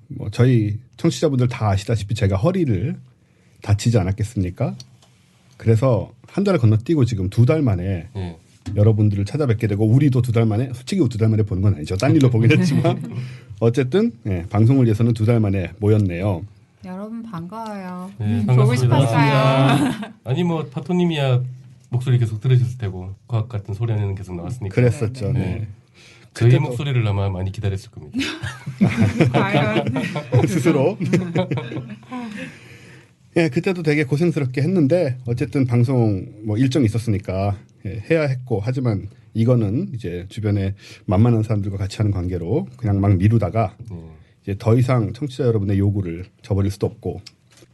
뭐 저희 청취자분들 다 아시다시피 제가 허리를 다치지 않았겠습니까? 그래서 한 달을 건너뛰고 지금 2달 만에 여러분들을 찾아뵙게 되고 우리도 2달 만에 솔직히 2달 만에 보는 건 아니죠. 딴 일로 보긴 했지만 어쨌든 방송을 위해서는 2달 만에 모였네요. 여러분 반가워요. 네, 보고 싶었어요. 아니 뭐 파토님이야 목소리 계속 들으셨을 테고 과학 같은 소리 안에는 계속 나왔으니까. 그랬었죠. 네. 저희 목소리를 아마 많이 기다렸을 겁니다. 과연 스스로. 예, 그때도 되게 고생스럽게 했는데 어쨌든 방송 뭐 일정이 있었으니까 해야 했고 하지만 이거는 이제 주변에 만만한 사람들과 같이 하는 관계로 그냥 막 미루다가 이제 더 이상 청취자 여러분의 요구를 저버릴 수도 없고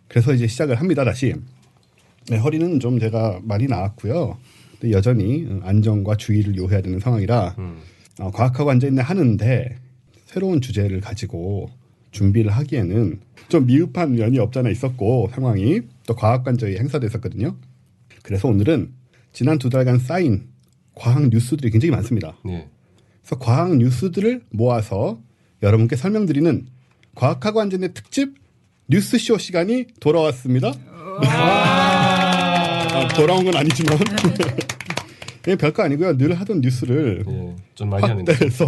그래서 이제 시작을 합니다 다시. 네, 허리는 좀 제가 많이 나았고요. 근데 여전히 안정과 주의를 요해야 되는 상황이라 과학하고 앉아있네 하는데 새로운 주제를 가지고 준비를 하기에는 좀 미흡한 면이 없잖아 있었고 상황이 또 과학관저에 행사됐었거든요. 그래서 오늘은 지난 2달간 쌓인 과학 뉴스들이 굉장히 많습니다. 네. 그래서 과학 뉴스들을 모아서 여러분께 설명드리는 과학하고 앉아있네 특집 뉴스쇼 시간이 돌아왔습니다. 돌아온 건 아니지만 별거 아니고요. 늘 하던 뉴스를 좀 많이 확대해서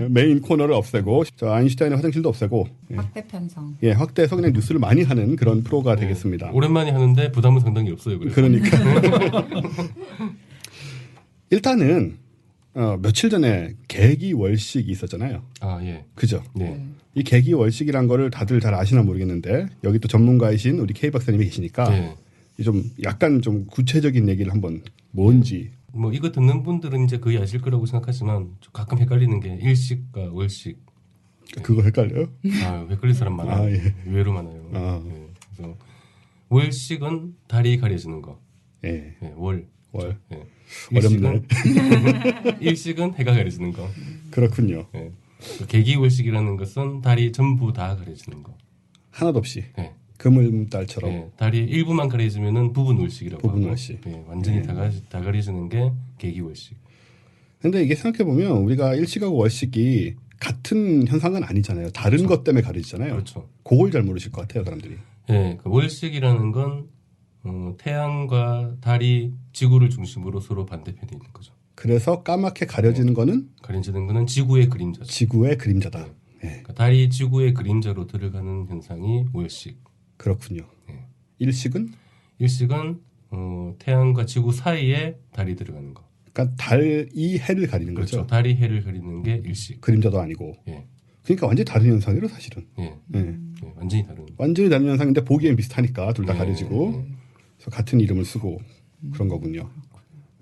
메인 코너를 없애고 저 아인슈타인의 화장실도 없애고 확대 편성. 확대해서 그냥 뉴스를 많이 하는 그런 프로가 되겠습니다. 오랜만에 하는데 부담은 상당히 없어요. 그래서. 그러니까 일단은 며칠 전에 개기월식이 있었잖아요. 아 예. 그죠? 네. 이 개기월식이란 거를 다들 잘 아시나 모르겠는데 여기 또 전문가이신 우리 K 박사님이 계시니까 좀 약간 좀 구체적인 얘기를 한번 뭔지. 뭐 이거 듣는 분들은 이제 거의 아실 거라고 생각하지만 가끔 헷갈리는 게 일식과 월식. 그거 헷갈려요? 헷갈릴 사람 많아요. 예. 의외로 많아요. 그래서 월식은 다리 가려지는 거. 월. 어렵네. 일식은 해가 가려지는 거. 그렇군요. 개기월식이라는 것은 다리 전부 다 가려지는 거. 하나도 없이. 그물달처럼. 다리 일부만 가려지면은 부분월식이라고 부분월식. 하고. 완전히 다 가려지는 게 개기월식. 근데 이게 생각해보면 우리가 일식하고 월식이 같은 현상은 아니잖아요. 다른 것 때문에 가려지잖아요. 그렇죠. 그걸 잘 모르실 것 같아요, 사람들이. 그 월식이라는 건 태양과 달이 지구를 중심으로 서로 반대편에 있는 거죠. 그래서 까맣게 가려지는 거는? 가려지는 거는 지구의 그림자죠. 지구의 그림자다. 그러니까 달이 지구의 그림자로 들어가는 현상이 월식. 그렇군요. 일식은? 일식은 태양과 지구 사이에 달이 들어가는 거. 그러니까 달이 해를 가리는 그렇죠. 거죠. 달이 해를 가리는 게 일식. 그림자도 아니고. 그러니까 완전히 다른 현상이로 사실은. 완전히 다른. 완전히 다른 현상인데 보기엔 비슷하니까 둘 다 가려지고. 그래서 같은 이름을 쓰고 그런 거군요.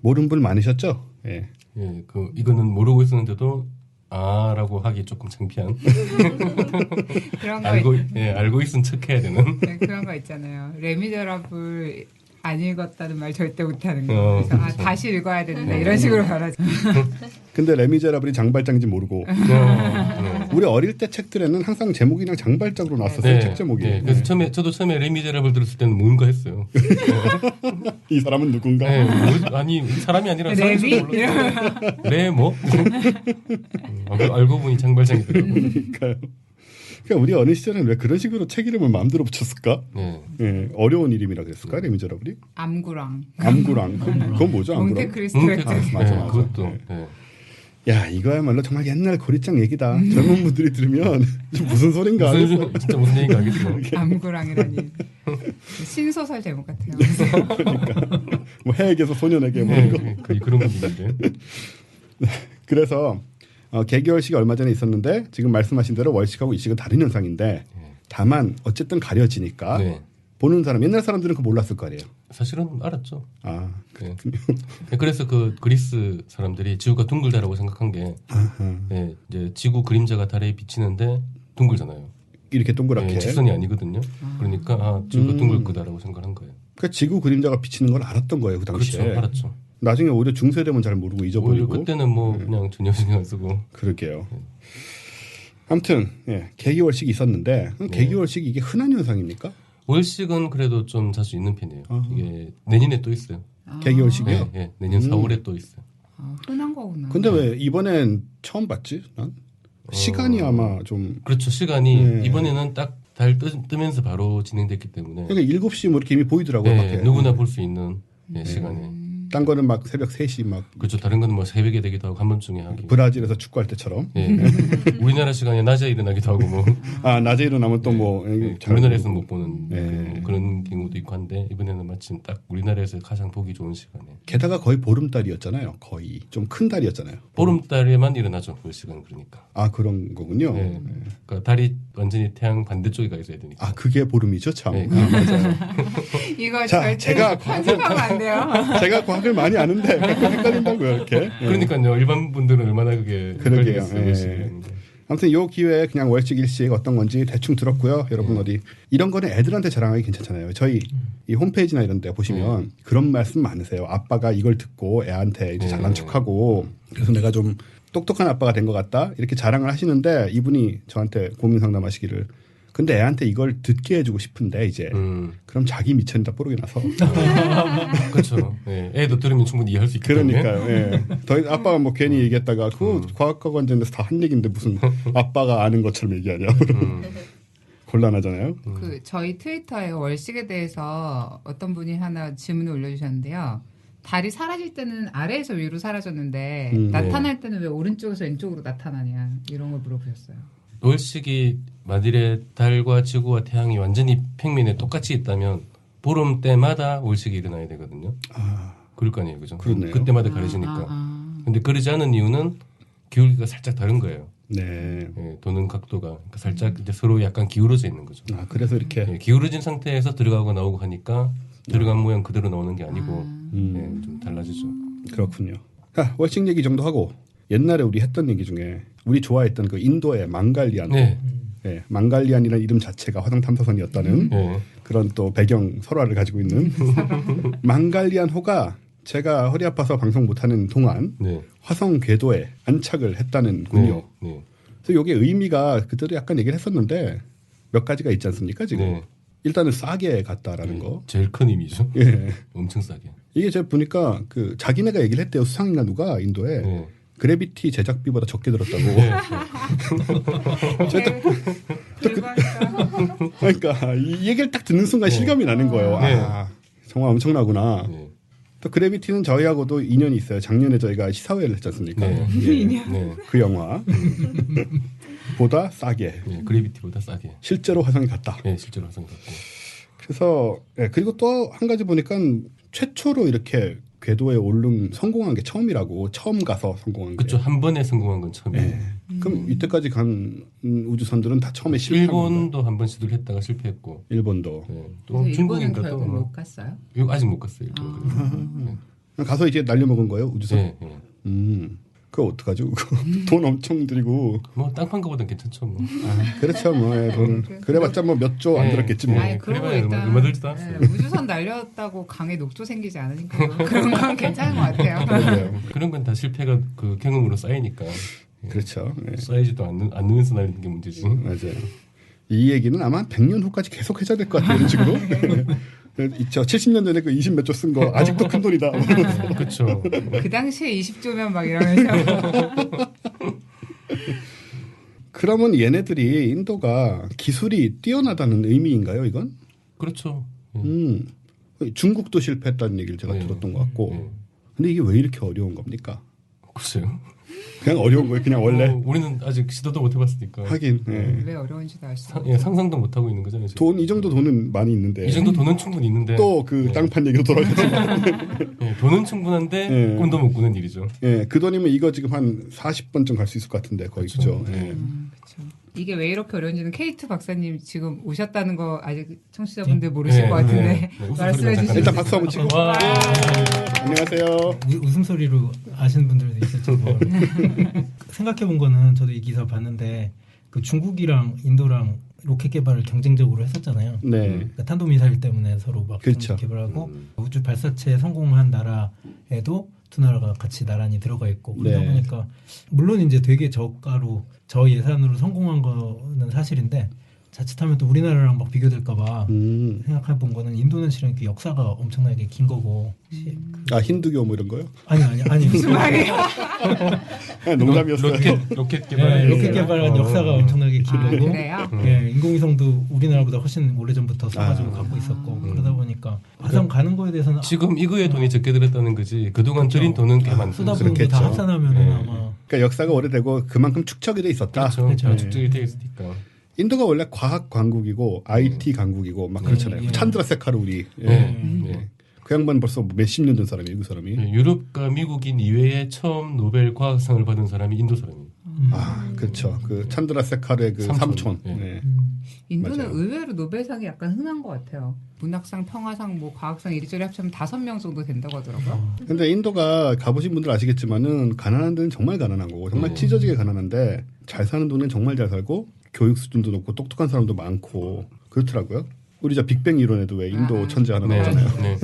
모르는 분 많으셨죠? 이거는 모르고 있었는데도 라고 하기 조금 창피한. 그런 거 알고 있은 척해야 되는. 그런 거 있잖아요. 레미제라블 안 읽었다는 말 절대 못하는 거. 그래서 그렇죠. 다시 읽어야 되는데 이런 식으로 말하죠. 근데 레미제라블이 장발장인지 모르고. 우리 어릴 때 책들에는 항상 제목이 그냥 장발장으로 나왔었어요. 책 제목이. 그래서 저도 처음에 레미제라블 들었을 때는 뭔가 했어요. 이 사람은 누군가? 아니 사람이 아니라 레미? 뭐? 알고 보니 장발장이더라고요. 그러니까요. 그러니까 우리 어느 시절에는 왜 그런 식으로 책 이름을 마음대로 붙였을까? 어려운 이름이라 그랬을까? 레미제라블이? 암구랑. 그건 뭐죠? 암구랑? 몬테크리스토였죠. 맞아. 그것도. 야, 이거야말로 정말 옛날 고리장 얘기다. 젊은 분들이 들으면 무슨 소린가? 진짜 무슨 얘기인가 알겠어요. 암구랑이라니. 신소설 제목 같아요. 그러니까 뭐 해에게서 소년에게 뭐 이거. 그런 분들인데. 그래서 개기월식이 얼마 전에 있었는데 지금 말씀하신 대로 월식하고 일식은 다른 현상인데 다만 어쨌든 가려지니까 보는 사람 옛날 사람들은 그거 몰랐을 거 아니에요. 사실은 알았죠. 그래서 그 그리스 사람들이 지구가 둥글다라고 생각한 게 이제 지구 그림자가 달에 비치는데 둥글잖아요. 이렇게 동그랗게 직선이 아니거든요. 그러니까 지구가 둥글 거다라고 생각한 거예요. 그러니까 지구 그림자가 비치는 걸 알았던 거예요, 그 당시에. 그렇죠, 알았죠. 나중에 오히려 중세 되면 잘 모르고 잊어버리고. 오히려 그때는 뭐 그냥 전혀 신경 안 쓰고. 그러게요. 아무튼 개기월식이 있었는데 개기월식이 이게 흔한 현상입니까? 월식은 그래도 좀 자주 있는 편이에요. 이게 내년에 또 있어요. 개기월식이요? 내년 4월에 또 있어요. 흔한 거구나. 근데 왜 이번엔 처음 봤지? 난? 시간이 아마 좀 그렇죠. 시간이 네. 이번에는 딱 달 뜨면서 바로 진행됐기 때문에 그러니까 7시 뭐 이렇게 이미 보이더라고요. 네, 밖에. 누구나 볼 수 있는 시간에. 딴 거는 막 새벽 3시 막 그렇죠. 다른 거는 뭐 새벽에 되기도 하고 한밤중에 하기. 브라질에서 축구할 때처럼. 예. 우리나라 시간에 낮에 일어나기도 하고 뭐. 아 낮에 일어나면 또 뭐 우리나라에서는 못 보는 네. 그런 경우도 있고 한데 이번에는 마침 딱 우리나라에서 가장 보기 좋은 시간에. 게다가 거의 보름달이었잖아요. 거의 좀 큰 달이었잖아요. 보름달에만 일어나죠. 그 시간 그러니까. 아 그런 거군요. 네. 그러니까 달이 완전히 태양 반대쪽에 가 있어야 되니까. 아 그게 보름이죠, 참. 네. 아, 맞아요. 이거 자, 절대 제가 편집하면 안 돼요. 제가 과학을 많이 아는데 가끔 헷갈린다고요, 이렇게. 예. 그러니까요. 일반 분들은 얼마나 그게 그러게요. 헷갈리겠어요. 예. 아무튼 요 기회에 그냥 월식 일식 어떤 건지 대충 들었고요. 여러분 어디 이런 거는 애들한테 자랑하기 괜찮잖아요. 저희 이 홈페이지나 이런 데 보시면 그런 말씀 많으세요. 아빠가 이걸 듣고 애한테 이제 잘난 척하고 그래서 내가 좀 똑똑한 아빠가 된 것 같다. 이렇게 자랑을 하시는데 이분이 저한테 고민 상담하시기를 근데 애한테 이걸 듣게 해주고 싶은데 이제 그럼 자기 미천이다 뽀록이 나서 그렇죠. 예. 애도 들으면 충분히 이해할 수 있기 때문에. 그러니까요. 예. 더 아빠가 뭐 괜히 얘기했다가 그 과학학원제인데서 다 한 얘기인데 무슨 아빠가 아는 것처럼 얘기하냐. 곤란하잖아요. 그 저희 트위터에 월식에 대해서 어떤 분이 하나 질문을 올려주셨는데요. 달이 사라질 때는 아래에서 위로 사라졌는데 나타날 때는 왜 오른쪽에서 왼쪽으로 나타나냐 이런 걸 물어보셨어요. 월식이 만일에 달과 지구와 태양이 완전히 평면에 똑같이 있다면 보름 때마다 월식이 일어나야 되거든요. 아, 그럴 거 아니에요, 그죠? 그렇네요. 그때마다 가려지니까. 근데 그러지 않은 이유는 기울기가 살짝 다른 거예요. 네. 예, 도는 각도가 그러니까 살짝 이제 서로 약간 기울어져 있는 거죠. 아, 그래서 이렇게 예, 기울어진 상태에서 들어가고 나오고 하니까 들어간 모양 그대로 나오는 게 아니고 예, 좀 달라지죠. 그렇군요. 자, 월식 얘기 정도 하고 옛날에 우리 했던 얘기 중에 우리 좋아했던 그 인도의 망갈리안. 네. 예, 망갈리안이라는 이름 자체가 화성 탐사선이었다는 예. 그런 또 배경 설화를 가지고 있는 망갈리안 호가 제가 허리 아파서 방송 못하는 동안 네. 화성 궤도에 안착을 했다는군요. 네. 그래서 이게 의미가 그때도 약간 얘기를 했었는데 몇 가지가 있지 않습니까 지금? 네. 일단은 싸게 갔다라는 거. 제일 큰 의미죠. 예. 엄청 싸게. 이게 제가 보니까 그 자기네가 얘기를 했대요. 수상인가 누가 인도에 네. 그래비티 제작비보다 적게 들었다고. 그러니까 이 얘기를 딱 듣는 순간 실감이 나는 거예요. 네. 아, 정말 엄청나구나. 네. 또 그래비티는 저희하고도 인연이 있어요. 작년에 저희가 시사회를 했지 않습니까? 네. 예. 네. 그 영화 보다 싸게 네. 그래비티보다 싸게. 실제로 화성에 갔다. 네, 실제로 화성 갔고. 그래서 예, 그리고 또 한 가지 보니까 최초로 이렇게 궤도에 오른 성공한 게 처음이라고 처음 가서 성공한 게. 그렇죠. 한 번에 성공한 건 처음이에요. 예. 그럼 이때까지 간 우주선들은 다 처음에 실패한 건가요? 일본도 한 번 시도를 했다가 실패했고. 일본도 네. 또 일본은 중국인가 또 결국 아마 못 갔어요? 이거 아직 못 갔어요. 일본. 가서 이제 날려먹은 거예요 우주선. 네. 네. 그거 어떡하죠? 그거 돈 엄청 들이고. 뭐 땅판 거보단 괜찮죠. 뭐. 아, 그렇죠. 뭐 예, 돈 그래봤자 뭐 몇 조 안 네. 들었겠지 뭐. 네. 아니 그러고 그래봐야 일단 얼마 들지도 않았어요. 우주선 날렸다고 강에 녹조 생기지 않으니까 그런 건 괜찮은 것 같아요. 맞아요. 그런 건 다 실패가 그 경험으로 쌓이니까 그렇죠. 예. 쌓이지도 않으면서 날리는 게 문제지. 맞아요. 이 얘기는 아마 100년 후까지 계속 해줘야 될 것 같아요. 이런 식으로. 저 70년 전에 그 20 몇 조 쓴 거 아직도 큰 돈이다. 그렇죠. 그 당시에 20조면 막 이러면서 그러면 얘네들이 인도가 기술이 뛰어나다는 의미인가요, 이건? 그렇죠. 중국도 실패했다는 얘기를 제가 네. 들었던 것 같고. 네. 근데 이게 왜 이렇게 어려운 겁니까? 글쎄요. 그냥 어려운 거예요. 그냥 원래. 우리는 아직 시도도 못 해봤으니까. 하긴. 예. 왜 어려운지도 알 수 없어요. 예, 상상도 못 하고 있는 거잖아요. 지금. 돈 이 정도 돈은 많이 있는데. 이 정도 돈은 충분히 있는데. 또 그 땅판 얘기로 돌아가지고. 예, 돈은 충분한데 예. 꿈도 못 꾸는 일이죠. 예, 그 돈이면 이거 지금 한 40번쯤 갈 수 있을 것 같은데 거의 그죠. 예. 그렇죠. 이게 왜 이렇게 어려운지는 케이트 박사님 지금 오셨다는 거 아직 청취자분들 모르실 네, 것 같은데 네, 네. 말씀해 주시면 일단 박수 한번 치고. 와. 안녕하세요. 웃음소리로 아시는 분들도 있을지 모르겠어요. 생각해본 거는 저도 이 기사 봤는데 그 중국이랑 인도랑 로켓 개발을 경쟁적으로 했었잖아요. 네. 그러니까 탄도미사일 때문에 서로 막 그렇죠. 개발하고 우주 발사체에 성공한 나라에도 두 나라가 같이 나란히 들어가 있고 그러다 네. 보니까 물론 이제 되게 저가로 저 예산으로 성공한 거는 사실인데 자칫하면 또 우리나라랑 막 비교될까봐 생각해 본 거는 인도는 실은 그 역사가 엄청나게 긴 거고. 아 힌두교 뭐 이런 거요? 아니 무슨 말이야? 농담이었어요. 로켓 개발. 네, 로켓 개발한 역사가 엄청나게 긴 아, 거고. 그래요? 예, 인공위성도 우리나라보다 훨씬 오래전부터 써가지고 갖고 있었고 그러다 보니까 화성 가는 거에 대해서는 지금 이거에 돈이 적게 들었다는 거지. 그동안 들인 돈은 꽤 많다. 쓰다 보면 그렇겠죠. 다 합산하면은 네. 아마 그러니까 역사가 오래되고 그만큼 축적이 돼 있었다. 그렇죠. 그렇죠. 축적이 돼 있으니까. 인도가 원래 과학 강국이고 IT 강국이고 막 그렇잖아요. 예. 찬드라세카르 우리. 예. 네. 그 양반 벌써 몇십 년 된 사람이에요, 그 사람이. 네, 유럽과 미국인 이외에 처음 노벨 과학상을 받은 사람이 인도 사람이에요. 아, 그렇죠. 그 찬드라세카르의 그 삼촌. 예. 네. 인도는 맞아요. 의외로 노벨상이 약간 흔한 것 같아요. 문학상, 평화상, 뭐 과학상 이리저리 합치면 5명 정도 된다고 하더라고요. 근데 인도가 가보신 분들 아시겠지만은 가난한 데는 정말 가난한 거고 정말 찢어지게 가난한데 잘 사는 동네는 정말 잘 살고 교육 수준도 높고 똑똑한 사람도 많고 그렇더라고요. 우리 저 빅뱅 이론에도 왜 인도 천재 하나 네. 나오잖아요. 네.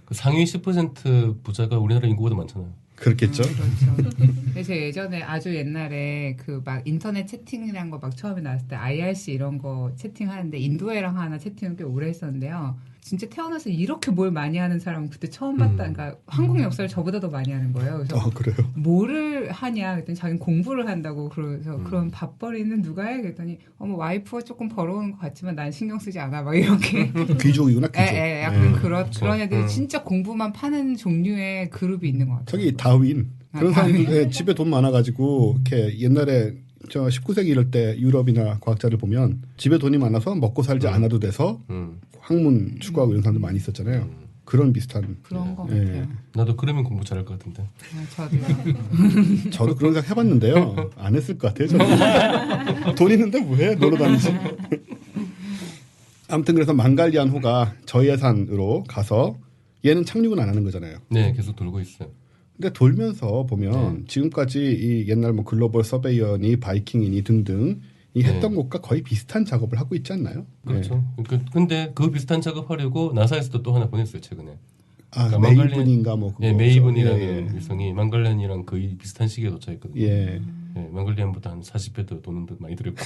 그 상위 10% 부자가 우리나라 인구보다 많잖아요. 그렇겠죠. 그렇죠. 근데 제가 예전에 아주 옛날에 그 막 인터넷 채팅이란 거 막 처음에 나왔을 때 IRC 이런 거 채팅하는데 인도애랑 하나 채팅을 꽤 오래 했었는데요. 진짜 태어나서 이렇게 뭘 많이 하는 사람은 그때 처음 봤다. 그러니까 한국 역사를 저보다 더 많이 하는 거예요. 그래서 그래요. 뭐를 하냐 그랬더니 자기는 공부를 한다고 그래서 그럼 밥벌이는 누가 해? 그랬더니 뭐 와이프가 조금 벌어오는 것 같지만 난 신경 쓰지 않아 막 이렇게 귀족이구나, 귀족. 약간 그런 그렇죠. 애들이 진짜 공부만 파는 종류의 그룹이 있는 것 같아요. 저기 다윈 그런 사람들 집에 돈 많아가지고 이렇게 옛날에 저 19세기 이럴 때 유럽이나 과학자를 보면 집에 돈이 많아서 먹고 살지 않아도 돼서 학문 추구하고 이런 사람들 많이 있었잖아요. 그런 비슷한. 그런 것 예. 같아요. 나도 그러면 공부 잘할 것 같은데. 저도요. 저도 그런 생각 해봤는데요. 안 했을 것 같아요. 저는. 돈 있는데 뭐해? 놀러 다니지. 아무튼 그래서 망갈리안 호가 저예산으로 가서 얘는 착륙은 안 하는 거잖아요. 네, 계속 돌고 있어요. 근데 돌면서 보면 지금까지 이 옛날 뭐 글로벌 서베이어니 바이킹이니 등등 이 했던 것과 거의 비슷한 작업을 하고 있지 않나요? 그렇죠. 근데 그 비슷한 작업하려고 나사에서도 또 하나 보냈어요, 최근에. 아, 그러니까 메이븐인가 뭐 그거. 예, 메이븐이라는 예, 위성이 망갈리안이랑 거의 비슷한 시기에 도착했거든요. 예. 예, 망갈리안보다 한 40배 더 도는 듯 많이 들었고.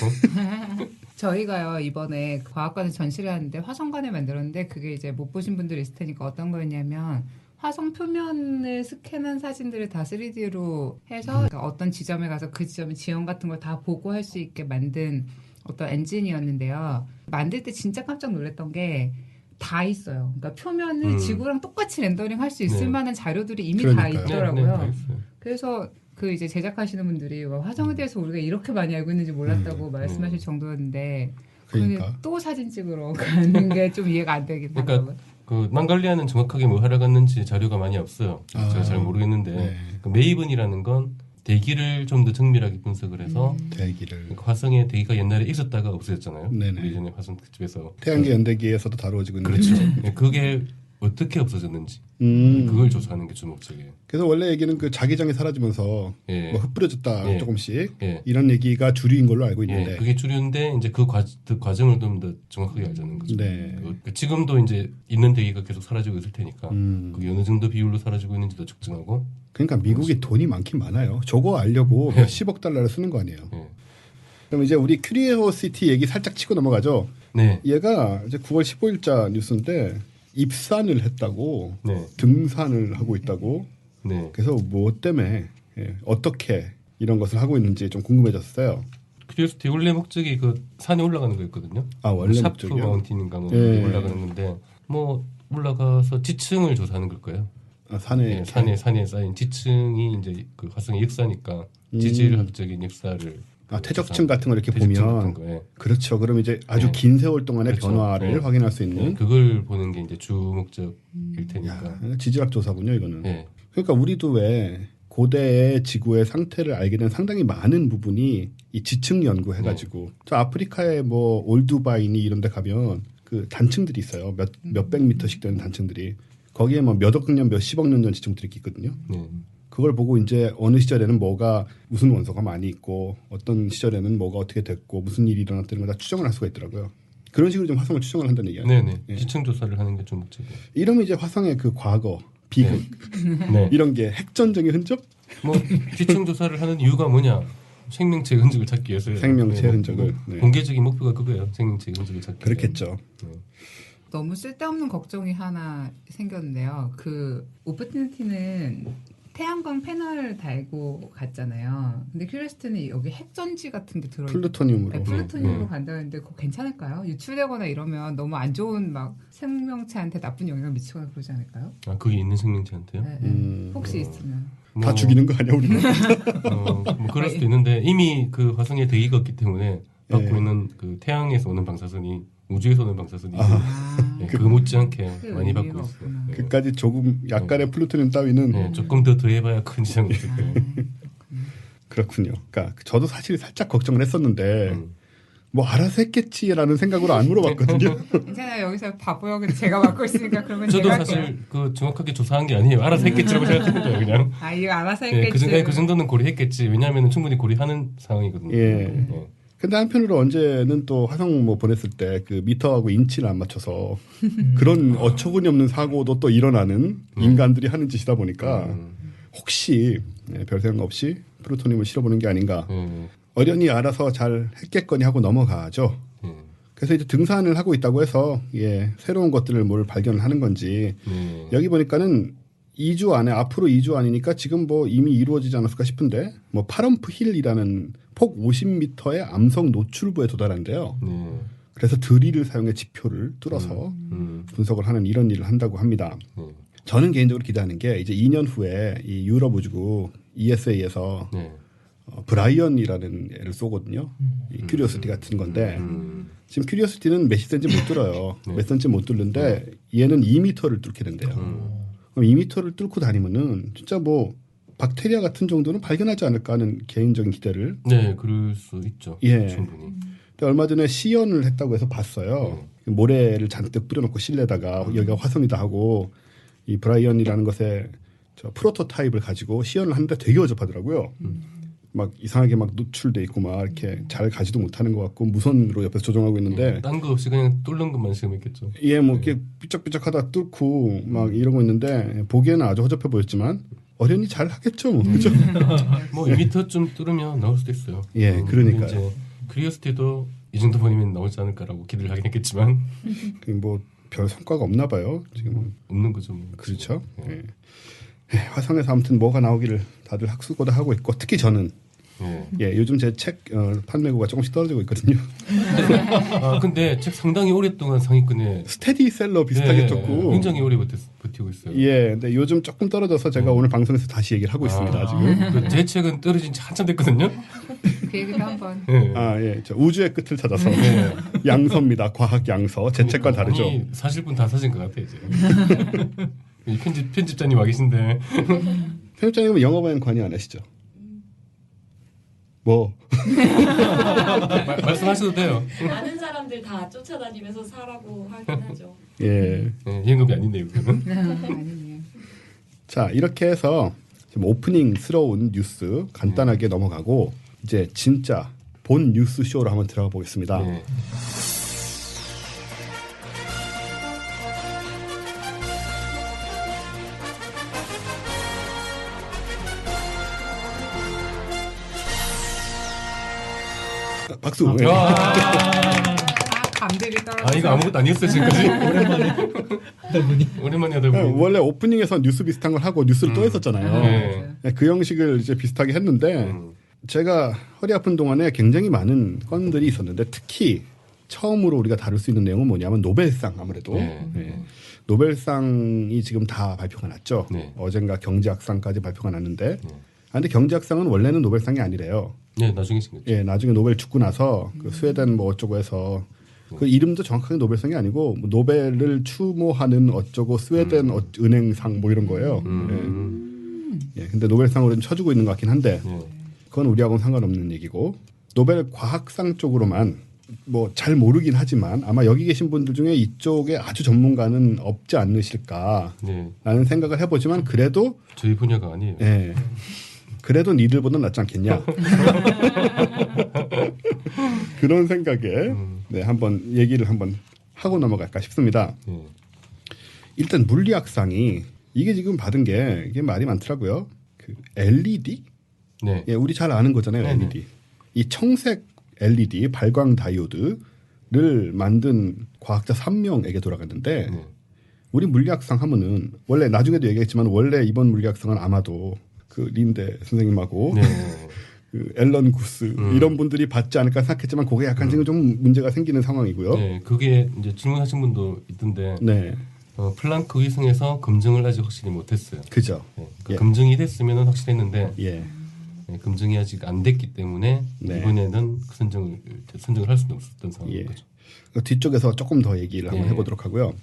저희가요 이번에 과학관에 전시를 하는데 화성관을 만들었는데 그게 이제 못 보신 분들이 있을 테니까 어떤 거였냐면 화성 표면을 스캔한 사진들을 다 3D로 해서 그러니까 어떤 지점에 가서 그 지점의 지형 같은 걸 다 보고 할 수 있게 만든 어떤 엔진이었는데요. 만들 때 진짜 깜짝 놀랐던 게 다 있어요. 그러니까 표면을 지구랑 똑같이 렌더링 할 수 있을 네. 만한 자료들이 이미 그러니까요. 다 있더라고요. 다 있어요. 그래서 그 이제 제작하시는 분들이 와, 화성에 대해서 우리가 이렇게 많이 알고 있는지 몰랐다고 말씀하실 정도였는데 그러니까. 또 사진 찍으러 가는 게 좀 이해가 안 되긴 그러니까 하더라고요. 그 망갈리안은 정확하게 뭐 하러 갔는지 자료가 많이 없어요. 제가 잘 모르겠는데 네. 그 메이븐이라는 건 대기를 좀 더 정밀하게 분석을 해서 대기를. 그러니까 화성에 대기가 옛날에 있었다가 없어졌잖아요. 네네. 우리 전에 화성 특집에서 태양계 연대기에서도 다루어지고 있는 그렇죠. 거죠. 네, 그게 어떻게 없어졌는지 그걸 조사하는 게 주목적이에요. 그래서 원래 얘기는 그 자기장이 사라지면서 예. 뭐 흩뿌려졌다 예. 조금씩 예. 이런 얘기가 주류인 걸로 알고 있는데. 예, 그게 주류인데 이제 그 과정을 좀 더 정확하게 알자는 거죠. 네. 지금도 이제 있는 대기가 계속 사라지고 있을 테니까 음. 그게 어느 정도 비율로 사라지고 있는지도 측정하고. 그러니까 미국이 돈이 많긴 많아요. 저거 알려고 몇십억 달러를 쓰는 거 아니에요. 예. 그럼 이제 우리 큐리오시티 얘기 살짝 치고 넘어가죠. 네. 얘가 이제 9월 15일자 뉴스인데 입산을 했다고 네. 등산을 하고 있다고 네. 그래서 뭐 때문에 어떻게 이런 것을 하고 있는지 좀 궁금해졌어요. 큐리오시티 원래 목적이 그 산에 올라가는 거였거든요. 아 원래 샤프 목적이요? 마운틴인가 뭐 예. 올라가는 건데 뭐 올라가서 지층을 조사하는 걸 거예요. 아, 산에 예, 산에 쌓인 지층이 이제 그 화성의 역사니까 지질학적인 역사를 퇴적층 같은 걸 이렇게 퇴적층 보면 같은 거, 예. 그렇죠. 그럼 이제 아주 네. 긴 세월 동안의 그렇죠. 변화를 네. 확인할 수 예, 있는 그걸 보는 게 이제 주 목적일 테니까. 지질학 조사군요, 이거는. 예. 그러니까 우리도 왜 고대의 지구의 상태를 알게 된 상당히 많은 부분이 이 지층 연구해가지고 저 아프리카의 뭐 올두바이니 이런 데 가면 그 단층들이 있어요. 몇백 미터씩 되는 단층들이. 거기에 뭐 몇억 년, 몇십억 년 전 지층들이 있거든요. 네. 그걸 보고 이제 어느 시절에는 뭐가 무슨 원소가 많이 있고 어떤 시절에는 뭐가 어떻게 됐고 무슨 일이 일어났다는 걸 다 추정을 할 수가 있더라고요. 그런 식으로 좀 화성을 추정을 한다는 얘기예요. 네네. 예. 지층 조사를 하는 게 좀 목적이에요. 이러면 이제 화성의 그 과거, 비극 네. 이런 게 핵전쟁의 흔적? 뭐 지층 조사를 하는 이유가 뭐냐? 생명체의 흔적을 찾기 위해서 생명체의 흔적을. 네. 공개적인 목표가 그거예요. 생명체의 흔적을 찾기. 그렇겠죠. 너무 쓸데없는 걱정이 하나 생겼는데요. 그 오퍼튜니티는 태양광 패널을 달고 갔잖아요. 근데 큐리오시티는 여기 핵전지 같은 게 들어있고 플루토늄으로. 플루토늄으로 간다는데 그거 괜찮을까요? 유출되거나 이러면 너무 안 좋은 막 생명체한테 나쁜 영향을 미치거나 그러지 않을까요? 아 거기 있는 생명체한테요? 네, 네. 혹시 있으면. 다 죽이는 거 아니야 우리는? 뭐 그럴 수도 있는데 이미 그 화성에 대기가 없기 때문에 받고 예. 있는 그 태양에서 오는 방사선이 우주에서 오는 방사선이 아, 그 못지않게 그 많이 받고 의미가 있어요. 없구나. 네. 그까지 조금 약간의 플루토늄 따위는 네, 조금 더 더해봐야 큰 지장이 있을 거예요. 그렇군요. 그러니까 저도 사실 살짝 걱정을 했었는데 음. 뭐 알아서 했겠지라는 생각으로 안 물어봤거든요. 괜찮아요. 여기서 바보요. 근데 제가 맡고 있으니까 그러면 저도 제가 사실 할게요. 그 정확하게 조사한 게 아니에요. 알아서 했겠지라고 생각했는 거예요, 그냥. 아 이거 알아서 네, 했겠지. 그 정도는 고려했겠지. 왜냐하면 충분히 고려하는 상황이거든요. 예. 네. 근데 한편으로 언제는 또 화성 뭐 보냈을 때 그 미터하고 인치를 안 맞춰서 그런 어처구니 없는 사고도 또 일어나는 인간들이 하는 짓이다 보니까 혹시 별 생각 없이 플루토늄을 실어보는 게 아닌가. 어련히 알아서 잘 했겠거니 하고 넘어가죠. 그래서 이제 등산을 하고 있다고 해서 새로운 것들을 뭘 발견을 하는 건지 여기 보니까는 2주 안에 앞으로 2주 안이니까 지금 뭐 이미 이루어지지 않았을까 싶은데 뭐 파럼프 힐이라는 폭 50m의 암석 노출부에 도달한대요. 그래서 드릴을 사용해 지표를 뚫어서 분석을 하는 이런 일을 한다고 합니다. 저는 개인적으로 기대하는 게 이제 2년 후에 이 유럽 우주국 ESA에서 브라이언이라는 애를 쏘거든요. 이 큐리오시티 같은 건데 지금 큐리오시티는 몇십 센치 못 뚫어요. 몇 센치 못 뚫는데 얘는 2m를 뚫게 된대요. 그럼 2m를 뚫고 다니면은 진짜 뭐 박테리아 같은 정도는 발견하지 않을까 하는 개인적인 기대를. 네, 그럴 수 있죠. 예. 충분히. 근데 얼마 전에 시연을 했다고 해서 봤어요. 모래를 잔뜩 뿌려놓고 실내다가 여기가 화성이다 하고 이 브라이언이라는 것에 저 프로토타입을 가지고 시연을 하는데 되게 어접하더라고요. 막 이상하게 막 노출돼 있고 막 이렇게 잘 가지도 못하는 것 같고 무선으로 옆에서 조종하고 있는데 딴 거 없이 그냥 뚫는 것만 시험했겠죠. 예, 뭐 이렇게 삐쩍삐쩍하다 뚫고 막 이러고 있는데 보기에는 아주 허접해 보였지만 어련히 잘 하겠죠, 뭐. 그죠? 뭐 2m 좀 뚫으면 나올 수도 있어요. 예, 그러니까요. 이제 큐리오시티도 이 정도 보이면 나오지 않을까라고 기대를 하긴 했겠지만 뭐 별 성과가 없나 봐요. 지금은. 없는 거죠. 뭐. 그렇죠. 예. 화성에서 아무튼 뭐가 나오기를 다들 학수고대 하고 있고 특히 저는 요즘 제 책 판매고가 조금씩 떨어지고 있거든요. 아 근데 책 상당히 오랫동안 상위권에 스테디셀러 비슷하게 떴고 굉장히 오래 버티고 있어요. 예, 근데 요즘 조금 떨어져서 제가 오늘 방송에서 다시 얘기를 하고 있습니다. 지금. 제 책은 떨어진 지 한참 됐거든요. 그 얘기도 한번. 아, 예. 저 우주의 끝을 찾아서 양서입니다. 과학 양서. 제 책과 다르죠. 아니, 사실 분 다 사신 것 같아요 이제. 이 편집자님 와 계신데 편집자님은 영어만 관여 안 하시죠? 뭐 말씀하셔도 돼요. 많은 사람들 다 쫓아다니면서 사라고 하긴 하죠. 예. 현금이 아닌데요, 그거는. 아니네요. 자, 이렇게 해서 좀 오프닝스러운 뉴스 간단하게 넘어가고 이제 진짜 본 뉴스 쇼로 한번 들어가 보겠습니다. 네. 박수. 예. 감들이 떨어져. 아 이거 아무것도 아니었어요 지금까지. 오랜만에 하다 보니. 원래 오프닝에서 뉴스 비슷한 걸 하고 뉴스를 또 했었잖아요. 네. 그 형식을 이제 비슷하게 했는데 제가 허리 아픈 동안에 굉장히 많은 건들이 있었는데 특히 처음으로 우리가 다룰 수 있는 내용은 뭐냐면 노벨상 아무래도 네. 노벨상이 지금 다 발표가 났죠. 네. 어젠가 경제학상까지 발표가 났는데 근데 경제학상은 원래는 노벨상이 아니래요. 네, 나중에 생겼죠. 예, 나중에 노벨 죽고 나서 그 스웨덴 뭐 어쩌고 해서 그 이름도 정확하게 노벨상이 아니고 뭐 노벨을 추모하는 어쩌고 스웨덴 은행상 뭐 이런 거예요. 예, 근데 노벨상으로는 쳐주고 있는 것 같긴 한데 그건 우리하고는 상관없는 얘기고 노벨 과학상 쪽으로만 뭐 잘 모르긴 하지만 아마 여기 계신 분들 중에 이쪽에 아주 전문가는 없지 않으실까라는 생각을 해보지만 그래도 저희 분야가 아니에요. 예. 그래도 니들보다 낫지 않겠냐. 그런 생각에 한번 얘기를 한번 하고 넘어갈까 싶습니다. 일단 물리학상이 이게 지금 받은 게 이게 말이 많더라고요. 그 LED? 네. 예, 우리 잘 아는 거잖아요. 네네. LED. 이 청색 LED 발광 다이오드를 만든 과학자 3명에게 돌아갔는데 네. 우리 물리학상 하면은 원래 나중에도 얘기했지만 원래 이번 물리학상은 아마도 그 린데 선생님하고 네. 그 앨런 구스 이런 분들이 받지 않을까 생각했지만 그게 약간 지금 좀 문제가 생기는 상황이고요. 네, 그게 이제 질문하신 분도 있던데 네, 플랑크 위성에서 검증을 아직 확실히 못했어요. 그죠. 네, 예. 검증이 됐으면 확실했는데 예, 네, 검증이 아직 안 됐기 때문에 네. 이번에는 그 선정을 할 수는 없었던 상황인 예. 거죠. 뒤쪽에서 조금 더 얘기를 한번 예. 해보도록 하고요.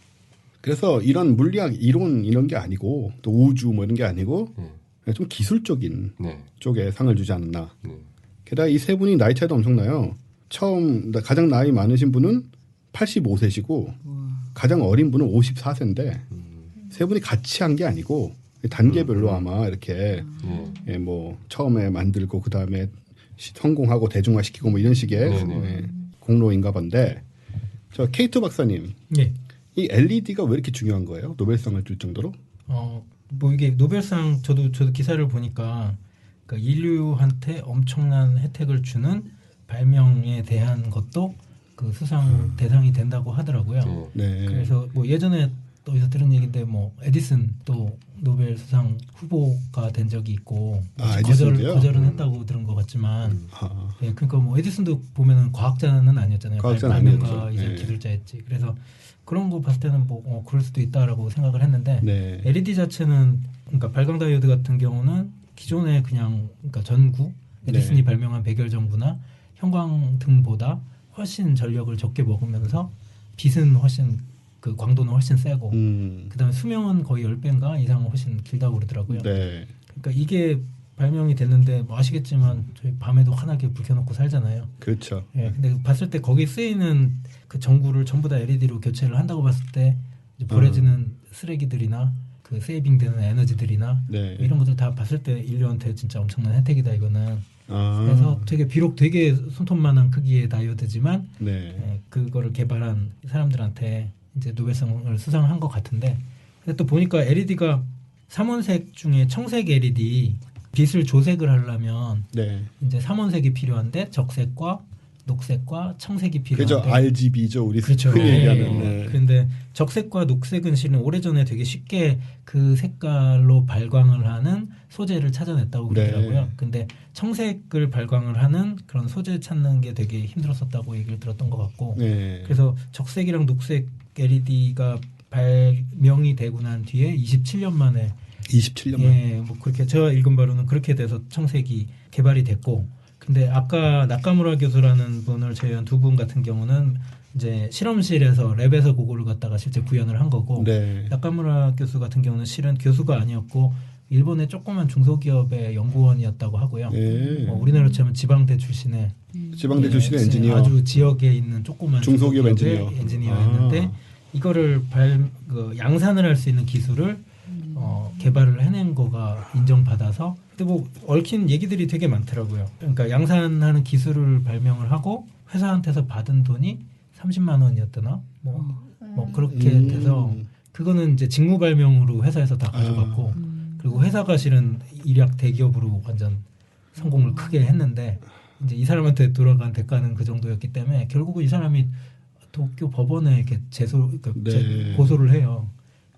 그래서 이런 물리학 이론 이런 게 아니고 또 우주 뭐 이런 게 아니고 네. 그냥 좀 기술적인 네. 쪽에 상을 주지 않았나. 네. 게다가 이 세 분이 나이 차이도 엄청나요. 가장 나이 많으신 분은 85세시고 가장 어린 분은 54세인데 세 분이 같이 한 게 아니고 단계별로 아마 이렇게 네. 예, 뭐 처음에 만들고 그 다음에 성공하고 대중화시키고 뭐 이런 식의 네네. 예, 공로인가 본데 저 케이트 박사님 예. 이 LED가 왜 이렇게 중요한 거예요? 노벨상을 줄 정도로? 뭐 이게 노벨상 저도 기사를 보니까 그러니까 인류한테 엄청난 혜택을 주는 발명에 대한 것도 그 수상 대상이 된다고 하더라고요. 네. 네. 그래서 뭐 예전에 또 어디서 들은 얘기인데 뭐 에디슨 또 노벨 수상 후보가 된 적이 있고 에디슨도요? 거절은 했다고 들은 것 같지만 아, 예, 그러니까 뭐 에디슨도 보면은 과학자는 아니었잖아요. 과학자는 발명가 아니었죠. 이제 네. 기술자였지. 그래서 그런 거 봤을 때는 뭐 그럴 수도 있다라고 생각을 했는데 네. LED 자체는 그러니까 발광 다이오드 같은 경우는 기존의 그냥 그러니까 전구 에디슨이 네. 발명한 백열전구나 형광등보다 훨씬 전력을 적게 먹으면서 빛은 훨씬 그 광도는 훨씬 세고 그다음에 수명은 거의 10배인가 이상 훨씬 길다고 그러더라고요. 네. 그러니까 이게 발명이 됐는데 뭐 아시겠지만 저희 밤에도 환하게 불 켜놓고 살잖아요. 그렇죠. 예, 근데 봤을 때 거기 쓰이는 그 전구를 전부 다 LED로 교체를 한다고 봤을 때 이제 버려지는 쓰레기들이나 그 세이빙되는 에너지들이나 네. 이런 것들 다 봤을 때 인류한테 진짜 엄청난 혜택이다 이거는. 아, 그래서 비록 되게 손톱만한 크기의 다이오드지만 네. 예, 그거를 개발한 사람들한테 이제 노벨상을 수상한 것 같은데 근데 또 보니까 LED가 3원색 중에 청색 LED 빛을 조색을 하려면 네. 이제 3원색이 필요한데 적색과 녹색과 청색이 그죠. 필요한데 RGB죠. 우리 그렇죠. 흔히 네. 얘기하는. 네. 그런데 적색과 녹색은 실은 오래전에 되게 쉽게 그 색깔로 발광을 하는 소재를 찾아냈다고 그러더라고요. 네. 근데 청색을 발광을 하는 그런 소재 찾는 게 되게 힘들었었다고 얘기를 들었던 것 같고 네. 그래서 적색이랑 녹색 LED가 발명이 되고 난 뒤에 27년 만에 27년 만. 예, 뭐 그렇게 제가 읽은 바로는 그렇게 돼서 청색이 개발이 됐고 근데 아까 나카무라 교수라는 분을 제외한 두 분 같은 경우는 이제 실험실에서 랩에서 그거를 갖다가 실제 구현을 한 거고 네. 나카무라 교수 같은 경우는 실은 교수가 아니었고 일본의 조그만 중소기업의 연구원이었다고 하고요. 네. 우리나라로 치면 지방대 출신의 지방대 출신의 예, 엔지니어. 아주 지역에 있는 조그만 중소기업 중소기업의 엔지니어였는데 이거를 양산을 할 수 있는 기술을 개발을 해낸 거가 인정받아서 근데 뭐 얽힌 얘기들이 되게 많더라고요. 그러니까 양산하는 기술을 발명을 하고 회사한테서 받은 돈이 30만 원이었더나 뭐 그렇게 돼서 그거는 이제 직무 발명으로 회사에서 다 가져갔고 그리고 회사가 실은 일약 대기업으로 완전 성공을 크게 했는데 이제 이 사람한테 돌아간 대가는 그 정도였기 때문에 결국은 이 사람이 도쿄 법원에 이렇게 네. 고소를 해요.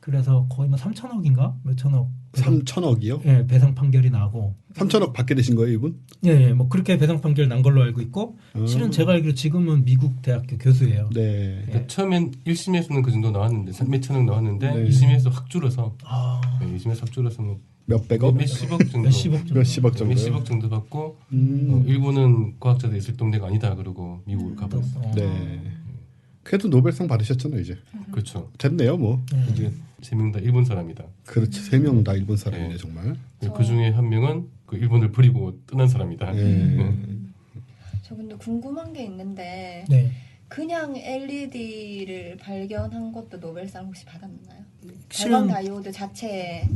그래서 거의 뭐 3천억인가 몇천억 3천억이요? 예, 배상 판결이 나고 3천억 받게 되신 거예요, 이분? 예, 뭐 그렇게 배상 판결 난 걸로 알고 있고 실은 제가 알기로 지금은 미국 대학교 교수예요. 네. 그러니까 처음엔 1심에서는 그 정도 나왔는데 몇천억 나왔는데 네. 2심에서 확 줄어서 아, 네, 2심에서 확 줄어서 뭐 몇백억? 몇십억 정도 몇십억 정도. 몇십억 정도. 몇십억 정도 받고 일본은 과학자들이 있을 동네가 아니다 그러고 미국으로 가버렸어요. 네. 그래도 노벨상 받으셨잖아요, 이제. 그렇죠. 됐네요, 뭐. 이제 세 명 다 일본 사람이다. 그렇죠. 3명 다 일본 사람이네, 네. 정말. 그 중에 한 명은 그 일본을 버리고 떠난 사람이다. 네. 저 근데 궁금한 게 있는데 네. 그냥 LED를 발견한 것도 노벨상 혹시 받았나요? 실은 발광 다이오드 자체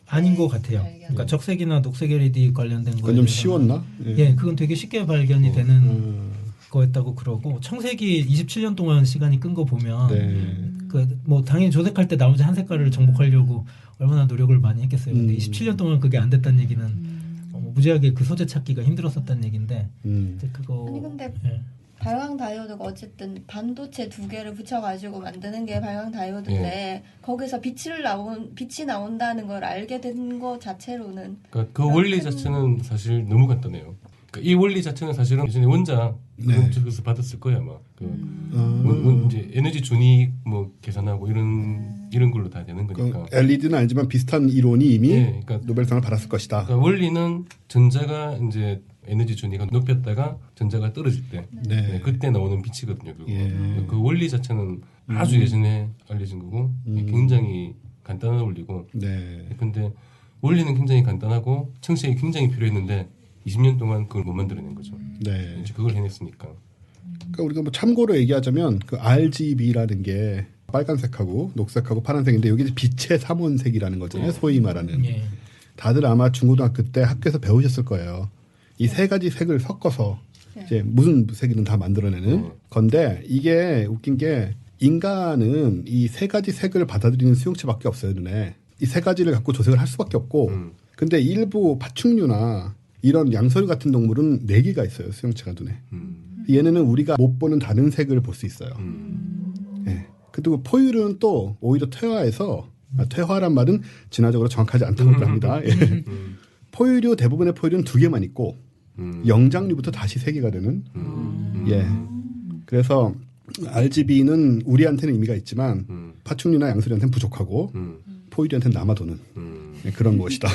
아닌 것 같아요. 발견. 그러니까 적색이나 녹색 LED 관련된 거에 그건 좀 대해서는 쉬웠나? 예, 그건 되게 쉽게 발견이 되는 거였다고 그러고 청색이 27년 동안 시간이 끈 거 보면 네. 그 뭐 당연히 조색할 때 나머지 한 색깔을 정복하려고 얼마나 노력을 많이 했겠어요. 근데 27년 동안 그게 안 됐다는 얘기는 무지하게 그 소재 찾기가 힘들었었다는 얘기인데 이제 그거 아니 근데 예. 발광 다이오드가 어쨌든 반도체 두 개를 붙여가지고 만드는 게 발광 다이오드인데 거기서 빛이 나온다는 걸 알게 된 거 자체로는 그러니까 그 원리 자체는 사실 너무 간단해요. 그러니까 이 원리 자체는 사실은 예전에 원자 그런 쪽에서 받았을 거야 아마. 이제 에너지 준위 뭐 계산하고 이런 걸로 다 되는 거니까. LED는 아니지만 비슷한 이론이 이미 네, 그러니까 노벨상을 받았을 것이다. 그러니까 원리는 전자가 이제 에너지 준위가 높였다가 전자가 떨어질 때 네. 그때 나오는 빛이거든요. 결국. 예. 그 원리 자체는 아주 예전에 알려진 거고 굉장히 간단한 원리고. 네. 근데 원리는 굉장히 간단하고 청색이 굉장히 필요했는데 20년 동안 그걸 못 만들어낸 거죠. 네. 이제 그걸 해냈으니까. 그러니까 우리가 뭐 참고로 얘기하자면 그 RGB라는 게 빨간색하고 녹색하고 파란색인데 여기 빛의 삼원색이라는 거잖아요. 소위 말하는. 예. 다들 아마 중고등학교 때 학교에서 배우셨을 거예요. 이 세 가지 색을 섞어서 이제 무슨 색이든 다 만들어내는 건데 이게 웃긴 게 인간은 이 세 가지 색을 받아들이는 수용체밖에 없어요. 눈에. 이 세 가지를 갖고 조색을 할 수밖에 없고 근데 일부 파충류나 이런 양서류 같은 동물은 4개가 있어요. 수용체가 눈에. 얘네는 우리가 못 보는 다른 색을 볼 수 있어요. 예. 그리고 포유류는 또 오히려 퇴화해서 퇴화란 말은 진화적으로 정확하지 않다고 합니다. 예. 포유류 대부분의 포유류는 2개만 있고 영장류부터 다시 3개가 되는. 예. 그래서 RGB는 우리한테는 의미가 있지만 파충류나 양서류한테는 부족하고 포유류한테는 남아도는 예, 그런 것이다.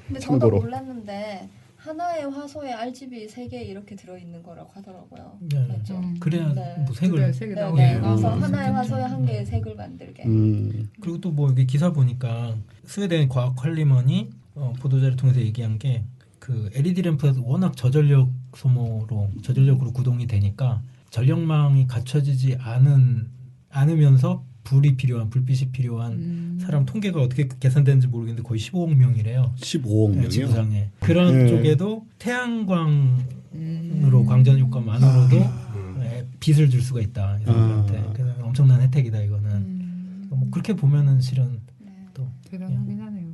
근데 참고로. 저도 몰랐는데 하나의 화소에 RGB 3개 이렇게 들어있는 거라고 하더라고요. 네. 맞죠? 그래야 네. 뭐 색을 색이 네, 나오게. 네. 그래서 하나의 화소에 한 개의 색을 만들게. 그리고 또 뭐 여기 기사 보니까 스웨덴 과학 관리먼이 보도자를 통해서 얘기한 게 그 LED 램프가 워낙 저전력으로 구동이 되니까 전력망이 갖춰지지 않으면서 불빛이 필요한 사람 통계가 어떻게 계산되는지 모르겠는데 거의 15억 명이래요. 15억 명이요? 지구상에. 그런 쪽에도 태양광으로 광전 효과만으로도 빛을 줄 수가 있다. 이 사람들한테. 그래서 엄청난 혜택이다 이거는. 뭐 그렇게 보면은 실은 또 대단하긴 하네요.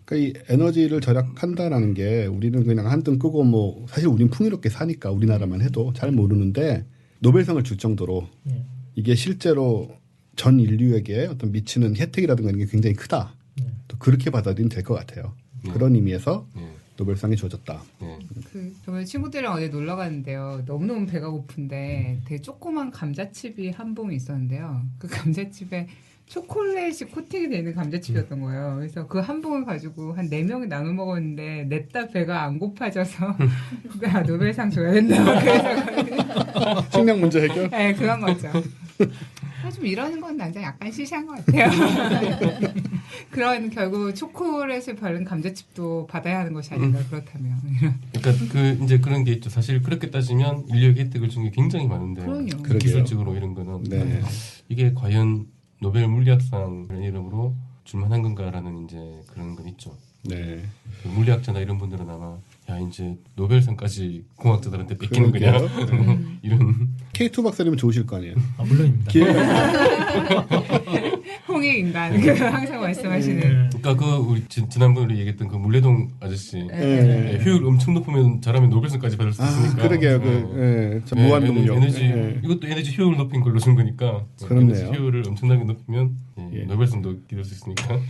그러니까 이 에너지를 절약한다라는 게 우리는 그냥 한등 끄고 뭐 사실 우리는 풍요롭게 사니까 우리나라만 해도 잘 모르는데 노벨상을 줄 정도로 이게 실제로 전 인류에게 어떤 미치는 혜택이라든가 이런 게 굉장히 크다. 또 그렇게 받아들이면 될 것 같아요. 그런 의미에서 노벨상이 주어졌다. 저번에 친구들이랑 어디 놀러 갔는데요. 너무너무 배가 고픈데 되게 조그만 감자칩이 한 봉이 있었는데요. 그 감자칩에 초콜릿이 코팅이 되어 있는 감자칩이었던 거예요. 그래서 그 한 봉을 가지고 한 4명이 나눠 먹었는데 냈다 배가 안 고파져서 나 노벨상 줘야 된다. 그래서 식량 문제 해결? 네, 그런 거죠. 좀 이러는 건 난장 약간 시시한 것 같아요. 그런 결국 초콜릿을 바른 감자칩도 받아야 하는 것이 아닌가 그렇다면. 그러니까 이제 그런 게 있죠. 사실 그렇게 따지면 인류에게 혜택을 준 게 굉장히 많은데 그럼요. 기술적으로 이런 거는 네. 이게 과연 노벨 물리학상 이런 이름으로 줄만한 건가라는 이제 그런 건 있죠. 네. 그 물리학자나 이런 분들은 아마 야 이제 노벨상까지 공학자들한테 뺏기는 거냐 이런. K2 박사님은 좋으실 거 아니에요? 물론입니다. 홍익 인간 항상 말씀하시는. 그러니까 우리 지난번에 얘기했던 그 물레동 아저씨 효율 엄청 높으면 잘하면 노벨상까지 받을 수 있으니까. 그러게요. 무한동력. 이것도 에너지 효율 높인 걸로 준 거니까. 그렇네요. 에너지 효율을 엄청나게 높이면 노벨상도 기댈 수 있으니까.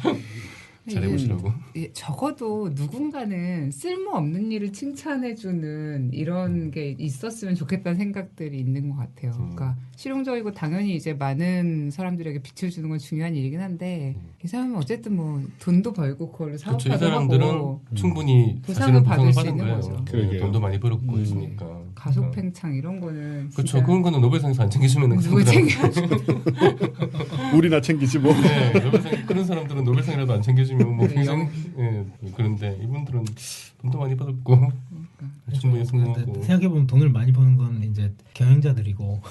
잘해보시라고. 적어도 누군가는 쓸모없는 일을 칭찬해주는 이런 게 있었으면 좋겠다는 생각들이 있는 것 같아요. 그러니까 실용적이고 당연히 이제 많은 사람들에게 빛을 주는 건 중요한 일이긴 한데 이 사람은 어쨌든 뭐 돈도 벌고 그걸로 사업하고 그렇죠. 이 사람들은 충분히 보상을 받을 수 받은 있는 거예요. 거죠. 네, 돈도 많이 벌었고 했으니까. 가속팽창 이런 거는 그렇죠. 그런 거는 노벨상에서 안 챙겨주면 누구 챙겨줘? 우리나 챙기지 뭐. 네, 노벨상 그런 사람들은 노벨상이라도 안 챙겨주면 뭐 굉장히 그런데 이분들은 돈도 많이 받았고 충분히 성공하고. 생각해보면 돈을 많이 버는 건 이제 경영자들이고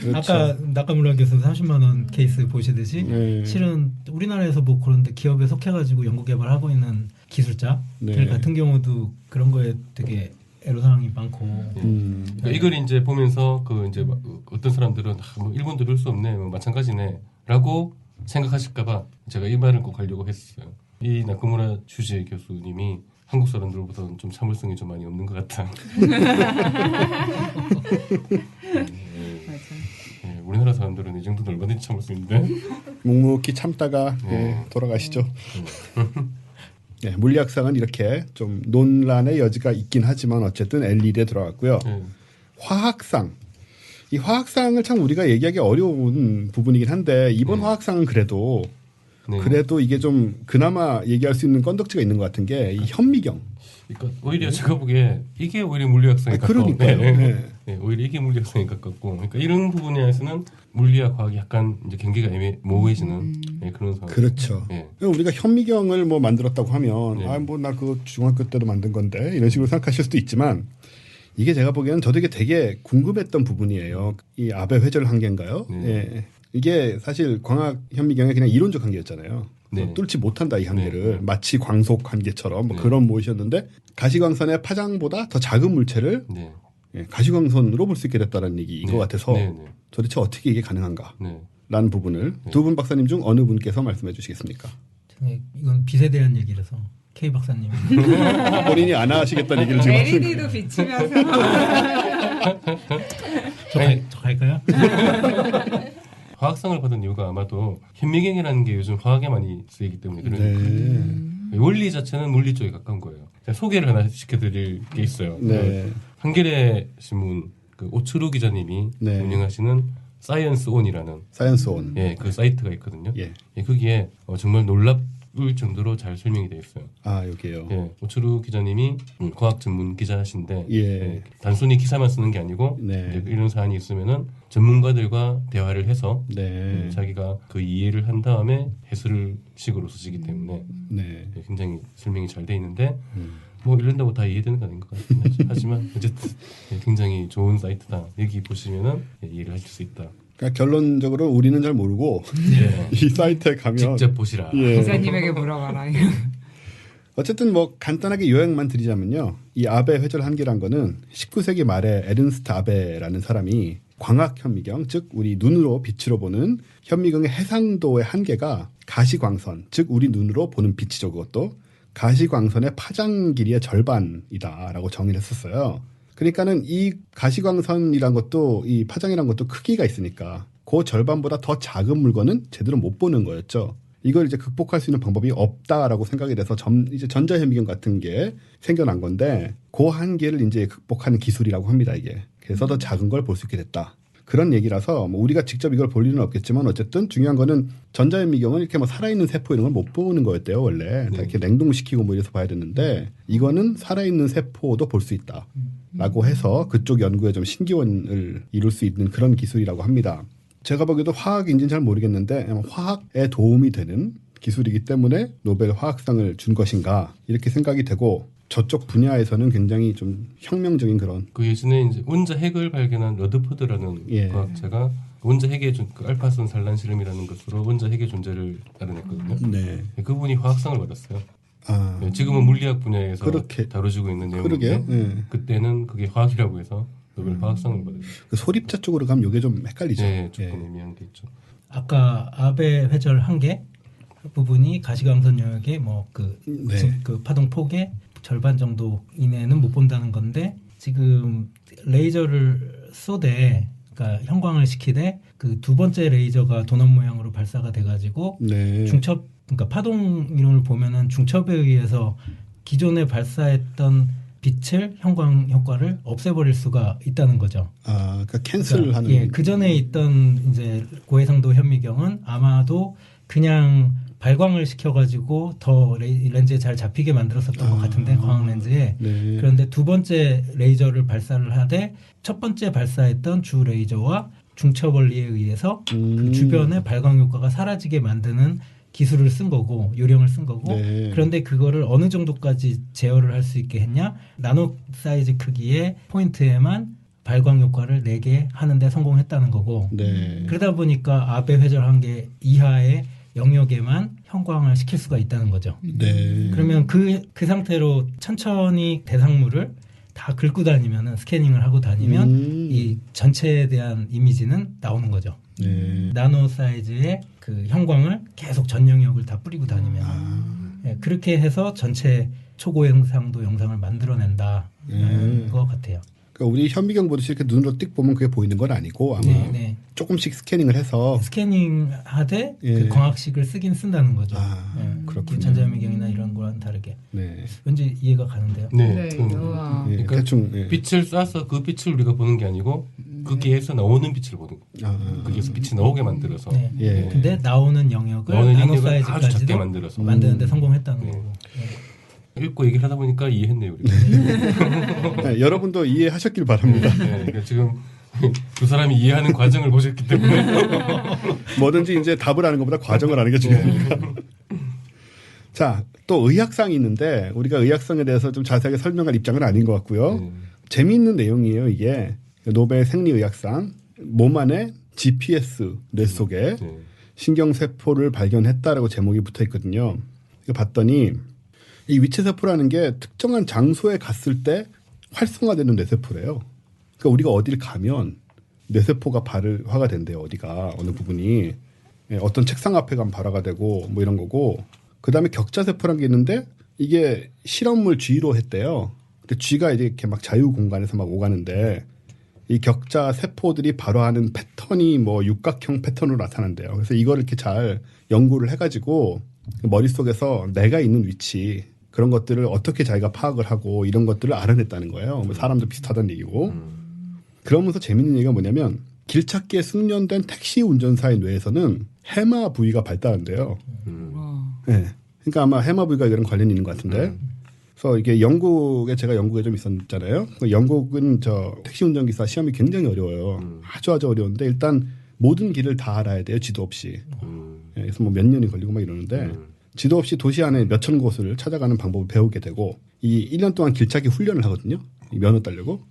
그렇죠. 아까 물라께서 30만 원 케이스 보시듯이 실은 우리나라에서 뭐 그런데 기업에 속해가지고 연구개발하고 있는 기술자들 같은 경우도 그런 거에 되게 애로사항이 많고. 그러니까 이걸 이제 보면서 이제 어떤 사람들은 뭐 일본도 별 수 없네, 뭐 마찬가지네라고 생각하실까봐 제가 이 말을 꼭 하려고 했어요. 이 나카무라 슈지 교수님이 한국 사람들보다는 좀 참을성이 좀 많이 없는 것 같아. 맞아. 예, 우리나라 사람들은 이 정도는 얼마든지 참을 수 있는데. 묵묵히 참다가 돌아가시죠. 네, 물리학상은 이렇게 좀 논란의 여지가 있긴 하지만 어쨌든 엘리트에 들어갔고요. 화학상. 이 화학상을 참 우리가 얘기하기 어려운 부분이긴 한데 이번 화학상은 그래도 이게 좀 그나마 얘기할 수 있는 건덕지가 있는 것 같은 게 이 현미경. 그러니까 오히려 제가 보기에 이게 오히려 물리학상에 가까워. 그러니까요. 네, 오히려 이게 물리학상에 가깝고, 그러니까 이런 부분에서는 물리학, 과학이 약간 이제 경계가 모호해지는 그런 상황. 그렇죠. 네. 우리가 현미경을 뭐 만들었다고 하면 네. 뭐 나 그 중학교 때도 만든 건데 이런 식으로 생각하실 수도 있지만 이게 제가 보기에는 저도 이게 되게 궁금했던 부분이에요. 이 아베 회절 한계인가요? 네. 예. 이게 사실 광학 현미경의 그냥 이론적 한계였잖아요. 네. 뚫지 못한다 이 한계를 네. 마치 광속 한계처럼 뭐 네. 그런 모이셨는데 가시광선의 파장보다 더 작은 물체를 네. 가시광선으로 볼 수 있게 됐다는 얘기인 것 같아서 도대체 어떻게 이게 가능한가? 네. 라는 부분을 두 분 박사님 중 어느 분께서 말씀해 주시겠습니까? 이건 빛에 대한 얘기라서 K 박사님. 본인이 안 하시겠다는 얘기를 지금 LED도 비치면서 저 갈까요? 화학상을 받은 이유가 아마도 현미경이라는 게 요즘 화학에 많이 쓰이기 때문에 그런 거예요. 원리 자체는 물리 쪽에 가까운 거예요. 제가 소개를 하나 시켜드릴 게 있어요. 네. 한겨레 신문 그 오츠루 기자님이 네. 운영하시는 사이언스 온이라는 사이언스 온. 그 사이트가 있거든요. 예. 거기에 정말 놀랍을 정도로 잘 설명이 되어 있어요. 아 여기요. 오츠루 기자님이 과학 전문 기자신데 예. 단순히 기사만 쓰는 게 아니고 네. 이제 이런 사안이 있으면은 전문가들과 대화를 해서 네. 자기가 그 이해를 한 다음에 해설을 식으로 쓰시기 때문에 네. 굉장히 설명이 잘 돼 있는데 뭐 이런다고 다 이해되는 거 아닌 것 같긴 하죠. 하지만 어쨌든 굉장히 좋은 사이트다. 여기 보시면은 이해를 하실 수 있다. 그러니까 결론적으로 우리는 잘 모르고 이 사이트에 가면 직접 보시라. 기자님에게 물어봐라. 어쨌든 뭐 간단하게 요약만 드리자면요. 이 아베 회절 한계란 거는 19세기 말에 에른스트 아베라는 사람이 광학 현미경, 즉 우리 눈으로 빛으로 보는 현미경의 해상도의 한계가 가시광선, 즉 우리 눈으로 보는 빛이죠. 그것도 가시광선의 파장 길이의 절반이다라고 정의를 했었어요. 그러니까는 이 가시광선이란 것도 이 파장이란 것도 크기가 있으니까 그 절반보다 더 작은 물건은 제대로 못 보는 거였죠. 이걸 이제 극복할 수 있는 방법이 없다라고 생각이 돼서 이제 전자현미경 같은 게 생겨난 건데 그 한계를 이제 극복하는 기술이라고 합니다. 이게. 그래서 더 작은 걸 볼 수 있게 됐다. 그런 얘기라서 뭐 우리가 직접 이걸 볼 일은 없겠지만 어쨌든 중요한 거는 전자현미경은 이렇게 뭐 살아있는 세포 이런 걸 못 보는 거였대요. 원래 다 이렇게 냉동시키고 뭐 이래서 봐야 되는데 이거는 살아있는 세포도 볼 수 있다라고 해서 그쪽 연구에 좀 신기원을 이룰 수 있는 그런 기술이라고 합니다. 제가 보기에도 화학인지는 잘 모르겠는데 화학에 도움이 되는 기술이기 때문에 노벨 화학상을 준 것인가 이렇게 생각이 되고 저쪽 분야에서는 굉장히 좀 혁명적인 그런 그 예전에 이제 원자 핵을 발견한 러드퍼드라는 과학자가 원자 핵의 그 알파선 산란 실험이라는 것으로 원자 핵의 존재를 알아냈거든요. 네. 그분이 화학상을 받았어요. 아, 지금은 물리학 분야에서 그렇게 다뤄지고 있는 내용인데 그때는 그게 화학이라고 해서 노벨 화학상을 받았어요. 그 소립자 쪽으로 가면 이게 좀 헷갈리죠. 네, 조금 애매한 게 있죠. 아까 아베 회절 한계 부분이 가시광선 영역의 그 파동 폭의 절반 정도 이내는 못 본다는 건데 지금 레이저를 쏘되 그러니까 형광을 시키되 그 두 번째 레이저가 도넛 모양으로 발사가 돼가지고 중첩 그러니까 파동 이론을 보면은 중첩에 의해서 기존에 발사했던 빛을 형광 효과를 없애버릴 수가 있다는 거죠. 아, 그러니까 캔슬하는. 그 전에 있던 이제 고해상도 현미경은 아마도 그냥 발광을 시켜가지고 더 렌즈에 잘 잡히게 만들었었던 것 같은데 광학 렌즈에. 그런데 두 번째 레이저를 발사를 하되 첫 번째 발사했던 주 레이저와 중첩 원리에 의해서 그 주변의 발광 효과가 사라지게 만드는 기술을 쓴 거고 요령을 쓴 거고 그런데 그거를 어느 정도까지 제어를 할 수 있게 했냐 나노 사이즈 크기의 포인트에만 발광 효과를 내게 하는데 성공했다는 거고 그러다 보니까 아베 회절 한계 이하의 영역에만 형광을 시킬 수가 있다는 거죠. 그러면 그 상태로 천천히 대상물을 다 긁고 다니면은 스캐닝을 하고 다니면 이 전체에 대한 이미지는 나오는 거죠. 나노 사이즈의 그 형광을 계속 전 영역을 다 뿌리고 다니면 예, 그렇게 해서 전체 초고해상도 영상을 만들어낸다는 것 같아요. 그러니까 우리 현미경 보듯이 이렇게 눈으로 띡 보면 그게 보이는 건 아니고 아마 네. 조금씩 스캐닝을 해서 스캐닝하되 예. 그 광학식을 쓰긴 쓴다는 거죠. 아, 예, 그렇군요. 전자현미경이나 이런 거와는 다르게. 네. 왠지 이해가 가는데요. 네. 네. 우와. 예, 그러니까 대충 예. 빛을 쏴서 그 빛을 우리가 보는 게 아니고 거기에서 나오는 빛을 보는 거. 거기에서 빛이 나오게 만들어서. 네. 예. 근데 나오는 영역을 나오는 나노 영역을 아주 작게 사이즈까지도 만들어서. 만드는데 성공했다는 네. 거고. 읽고 얘기를 하다 보니까 이해했네요. 우리가. 네, 여러분도 이해하셨길 바랍니다. 네, 그러니까 지금 두 사람이 이해하는 과정을 보셨기 때문에 뭐든지 이제 답을 아는 것보다 과정을 아는 게 중요하니까. 자, 또 의학상이 있는데 우리가 의학상에 대해서 좀 자세하게 설명할 입장은 아닌 것 같고요. 재미있는 내용이에요. 이게 노벨 생리의학상 몸 안에 GPS 뇌 속에 네. 신경세포를 발견했다라고 제목이 붙어 있거든요. 이거 봤더니 이 위치세포라는 게 특정한 장소에 갔을 때 활성화되는 뇌세포래요. 그러니까 우리가 어딜 가면 뇌세포가 발화가 된대요. 어디가 어느 부분이 어떤 책상 앞에 가면 발화가 되고 뭐 이런 거고 그다음에 격자세포라는 게 있는데 이게 실험을 쥐로 했대요. 근데 쥐가 이제 이렇게 막 자유 공간에서 막 오가는데 이 격자 세포들이 발화하는 패턴이 뭐 육각형 패턴으로 나타난대요. 그래서 이거를 이렇게 잘 연구를 해가지고 머릿속에서 내가 있는 위치 그런 것들을 어떻게 자기가 파악을 하고 이런 것들을 알아냈다는 거예요. 뭐 사람도 비슷하다는 얘기고. 그러면서 재밌는 얘기가 뭐냐면 길찾기에 숙련된 택시 운전사의 뇌에서는 해마 부위가 발달한대요. 네. 그러니까 아마 해마 부위가 이런 관련이 있는 것 같은데. 그래서 이게 제가 영국에 좀 있었잖아요. 영국은 저 택시 운전기사 시험이 굉장히 어려워요. 아주 어려운데 일단 모든 길을 다 알아야 돼요. 지도 없이. 네. 그래서 뭐 몇 년이 걸리고 막 이러는데 지도 없이 도시 안에 몇천 곳을 찾아가는 방법을 배우게 되고 이 1년 동안 길찾기 훈련을 하거든요. 이 면허 따려고.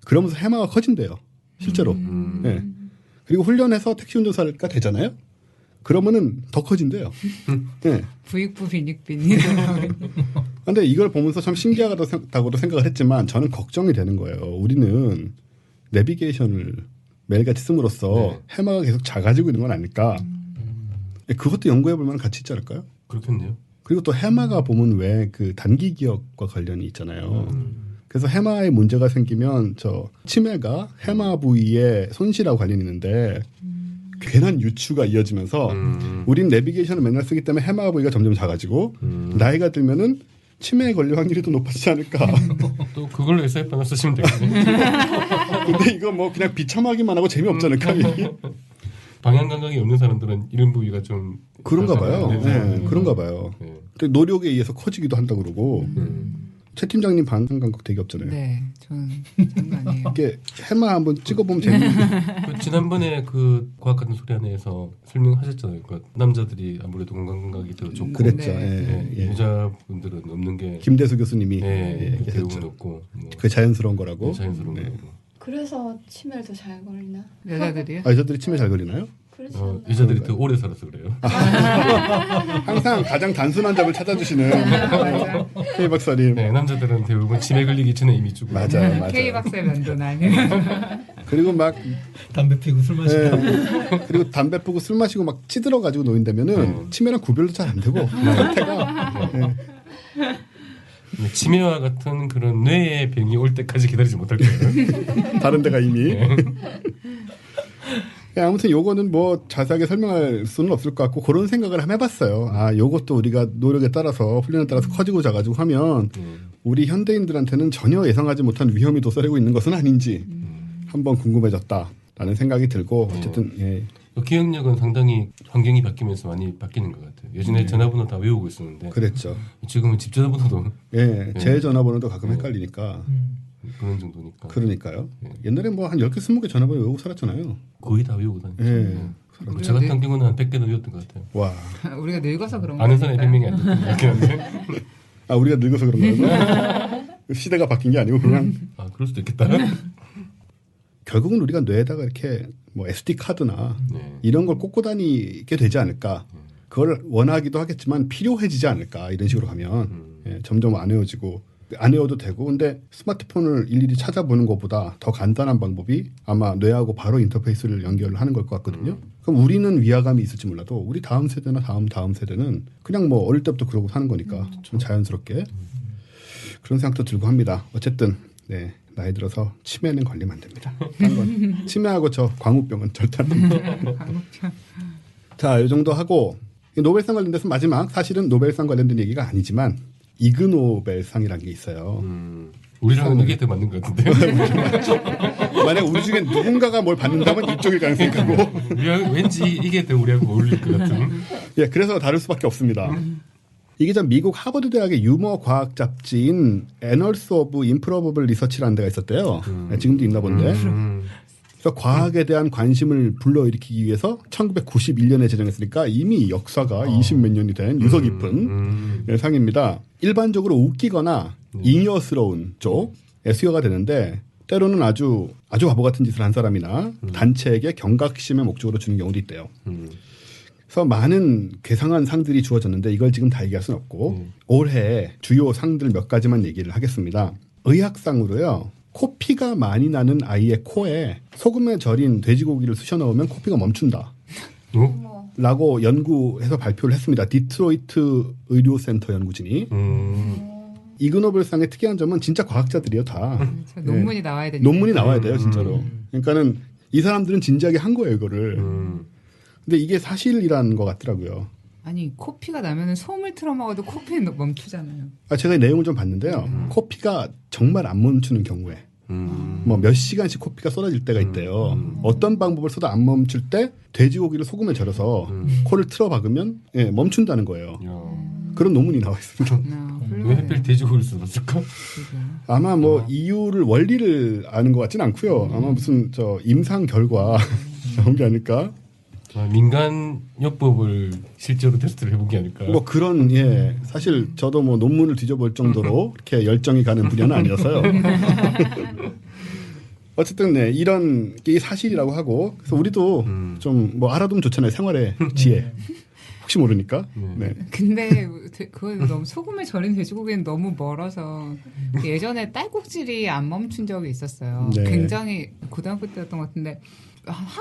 그러면서 해마가 커진대요. 실제로. 네. 그리고 훈련해서 택시 운전사가 되잖아요. 그러면은 더 커진대요. 네. 부익부 빈익빈. 근데 이걸 보면서 참 신기하다고도 생각을 했지만 저는 걱정이 되는 거예요. 우리는 내비게이션을 매일같이 씀으로써 해마가 계속 작아지고 있는 건 아닐까. 그것도 연구해 볼 만한 가치 있지 않을까요? 그렇겠네요. 그리고 또 해마가 보면 왜 그 단기 기억과 관련이 있잖아요. 그래서 해마에 문제가 생기면 저 치매가 해마 부위에 손실하고 관련이 있는데 괜한 유추가 이어지면서 우린 내비게이션을 맨날 쓰기 때문에 해마 부위가 점점 작아지고 나이가 들면은 치매에 걸릴 확률이 더 높아지지 않을까. 또 그걸로 SF 하나 쓰시면 되겠네요. 근데 이거 뭐 그냥 비참하기만 하고 재미없지 않을까. 방향 감각이 없는 사람들은 이런 부위가 좀 그런가 봐요. 네. 그런가 봐요. 네. 근데 노력에 의해서 커지기도 한다 그러고. 최 팀장님 방향 감각 되게 없잖아요. 네, 저는 장난 아니에요. 이게 해마 한번 찍어보면 재밌는데. 그 지난번에 그 과학 같은 소리 안에서 설명하셨잖아요. 그 남자들이 아무래도 건강 감각이 더 좋고 그랬죠. 네. 예, 여자분들은 없는 게 김대수 교수님이 예, 그 했죠. 대우는 없고 뭐 그 자연스러운 거라고. 자연스러운 네. 거고. 그래서 치매를 더 잘 걸리나? 여자들이요? 아, 여자들이 치매 잘 걸리나요? 그렇지 않나요? 여자들이 더 오래 살아서 그래요. 항상 가장 단순한 답을 찾아주시는 K 박사님. 네, 남자들은 대부분 치매 걸리기 전에 이미 죽고. 맞아요. K 박사의 면도는 아니에요. 그리고 막 담배 피고 술 마시고. 그리고 담배 피고 술 마시고 막 찌들어 가지고 노인다면은 치매랑 구별도 잘 안 되고 상태가. 치매와 같은 그런 뇌의 병이 올 때까지 기다리지 못할 거예요. 다른 데가 이미. 아무튼 요거는 뭐 자세하게 설명할 수는 없을 것 같고 그런 생각을 한번 해봤어요. 아, 요것도 우리가 노력에 따라서 훈련에 따라서 커지고 작아지고 하면 우리 현대인들한테는 전혀 예상하지 못한 위험이 도사리고 있는 것은 아닌지 한번 궁금해졌다라는 생각이 들고 어쨌든 예. 기억력은 상당히 환경이 바뀌면서 많이 바뀌는 것 같아요. 예전에 전화번호 다 외우고 있었는데 그랬죠. 지금은 집 전화번호도 예, 제 전화번호도 가끔 헷갈리니까. 그런 정도니까. 그러니까요. 옛날에 뭐 한 10개, 20개 전화번호 외우고 살았잖아요. 거의 다 외우고 다녔죠. 예. 저 같은 경우는 한 100개는 외웠던 것 같아요. 와. 우리가 늙어서 그런 거 아는 사람이 100명이 안 됐던 것 같긴 한데. 아, 우리가 늙어서 그런 거예요? 시대가 바뀐 게 아니고 그냥. 아, 그럴 수도 있겠다. 결국은 우리가 뇌에다가 이렇게 뭐 SD 카드나 네. 이런 걸 꽂고 다니게 되지 않을까. 그걸 원하기도 하겠지만 필요해지지 않을까. 이런 식으로 가면 예, 점점 안 외워지고. 안 외워도 되고 근데 스마트폰을 일일이 찾아보는 것보다 더 간단한 방법이 아마 뇌하고 바로 인터페이스를 연결을 하는 걸 것 같거든요. 그럼 우리는 위화감이 있을지 몰라도 우리 다음 세대나 다음 세대는 그냥 뭐 어릴 때부터 그러고 사는 거니까 좀 자연스럽게 그런 생각도 들고 합니다. 어쨌든 네, 나이 들어서 치매는 걸리면 안 됩니다. 치매하고 저 광우병은 절대 안 됩니다. 자, 이 정도 하고 노벨상 관련돼서 마지막 사실은 노벨상 관련된 얘기가 아니지만 이그노벨상이라는 게 있어요. 우리랑은 이게 더 맞는 것 같은데요. 만약 우리 중에 누군가가 뭘 받는다면 이쪽일 가능성이 크고 왠지 이게 더 우리하고 어울릴 것 같은. 예, 그래서 다를 수밖에 없습니다. 이게 전 미국 하버드 대학의 유머 과학 잡지인 Annals of Improbable Research라는 데가 있었대요. 예, 지금도 있나 본데. 그래서 과학에 대한 관심을 불러일으키기 위해서 1991년에 제정했으니까 이미 역사가 20몇 년이 된 유서 깊은 상입니다. 일반적으로 웃기거나 잉여스러운 쪽에 수여가 되는데 때로는 아주 바보 같은 짓을 한 사람이나 단체에게 경각심의 목적으로 주는 경우도 있대요. 그래서 많은 괴상한 상들이 주어졌는데 이걸 지금 다 얘기할 수는 없고 올해 주요 상들 몇 가지만 얘기를 하겠습니다. 의학상으로요. 코피가 많이 나는 아이의 코에 소금에 절인 돼지고기를 쑤셔 넣으면 코피가 멈춘다. 라고 연구해서 발표를 했습니다. 디트로이트 의료센터 연구진이. 이그노벨상의 특이한 점은 진짜 과학자들이에요, 다. 논문이 나와야 되니까. 논문이 나와야 돼요, 진짜로. 그러니까는 이 사람들은 진지하게 한 거예요, 이거를. 근데 이게 사실이라는 것 같더라고요. 아니 코피가 나면은 솜을 틀어 먹어도 코피는 멈추잖아요. 제가 이 내용을 좀 봤는데요. 코피가 정말 안 멈추는 경우에 뭐 몇 시간씩 코피가 쏟아질 때가 있대요. 어떤 방법을 써도 안 멈출 때 돼지고기를 소금에 절여서 코를 틀어 박으면 예, 멈춘다는 거예요. 그런 논문이 나와 있습니다. 왜 하필 돼지고기를 써봤을까? 아마 뭐 이유를 원리를 아는 것 같진 않고요. 아마 무슨 저 임상 결과 나온 게 아닐까. 민간요법을 실제로 테스트를 해본 게 아닐까. 뭐 그런 예 사실 저도 뭐 논문을 뒤져볼 정도로 이렇게 열정이 가는 분야는 아니어서요. 어쨌든 네 이런 게 사실이라고 하고 그래서 우리도 좀 뭐 알아두면 좋잖아요. 생활의 지혜. 혹시 모르니까. 네. 근데 그거 너무 소금에 절인 돼지고기는 너무 멀어서 예전에 딸꾹질이 안 멈춘 적이 있었어요. 네. 굉장히 고등학교 때였던 것 같은데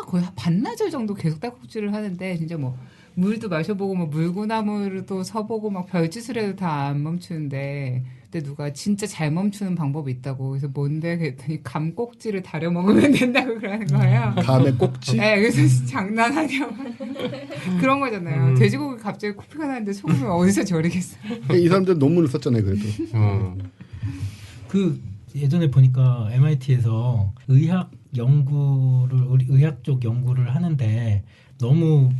거의 반나절 정도 계속 딸꾹질을 하는데 진짜 뭐 물도 마셔보고 뭐 물구나무도 서보고 막 별짓을 해도 다 안 멈추는데 그때 누가 진짜 잘 멈추는 방법이 있다고 그래서 뭔데 그랬더니 감 꼭지를 다려 먹으면 된다고 그러는 거예요. 감의 꼭지? 네, 그래서 장난하냐고 그런 거잖아요. 돼지고기 갑자기 코피가 나는데 소금을 어디서 절이겠어요? 이 사람들 논문을 썼잖아요, 그래도. 그 예전에 보니까 MIT에서 의학 쪽 연구를 하는데 너무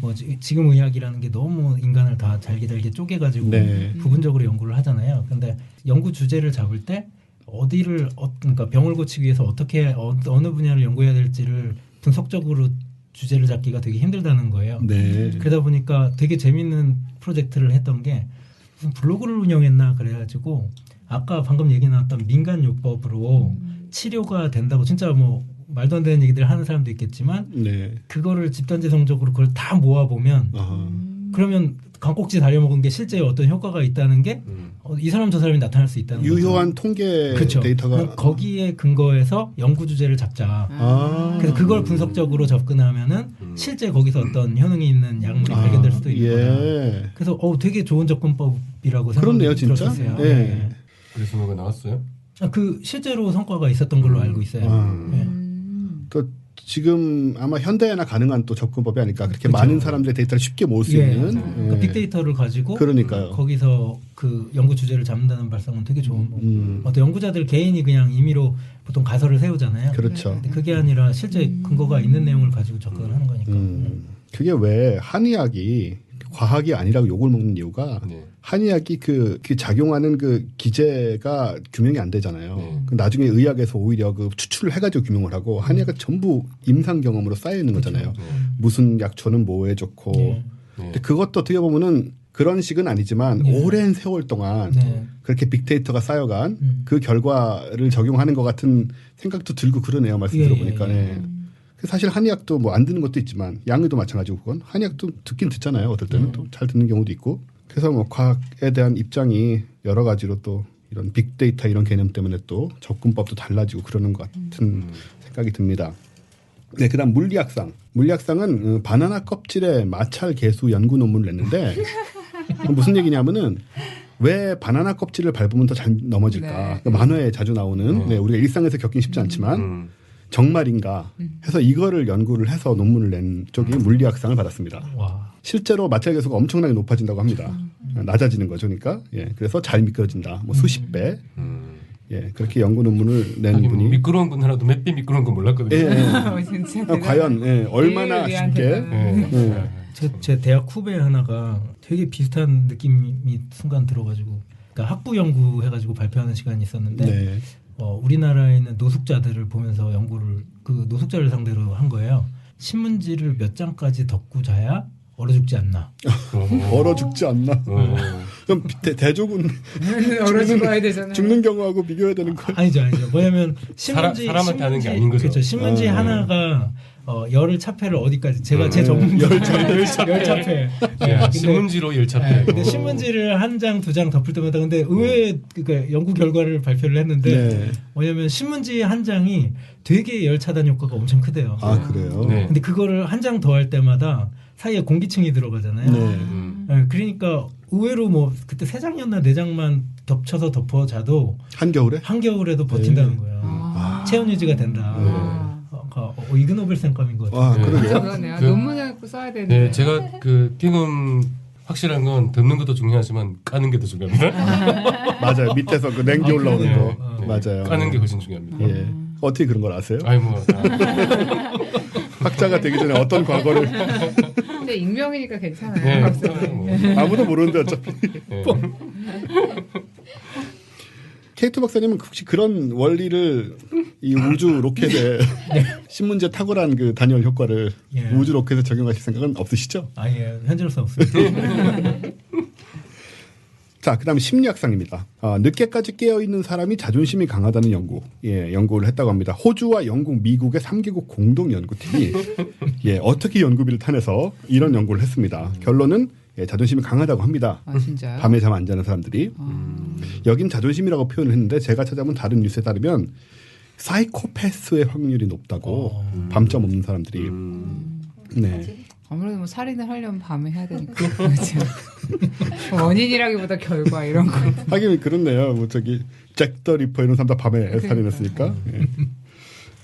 지금 의학이라는 게 너무 인간을 다 잘게 쪼개가지고 네. 부분적으로 연구를 하잖아요. 근데 연구 주제를 잡을 때 어디를 그러니까 병을 고치기 위해서 어떻게 어느 분야를 연구해야 될지를 분석적으로 주제를 잡기가 되게 힘들다는 거예요. 네. 그러다 보니까 되게 재밌는 프로젝트를 했던 게 무슨 블로그를 운영했나 그래가지고 아까 방금 얘기 나왔던 민간요법으로 치료가 된다고 진짜 뭐 말도 안 되는 얘기들 하는 사람도 있겠지만 네. 그거를 집단지성적으로 그걸 다 모아보면 그러면 강꼭지 다려먹은 게 실제 어떤 효과가 있다는 게 이 사람 저 사람이 나타날 수 있다는 유효한 통계 그렇죠. 데이터가 거기에 근거해서 연구 주제를 잡자. 그래서 그걸 분석적으로 접근하면은 실제 거기서 어떤 효능이 있는 약물이 발견될 수도 있고. 예. 그래서 되게 좋은 접근법이라고 그렇네요, 생각이 진짜. 들었어요. 예. 네. 그래서 뭐가 나왔어요? 그 실제로 성과가 있었던 걸로 알고 있어요. 네. 또 지금 아마 현대에나 가능한 또 접근법이 아닐까. 그렇게 그렇죠. 많은 사람들의 데이터를 쉽게 모을 수 예, 있는. 그러니까 빅데이터를 가지고 그러니까요. 거기서 그 연구 주제를 잡는다는 발상은 되게 좋은 거고 어떤 연구자들 개인이 그냥 임의로 보통 가설을 세우잖아요. 그렇죠. 근데 그게 아니라 실제 근거가 있는 내용을 가지고 접근을 하는 거니까. 그게 왜 한의학이 과학이 아니라고 욕을 먹는 이유가 네. 한의학이 그 작용하는 그 기제가 규명이 안 되잖아요. 나중에 의학에서 오히려 그 추출을 해가지고 규명을 하고 한의학은 전부 임상 경험으로 쌓여 있는 거잖아요. 무슨 약초는 뭐에 좋고. 근데 그것도 어떻게 보면은 그런 식은 아니지만 오랜 세월 동안 그렇게 빅데이터가 쌓여간 그 결과를 적용하는 것 같은 생각도 들고 그러네요. 말씀 들어보니까. 사실 한의학도 뭐 안 듣는 것도 있지만 양의도 마찬가지고 그건 한의학도 듣긴 듣잖아요. 어떨 때는 또 잘 듣는 경우도 있고. 그래서 뭐 과학에 대한 입장이 여러 가지로 또 이런 빅데이터 이런 개념 때문에 또 접근법도 달라지고 그러는 것 같은 생각이 듭니다. 네, 그다음 물리학상. 물리학상은 바나나 껍질에 마찰 계수 연구 논문을 냈는데 무슨 얘기냐면은 왜 바나나 껍질을 밟으면 더 잘 넘어질까? 네. 만화에 자주 나오는 네, 우리가 일상에서 겪긴 쉽지 않지만 정말인가 해서 이거를 연구를 해서 논문을 낸 쪽이 물리학상을 받았습니다. 와. 실제로 마찰 계수가 엄청나게 높아진다고 합니다. 낮아지는 거죠, 그러니까. 예, 그래서 잘 미끄러진다. 뭐 수십 배. 예, 그렇게 연구 논문을 낸 하긴 분이. 미끄러운 건 하나도 몇 배 미끄러운 건 몰랐거든요. 예, 예. 진짜 과연 예, 얼마나 인류를 위한 쉽게. 대단한. 예. 제 대학 후배 하나가 되게 비슷한 느낌이 순간 들어가지고, 그러니까 학부 연구 해가지고 발표하는 시간이 있었는데, 네. 우리나라에 있는 노숙자들을 보면서 연구를 그 노숙자를 상대로 한 거예요. 신문지를 몇 장까지 덮고 자야 얼어 죽지 않나. 얼어 죽지 않나. 그럼 대조군 얼어 죽어야 되잖아요. 죽는 경우하고 비교해야 되는 거. 아니죠. 뭐냐면 신문지 사람한테 하는 게 아닌 거죠. 그렇죠. 신문지 하나가 열을 차폐를 어디까지 제가 제 전문 열차폐. 예, 신문지로 열차폐. 근데 신문지를 한 장, 두 장 덮을 때마다 근데 의외의 그러니까 연구 결과를 발표를 했는데 네. 뭐냐면 신문지 한 장이 되게 열 차단 효과가 엄청 크대요. 아, 그래요? 네. 근데 그거를 한 장 더 할 때마다 사이에 공기층이 들어가잖아요. 네. 네, 그러니까 의외로 뭐 그때 3장이었나 4장만 덮쳐서 덮어 자도 한겨울에? 한겨울에도 버틴다는 거예요. 아. 체온 유지가 된다. 이그노벨 생감인 것 같아요. 아, 네. 그러게요. 그러네요. 그- 논문을 써야 되는데. 네, 제가 지금 확실한 건 덮는 것도 중요하지만 까는 게 더 중요합니다. 맞아요. 밑에서 그 냉기 아, 올라오는 그래요? 거. 네, 맞아요. 까는 게 훨씬 중요합니다. 예. 어떻게 그런 걸 아세요? 아이 뭐 학자가 되기 전에 어떤 과거를 근데 익명이니까 괜찮아요. 네, 박사님. 뭐, 아무도 모르는데 어차피. 네. 케이토 박사님은 혹시 그런 원리를 이 우주 로켓에 신문지에 탁월한 그 단열 효과를 예. 우주 로켓에 적용하실 생각은 없으시죠? 아예 현재로서 없습니다. 자, 그다음 심리학상입니다. 늦게까지 깨어 있는 사람이 자존심이 강하다는 연구를 했다고 합니다. 호주와 영국, 미국의 3개국 공동 연구팀이 어떻게 연구비를 타내서 이런 연구를 했습니다. 결론은 자존심이 강하다고 합니다. 아, 진짜요? 밤에 잠 안 자는 사람들이. 여긴 자존심이라고 표현을 했는데 제가 찾아본 다른 뉴스에 따르면 사이코패스의 확률이 높다고 밤잠 없는 사람들이. 네. 아무래도 뭐 살인을 하려면 밤에 해야 되니까. 그렇죠. 원인이라기보다 결과 이런 거. 하긴 그렇네요. 뭐 잭 더 리퍼 이런 사람 다 밤에 살인했으니까. 예.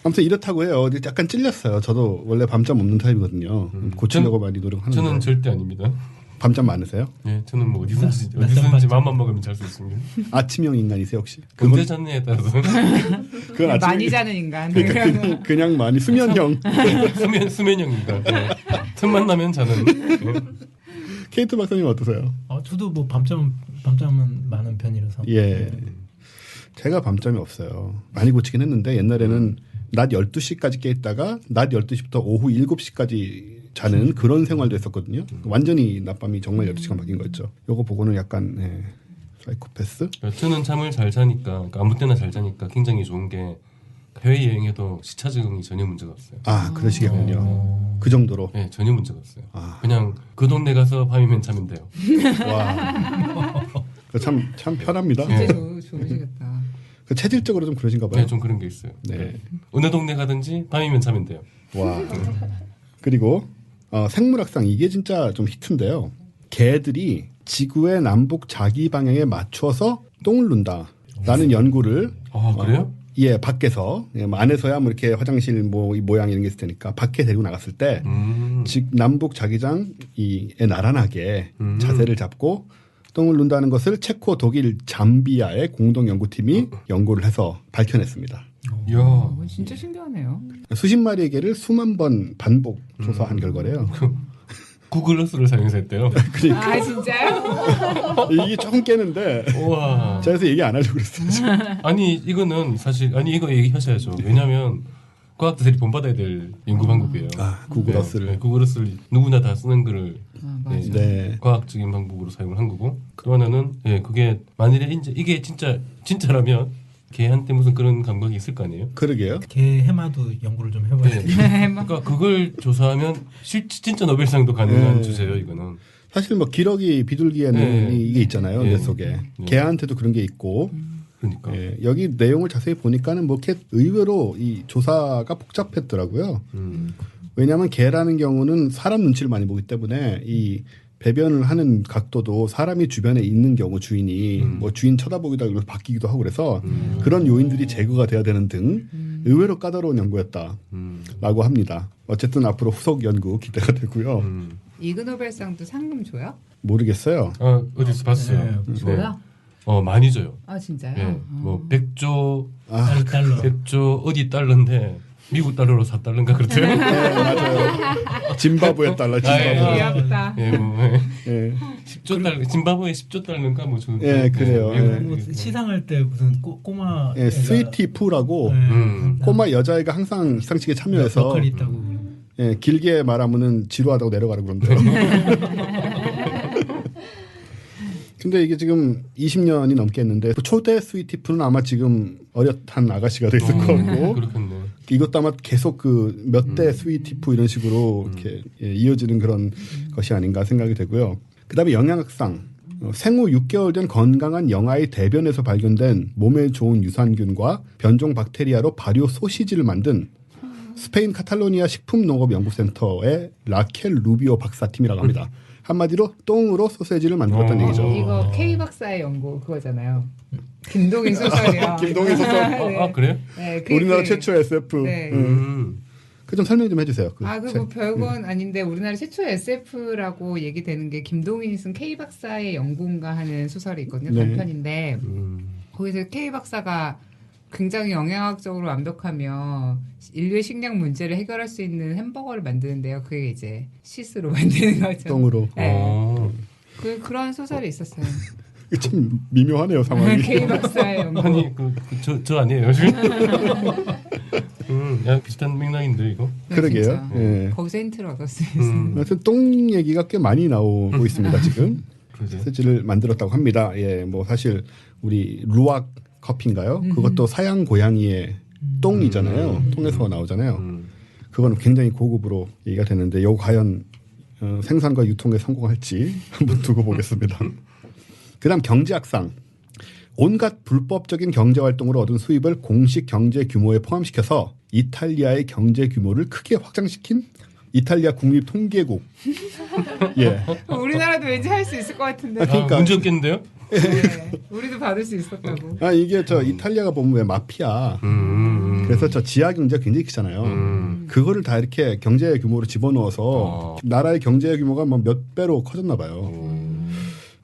아무튼 이렇다고 해요. 약간 찔렸어요. 저도 원래 밤잠 없는 타입이거든요. 고치려고 많이 노력하는데. 저는 절대 아닙니다. 밤잠 많으세요? 예, 저는 뭐 어디서든지 마음만 먹으면 잘 수 있습니다. 아침형 인간이세요 혹시? 언제 잤느냐에 따라서 그건 아침 많이 자는 인간. 그러니까 그냥 많이 수면형. 수면형입니다. 예. 틈만 나면 자는. 예. 케이트 박사님 어떠세요? 저도 뭐 밤잠은 많은 편이라서. 예. 제가 밤잠이 없어요. 많이 고치긴 했는데 옛날에는 낮 12시까지 깨 있다가 낮 12시부터 오후 7시까지 자는 그런 생활도 했었거든요. 완전히 낮밤이 정말 12시간 바뀐 거였죠. 요거 보고는 약간 사이코패스? 저는 잠을 잘 자니까 그러니까 아무 때나 잘 자니까 굉장히 좋은 게 해외 여행에도 시차 적응이 전혀 문제가 없어요. 아, 그러시겠군요. 그 정도로. 네, 전혀 문제가 없어요. 아. 그냥 그 동네 가서 밤이면 자면 돼요. 와. 참 편합니다. 진짜 좋으시겠다. 체질적으로 좀 그러신가 봐요. 네, 좀 그런 게 있어요. 네. 어느 동네 가든지 밤이면 자면 돼요. 와. 그리고 생물학상 이게 진짜 좀 히트인데요. 개들이 지구의 남북 자기 방향에 맞춰서 똥을 눈다라는 연구를 아, 그래요? 밖에서 뭐 안에서야 뭐 이렇게 화장실 뭐 이 모양 이런 게 있을 테니까 밖에 데리고 나갔을 때 남북 자기장에 나란하게 자세를 잡고 똥을 눈다는 것을 체코, 독일, 잠비아의 공동 연구팀이 연구를 해서 밝혀냈습니다. 이야. 진짜 신기하네요. 수십 마리의 개를 수만 번 반복 조사한 결과래요. 구글 어스를 사용해서 했대요. 그러니까 아, 진짜요? 이게 조금 깨는데 우와. 제가 그래서 얘기 안 하려고 그랬어요. 지금. 아니 이거는 사실 이거 얘기하셔야죠. 왜냐하면 과학자들이 본받아야 될 연구 방법이에요. 구글 어스를. 구글 어스를 누구나 다 쓰는 글을 맞아. 네. 과학적인 방법으로 사용을 한 거고 또 하나는 그게 만일에 이게 진짜라면 걔한테 무슨 그런 감각이 있을 거 아니에요? 그러게요. 개 해마도 연구를 좀 해봐야 돼. 그러니까 그걸 조사하면 진짜 노벨상도 가능한 네. 주제예요. 이거는. 사실 뭐 기러기 비둘기에는 네. 이게 있잖아요. 네. 뇌 속에. 네. 개한테도 그런 게 있고 그러니까. 예, 여기 내용을 자세히 보니까는 뭐 이렇게 의외로 이 조사가 복잡했더라고요. 왜냐하면 개라는 경우는 사람 눈치를 많이 보기 때문에 이 배변을 하는 각도도 사람이 주변에 있는 경우 주인이 뭐 주인 쳐다보기도 하고 바뀌기도 하고 그래서 그런 요인들이 제거가 돼야 되는 등 의외로 까다로운 연구였다라고 합니다. 어쨌든 앞으로 후속 연구 기대가 되고요. 이그노벨상도 상금 줘요? 모르겠어요. 어디서 봤어요. 네. 줘요? 많이 줘요. 아 진짜요? 예, 뭐 100조 달러. 100조 어디 달러인데 미국 달러로 4달러인가 그렇대요. 네, 맞아요. 짐바브웨 달러, 짐바브웨. 귀엽다. 예, 뭐 예, 10조 달러, 짐바브웨 10조 달러인가 뭐 주는. 예, 그래요. 예. 뭐 시상할 때 무슨 꼬마 예, 스위티 푸라고 꼬마 여자애가 항상 시상식에 참여해서 역할이 있다고. 예, 길게 말하면은 지루하다고 내려가라 그런대요. 근데 이게 지금 20년이 넘겠는데 초대 스위티푸는 아마 지금 어엿한 아가씨가 돼 있을 거고 그렇겠네. 이것도 아마 계속 그 몇 대 스위티푸 이런 식으로 이렇게 예, 이어지는 그런 것이 아닌가 생각이 되고요. 그다음에 영양학상. 생후 6개월 된 건강한 영아의 대변에서 발견된 몸에 좋은 유산균과 변종 박테리아로 발효 소시지를 만든 스페인 카탈로니아 식품농업연구센터의 라켈 루비오 박사팀이라고 합니다. 한마디로 똥으로 소세지를 만들었다는 얘기죠. 이거 K 박사의 연구 그거잖아요. 김동인 소설이요. 김동인 소설. 네. 그래요? 네, 우리나라 최초 SF. 네. 그 좀 설명 좀 해주세요. 그뭐 별건 아닌데 우리나라 최초 SF라고 얘기되는 게 김동인이 쓴 K 박사의 연구인가 하는 소설이 있거든요. 네. 단편인데 거기서 K 박사가 굉장히 영양학적으로 완벽하며 인류의 식량 문제를 해결할 수 있는 햄버거를 만드는데요. 그게 이제 시스로 만드는 거죠. 똥으로. 네. 그런 소설이 있었어요. 참 미묘하네요 상황이. K 박사의 연구. 아니 저 아니에요 지금. 야 비슷한 맥락인데 이거. 그러게요. 진짜. 예. 거기서 힌트를 얻었어요. 하여튼 똥 얘기가 꽤 많이 나오고 있습니다 지금. 그러죠. 소세지를 만들었다고 합니다. 예, 뭐 사실 우리 루악 커피인가요? 그것도 사양 고양이의 똥이잖아요. 통에서 나오잖아요. 그거는 굉장히 고급으로 얘기가 되는데 요 과연 생산과 유통에 성공할지 한번 두고 보겠습니다. 그다음 경제학상. 온갖 불법적인 경제 활동으로 얻은 수입을 공식 경제 규모에 포함시켜서 이탈리아의 경제 규모를 크게 확장시킨 이탈리아 국립통계국. 예. 우리나라도 왠지 할 수 있을 것 같은데. 그러니까. 문제 없겠는데요? 네, 우리도 받을 수 있었다고. 이게 저 이탈리아가 보면 왜 마피아. 그래서 저 지하 경제가 굉장히 크잖아요. 그거를 다 이렇게 경제 규모로 집어넣어서 나라의 경제 규모가 뭐 몇 배로 커졌나 봐요.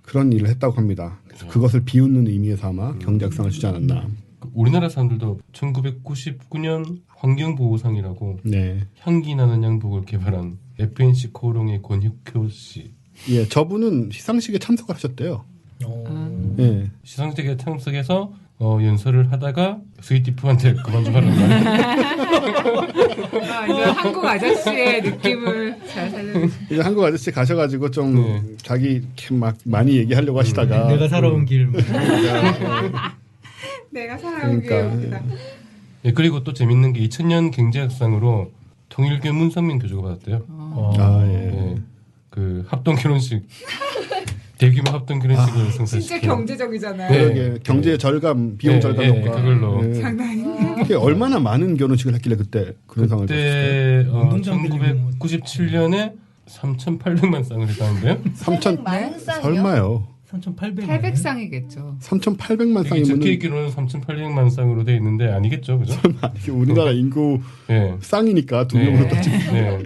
그런 일을 했다고 합니다. 그래서 그것을 비웃는 의미에서 아마 경제학상을 주지 않았나. 우리나라 사람들도 1999년 환경보호상이라고 네. 향기 나는 양복을 개발한 FNC 코롱의 권혁효 씨. 예, 저분은 시상식에 참석을 하셨대요. 예. 시상식에 참석해서 연설을 하다가 스위티프한테 그만 좀 하라는 거예요. 이제 한국 아저씨의 느낌을 잘 살려주시. 이제 한국 아저씨 가셔가지고 좀 자기 이렇게 막 많이 얘기하려고 하시다가 내가 살아온 길. 내가 살아온 게 그러니까. 웃기다. 예, 그리고 또 재밌는 게 2000년 경제학상으로 통일교 문선민 교수가 받았대요. 예. 예, 그 합동 결혼식 대규모 합동 결혼식을 진짜 성사시킨. 경제적이잖아요. 네. 그러게 경제 절감, 비용 예, 절감 예, 효과. 그걸로. 예. 장난 아니에요. 그게 얼마나 많은 결혼식을 했길래 그때 그런 상황을 그때 운동장 빌리고 1997년에 3,800만 쌍을 했다는데요. 3천 많은 쌍이요? 설마요. 3,800. 800쌍이겠죠. 3,800만 여기 쌍이면 적혀있기로는 3,800만 쌍으로 돼 있는데 아니겠죠, 그죠? 이게 우리나라 인구 예. 쌍이니까 두 명으로 또 네.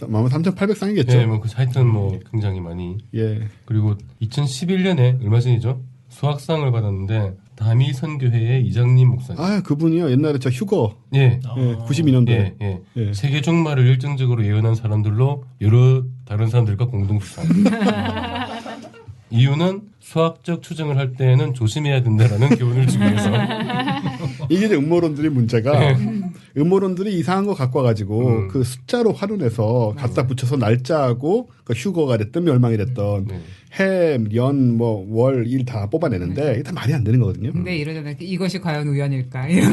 아마 3,800쌍이겠죠. 예, 뭐 하여튼 뭐 굉장히 많이. 예. 그리고 2011년에 얼마 전이죠. 수학상을 받았는데 다미 선교회의 이장님 목사님. 아, 그분이요. 옛날에 저 휴거 예. 예, 92년도에 예, 예. 예. 세계 종말을 열정적으로 예언한 사람들로 여러 다른 사람들과 공동 수상. 이유는 수학적 추정을 할 때에는 조심해야 된다라는 교훈을 주기 위해서. 이게 이제 음모론들이 문제가 음모론들이 이상한 거 갖고 와가지고 그 숫자로 활용해서 갖다 붙여서 날짜하고 그 휴거가 됐든 멸망이 됐던 네. 해, 연, 뭐 월, 일 다 뽑아내는데 이게 다 말이 안 되는 거거든요. 근데 이러잖아요. 이것이 과연 우연일까? 이런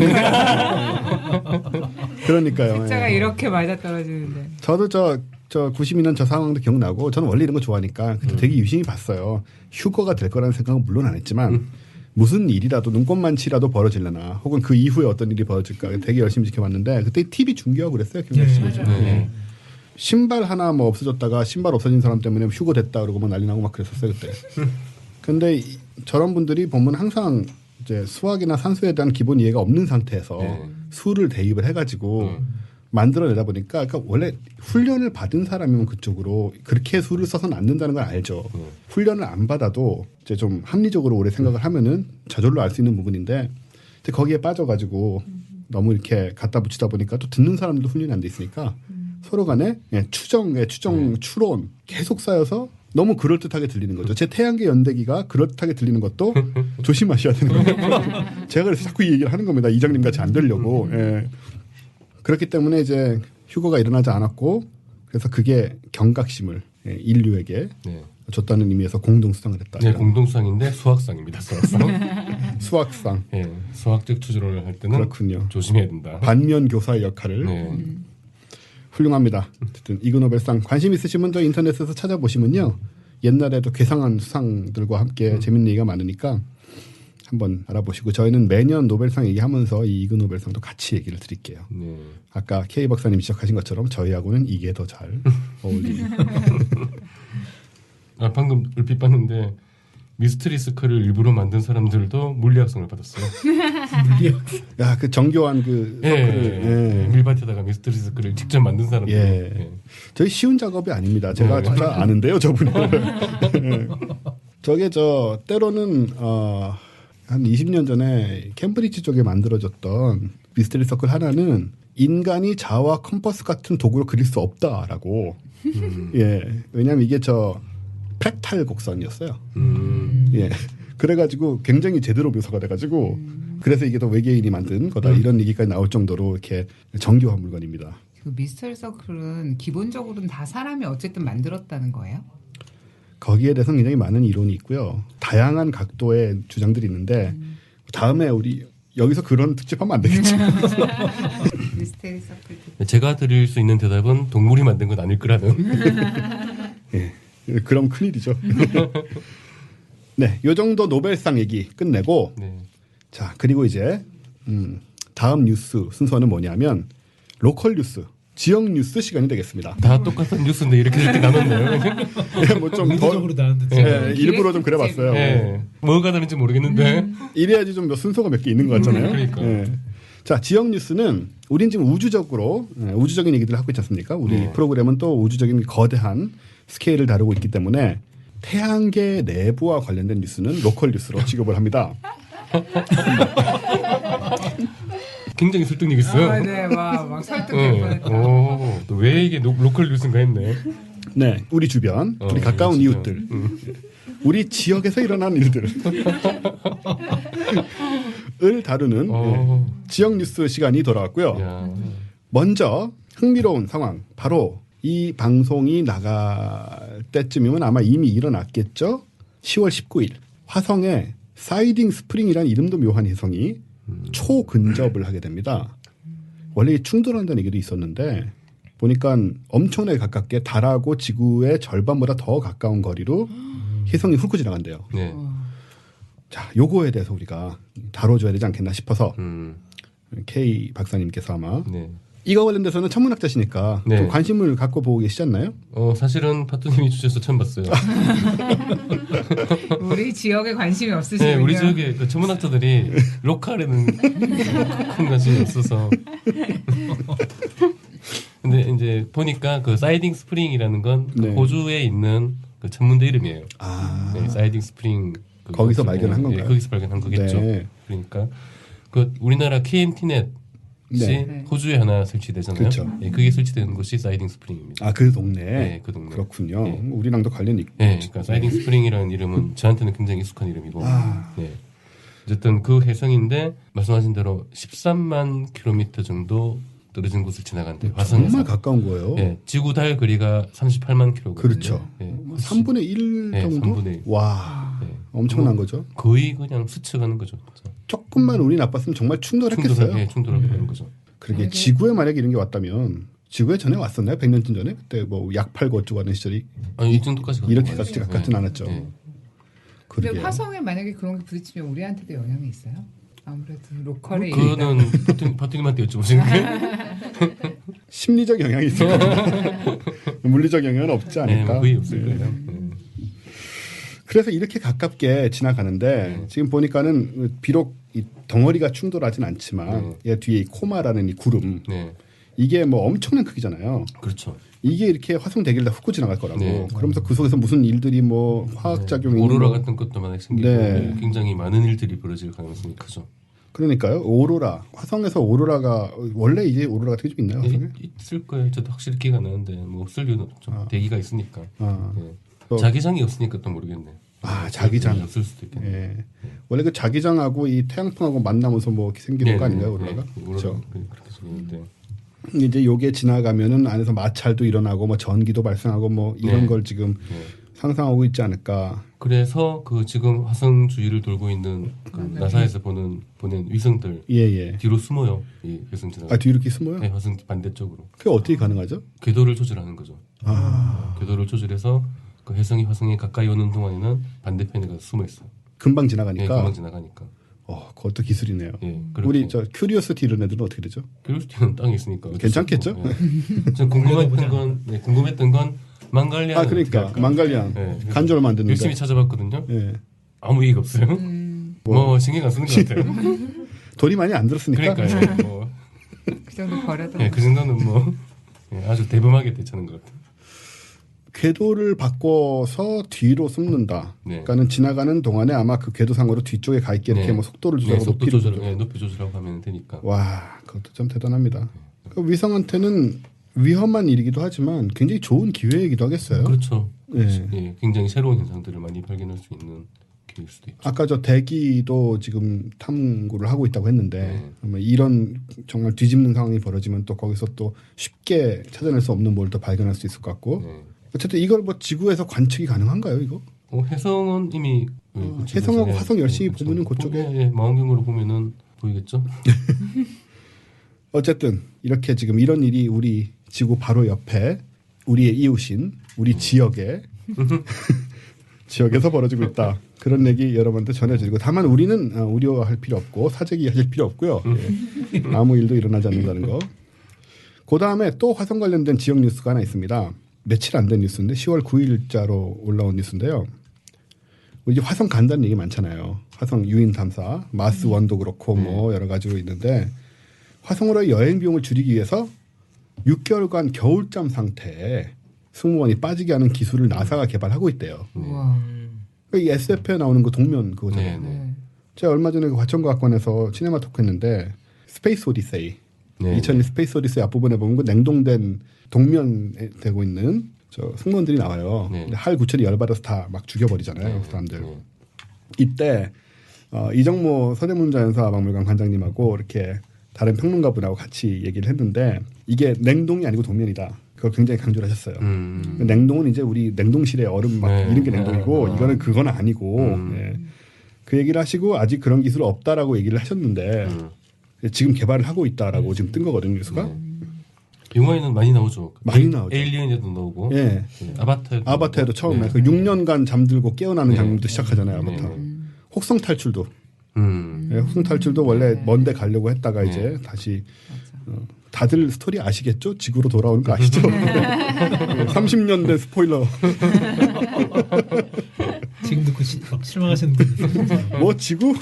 그러니까요. 숫자가 예. 이렇게 맞아떨어지는데. 저도 저 92년 저 상황도 기억나고 저는 원래 이런 거 좋아하니까 그때 되게 유심히 봤어요. 휴거가 될 거라는 생각은 물론 안 했지만 무슨 일이라도 눈꽃만치라도 벌어질려나 혹은 그 이후에 어떤 일이 벌어질까 되게 열심히 지켜봤는데 그때 TV 중계하고 그랬어요. 김현식 씨. 신발 하나 뭐 없어졌다가 신발 없어진 사람 때문에 휴거 됐다 그러고 뭐 난리 나고 막 그랬었어요 그때. 근데 저런 분들이 보면 항상 이제 수학이나 산수에 대한 기본 이해가 없는 상태에서 수를 대입을 해가지고 만들어내다 보니까 그러니까 원래 훈련을 받은 사람이면 그쪽으로 그렇게 수를 써서는 안 된다는 걸 알죠. 훈련을 안 받아도 이제 좀 합리적으로 오래 생각을 하면은 저절로 알 수 있는 부분인데 이제 거기에 빠져가지고 너무 이렇게 갖다 붙이다 보니까 또 듣는 사람들도 훈련이 안 돼 있으니까 서로 간에 추정, 추론 계속 쌓여서 너무 그럴듯하게 들리는 거죠. 제 태양계 연대기가 그럴듯하게 들리는 것도 조심하셔야 되는 거예요. 제가 그래서 자꾸 이 얘기를 하는 겁니다. 이장님 같이 안 들려고. 예. 그렇기 때문에 이제 휴거가 일어나지 않았고 그래서 그게 경각심을 인류에게 줬다는 의미에서 공동수상을 했다. 네, 공동수상인데 수학상입니다. 수학상. 수학상. 네, 수학적 추론을 할 때는 그렇군요. 조심해야 된다. 반면 교사의 역할을. 훌륭합니다. 어쨌든 이그노벨상 관심 있으시면 저 인터넷에서 찾아보시면요. 옛날에도 괴상한 수상들과 함께 재밌는 얘기가 많으니까 한번 알아보시고 저희는 매년 노벨상 얘기하면서 이 이그노벨상도 같이 얘기를 드릴게요. 아까 K 박사님이 지적하신 것처럼 저희하고는 이게 더 잘 어울리는. 아, 방금 얼핏 봤는데 미스터리 스크를 일부러 만든 사람들도 물리학상을 받았어요. 야, 그 정교한 그 서클을 밀밭에다가 미스터리 스크를 직접 만든 사람들. 저희 쉬운 작업이 아닙니다. 제가 진짜 아는데요, 저분이. 저게 때로는 한 20년 전에 캠브리지 쪽에 만들어졌던 미스터리 서클 하나는 인간이 자와 컴퍼스 같은 도구로 그릴 수 없다라고. 왜냐하면 이게 팩탈 곡선이었어요. 그래가지고 굉장히 제대로 묘사가 돼가지고 그래서 이게 더 외계인이 만든 거다 이런 얘기까지 나올 정도로 이렇게 정교한 물건입니다. 그 미스터리 서클은 기본적으로는 다 사람이 어쨌든 만들었다는 거예요? 거기에 대해서 굉장히 많은 이론이 있고요. 다양한 각도의 주장들이 있는데 다음에 우리 여기서 그런 특집하면 안 되겠죠. 미스터리 서클. 제가 드릴 수 있는 대답은 동물이 만든 건 아닐 거라는. 그럼 큰일이죠. 네, 요 정도 노벨상 얘기 끝내고 자 그리고 이제 다음 뉴스 순서는 뭐냐면 로컬 뉴스, 지역 뉴스 시간이 되겠습니다. 다 똑같은 뉴스인데 이렇게 나눴네요. 뭐 좀 의도적으로 나눴는데 일부러 좀 그래봤어요. 뭐가 다른지 모르겠는데 이래야지 좀 순서가 몇 개 있는 것 같잖아요. 그러니까. 자, 지역 뉴스는 우린 지금 우주적으로 우주적인 얘기들을 하고 있지 않습니까? 우리 프로그램은 또 우주적인 거대한 스케일을 다루고 있기 때문에 태양계 내부와 관련된 뉴스는 로컬 뉴스로 취급을 합니다. 굉장히 설득력 있어요. 네, 막 설득될 뻔했다. 또 왜 이게 로컬 뉴스인가 했네. 네, 우리 주변, 우리 가까운 이웃들, 우리 지역에서 일어난 일들을 다루는 지역 뉴스 시간이 돌아왔고요. 먼저 흥미로운 상황, 바로 이 방송이 나갈 때쯤이면 아마 이미 일어났겠죠. 10월 19일 화성에 사이딩 스프링이라는 이름도 묘한 혜성이 초근접을 하게 됩니다. 원래 충돌한다는 얘기도 있었는데 보니까 엄청나게 가깝게 달하고 지구의 절반보다 더 가까운 거리로 혜성이 훑고 지나간대요. 자, 요거에 대해서 우리가 다뤄줘야 되지 않겠나 싶어서 K 박사님께서 아마 이거 관련돼서는 천문학자시니까 좀 관심을 갖고 보고 계시지 않나요? 사실은 파토님이 주셔서 처음 봤어요. 우리 지역에 관심이 없으시군요. 네, 우리 지역에 그 천문학자들이 로컬에는 큰 관심이 없어서. 근데 이제 보니까 그 사이딩 스프링이라는 건 호주에 있는 그 천문대 이름이에요. 사이딩 스프링 거기서 발견한 건가요? 거기서 발견한 거겠죠. 그러니까 그 우리나라 KMT넷 호주에 하나 설치되잖아요. 그렇죠. 그게 설치되는 곳이 사이딩 스프링입니다. 아, 그 동네. 네, 그 동네. 그렇군요. 우리랑도 관련이 있고. 그러니까 사이딩 스프링이라는 이름은 저한테는 굉장히 익숙한 이름이고. 어쨌든 그 해성인데 말씀하신 대로 13만 킬로미터 정도 떨어진 곳을 지나간대요. 화성에서. 정말 가까운 거예요. 지구 달 거리가 38만 킬로거든요. 그렇죠. 3분의 1 정도? 3분의 1. 와, 엄청난 거죠. 거의 그냥 스쳐가는 거죠. 조금만 운이 나빴으면 정말 충돌했겠어요. 충돌하는 거죠. 그러게 지구에 만약에 이런 게 왔다면 지구에 전에 왔었나요? 100년쯤 전에? 그때 뭐 약 팔고 어쩌고 하는 시절이 아니, 이 정도까지 이렇게까지 가깝진 않았죠. 근데 그러게요. 화성에 만약에 그런 게 부딪히면 우리한테도 영향이 있어요? 아무래도 로컬에 그거는 파트님한테 여쭤보시는 게 심리적 영향이 있을 것 같아요. 물리적 영향은 없지 네, 않을까. 뭐 거의 없을 네. 거예요. 그래서 이렇게 가깝게 지나가는데 지금 보니까는 비록 이 덩어리가 충돌하진 않지만 얘 뒤에 이 코마라는 이 구름 네, 이게 뭐 엄청난 크기잖아요. 그렇죠. 이게 이렇게 화성 대기를 다 훑고 지나갈 거라고. 네. 그러면서 그 속에서 무슨 일들이 뭐 화학작용이 오로라 뭐 같은 것도 만약 생기고 네. 굉장히 많은 일들이 벌어질 가능성이 크죠. 그러니까요. 오로라 화성에서 오로라가 원래 이제 오로라 같은 게 좀 있나요? 화성에? 있을 거예요. 저도 확실히 기가 나는데 뭐 없을 리는 없죠. 대기가 있으니까. 아. 네. 또- 자기장이 없으니까 또 모르겠네. 아, 자기장. 없을 수도 있겠네. 예. 원래 그 자기장하고 이 태양풍하고 만나면서 뭐 이렇게 생기는 거 아닌가요, 오로라가? 그렇죠. 그렇죠. 그렇게 생기는데. 이제 요게 지나가면은 안에서 마찰도 일어나고 뭐 전기도 발생하고 뭐 이런 네. 걸 지금 네. 상상하고 있지 않을까. 그래서 그 지금 화성 주위를 돌고 있는 그 나사에서 보낸 위성들 예, 예. 뒤로 숨어요. 이 위성 지나가. 아, 뒤로 이렇게 숨어요? 네, 화성 반대쪽으로. 그게 어떻게 가능하죠? 궤도를 조절하는 거죠. 아, 궤도를 조절해서 그 혜성이 화성에 가까이 오는 동안에는 반대편에 가서 숨어 있어요. 금방 예, 지나가니까. 금방 지나가니까. 그것도 기술이네요. 예, 우리 저 큐리오시티 이런 애들은 어떻게 되죠? 큐리오시티는 땅에 있으니까. 어쩔 수 괜찮겠죠? 없고, 예. 저 궁금했던 건 망갈리아. 아, 그러니까 망갈리안 네. 간절 만드는데. 열심히 찾아봤거든요. 예. 아무 얘기가 없어요. 뭐 신경 안 쓰는 것 같아요. 돈이 많이 안 들었으니까. 그러니까요. 뭐, 그 정도 버려도 예, 그 정도는 뭐 예, 아주 대범하게 대처하는 것 같아요. 궤도를 바꿔서 뒤로 숨는다. 네. 그러니까는 지나가는 동안에 아마 그 궤도상으로 뒤쪽에 가 있게 이렇게 네. 뭐 속도를 네, 조절하고 속도 높이를 조절, 조절. 예, 높이 조절하고 하면 되니까. 와, 그것도 참 대단합니다. 그 위성한테는 위험한 일이기도 하지만 굉장히 좋은 기회이기도 하겠어요. 그렇죠. 예. 예, 굉장히 새로운 현상들을 많이 발견할 수 있는 기회일 수도 있죠. 아까 저 대기도 지금 탐구를 하고 있다고 했는데 네. 아마 이런 정말 뒤집는 상황이 벌어지면 또 거기서 또 쉽게 찾아낼 수 없는 뭘 더 발견할 수 있을 것 같고 네. 어쨌든 이걸 뭐 지구에서 관측이 가능한가요 이거? 혜성은 이미 혜성하고 화성 열심히 그렇죠. 보면은 그쪽에- 예, 망원경으로 보면은 보이겠죠. 어쨌든 이렇게 지금 이런 일이 우리 지구 바로 옆에 우리의 이웃인 우리 지역에 지역에서 벌어지고 있다. 그런 얘기 여러분한테 전해드리고 다만 우리는 우려할 필요 없고 사재기 하실 필요 없고요. 예. 아무 일도 일어나지 않는다는 거. 그 다음에 또 화성 관련된 지역 뉴스가 하나 있습니다. 며칠 안 된 뉴스인데 10월 9일자로 올라온 뉴스인데요. 이제 화성 간다는 얘기 많잖아요. 화성 유인 탐사, 마스 원도 그렇고 뭐 여러 가지로 있는데 화성으로의 여행 비용을 줄이기 위해서 6개월간 겨울잠 상태에 승무원이 빠지게 하는 기술을 나사가 개발하고 있대요. 우와. 이 SF에 나오는 그 동면 그거잖아요. 네, 네. 네. 제가 얼마 전에 그 과천과학관에서 시네마 토크 했는데 스페이스 오디세이 네. 2001 스페이스 오디세이 앞부분에 보면 그 냉동된 동면에 되고 있는 저 승무원들이 나와요. 네. 근데 할 구철이 열받아서 다 막 죽여버리잖아요. 그 사람들. 네. 이때 이정모 서대문자연사박물관 관장님하고 이렇게 다른 평론가분하고 같이 얘기를 했는데 이게 냉동이 아니고 동면이다. 그걸 굉장히 강조를 하셨어요. 냉동은 이제 우리 냉동실에 얼음 막 네. 이런 게 냉동이고 이거는 그건 아니고 예. 그 얘기를 하시고 아직 그런 기술 없다라고 얘기를 하셨는데 지금 개발을 하고 있다라고 지금 뜬 거거든요 뉴스가. 영화에는 많이 나오죠. 많이 나오죠. 에일리언에도 나오고. 예. 네, 아바타에도. 아바타에도 나오고. 처음에 네. 그 6년간 잠들고 깨어나는 네. 장면부터 시작하잖아요. 아바타. 네. 혹성 탈출도. 네. 혹성 탈출도 원래 먼데 가려고 했다가 네. 이제 다시 다들 스토리 아시겠죠? 지구로 돌아오는 거 아시죠? 30년 된 스포일러. 지금 듣고 막 실망하시는 분 있어요. 뭐 지구?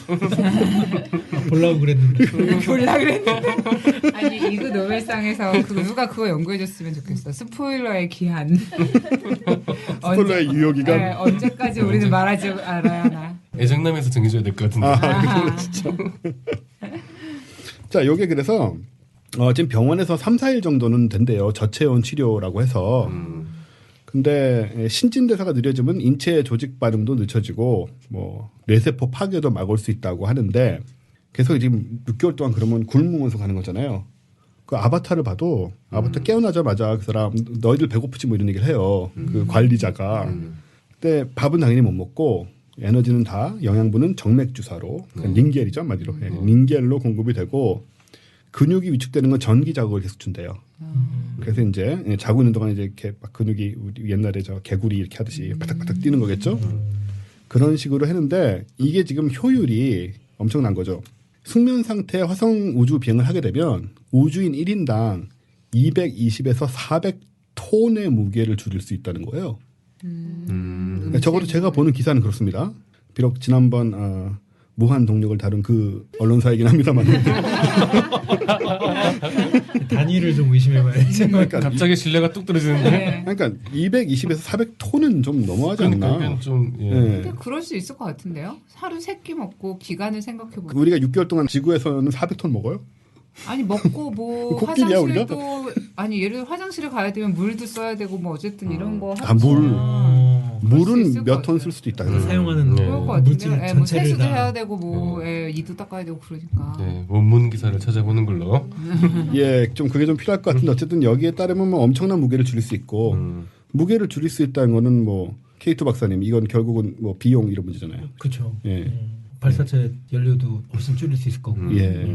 보려고 그랬는데. 볼라 그랬는데. 아니 이그 노벨상에서 누가 그거 연구해줬으면 좋겠어. 스포일러의 기한. 스포일러의 유효 기간. 네, 언제까지 우리는 말하지 알아야 하나. 애정남에서 정해줘야 될 것 같은데. 자, 요게 그래서 지금 병원에서 3, 4일 정도는 된대요. 저체온 치료라고 해서. 근데 신진대사가 느려지면 인체 조직 반응도 늦춰지고 뭐 뇌세포 파괴도 막을 수 있다고 하는데 계속 지금 6개월 동안 그러면 굶으면서 가는 거잖아요. 그 아바타를 봐도 아바타 깨어나자마자 그 사람 너희들 배고프지 뭐 이런 얘기를 해요. 그 관리자가. 근데 밥은 당연히 못 먹고 에너지는 다 영양분은 정맥 주사로 닌겔이죠 한마디로 닌겔로 공급이 되고 근육이 위축되는 건 전기 자극을 계속 준대요. 그래서 이제 자고 있는 동안 이제 이렇게 막 근육이 우리 옛날에 저 개구리 이렇게 하듯이 바닥바닥 뛰는 거겠죠. 그런 식으로 했는데 이게 지금 효율이 엄청난 거죠. 숙면 상태의 화성 우주 비행을 하게 되면 우주인 1인당 220에서 400톤의 무게를 줄일 수 있다는 거예요. 적어도 제가 보는 기사는 그렇습니다. 비록 지난번 무한 동력을 다룬 그 언론사이긴 합니다만. 단위를 좀 의심해봐야지. 그러니까 갑자기 신뢰가 뚝 떨어지는데. 네. 그러니까 220에서 400톤은 좀 넘어가지 그러니까 않나. 이건 좀 예. 네. 근데 그럴 수 있을 것 같은데요. 하루 3끼 먹고 기간을 생각해보면 우리가 6개월 동안 지구에서는 400톤 먹어요? 아니 먹고 뭐 코끼리야, 화장실도 아니 예를 들어 화장실에 가야 되면 물도 써야 되고 뭐 어쨌든 이런 거 아, 물. 그럴 수 있을 물은 몇 것 톤 같아요. 쓸 수도 있다. 사용하는 네. 그럴 것 물질 같은데요. 뭐 전체를 세수도 다. 해야 되고 뭐 이도 닦아야 되고 그러니까. 네, 원문 기사를 찾아보는 걸로. 예, 좀 그게 좀 필요할 것 같은데 어쨌든 여기에 따르면 뭐 엄청난 무게를 줄일 수 있고 무게를 줄일 수 있다는 거는 뭐 K2 박사님 이건 결국은 뭐 비용 이런 문제잖아요. 그렇죠. 예. 발사체 연료도 훨씬 줄일 수 있을 거고. 예.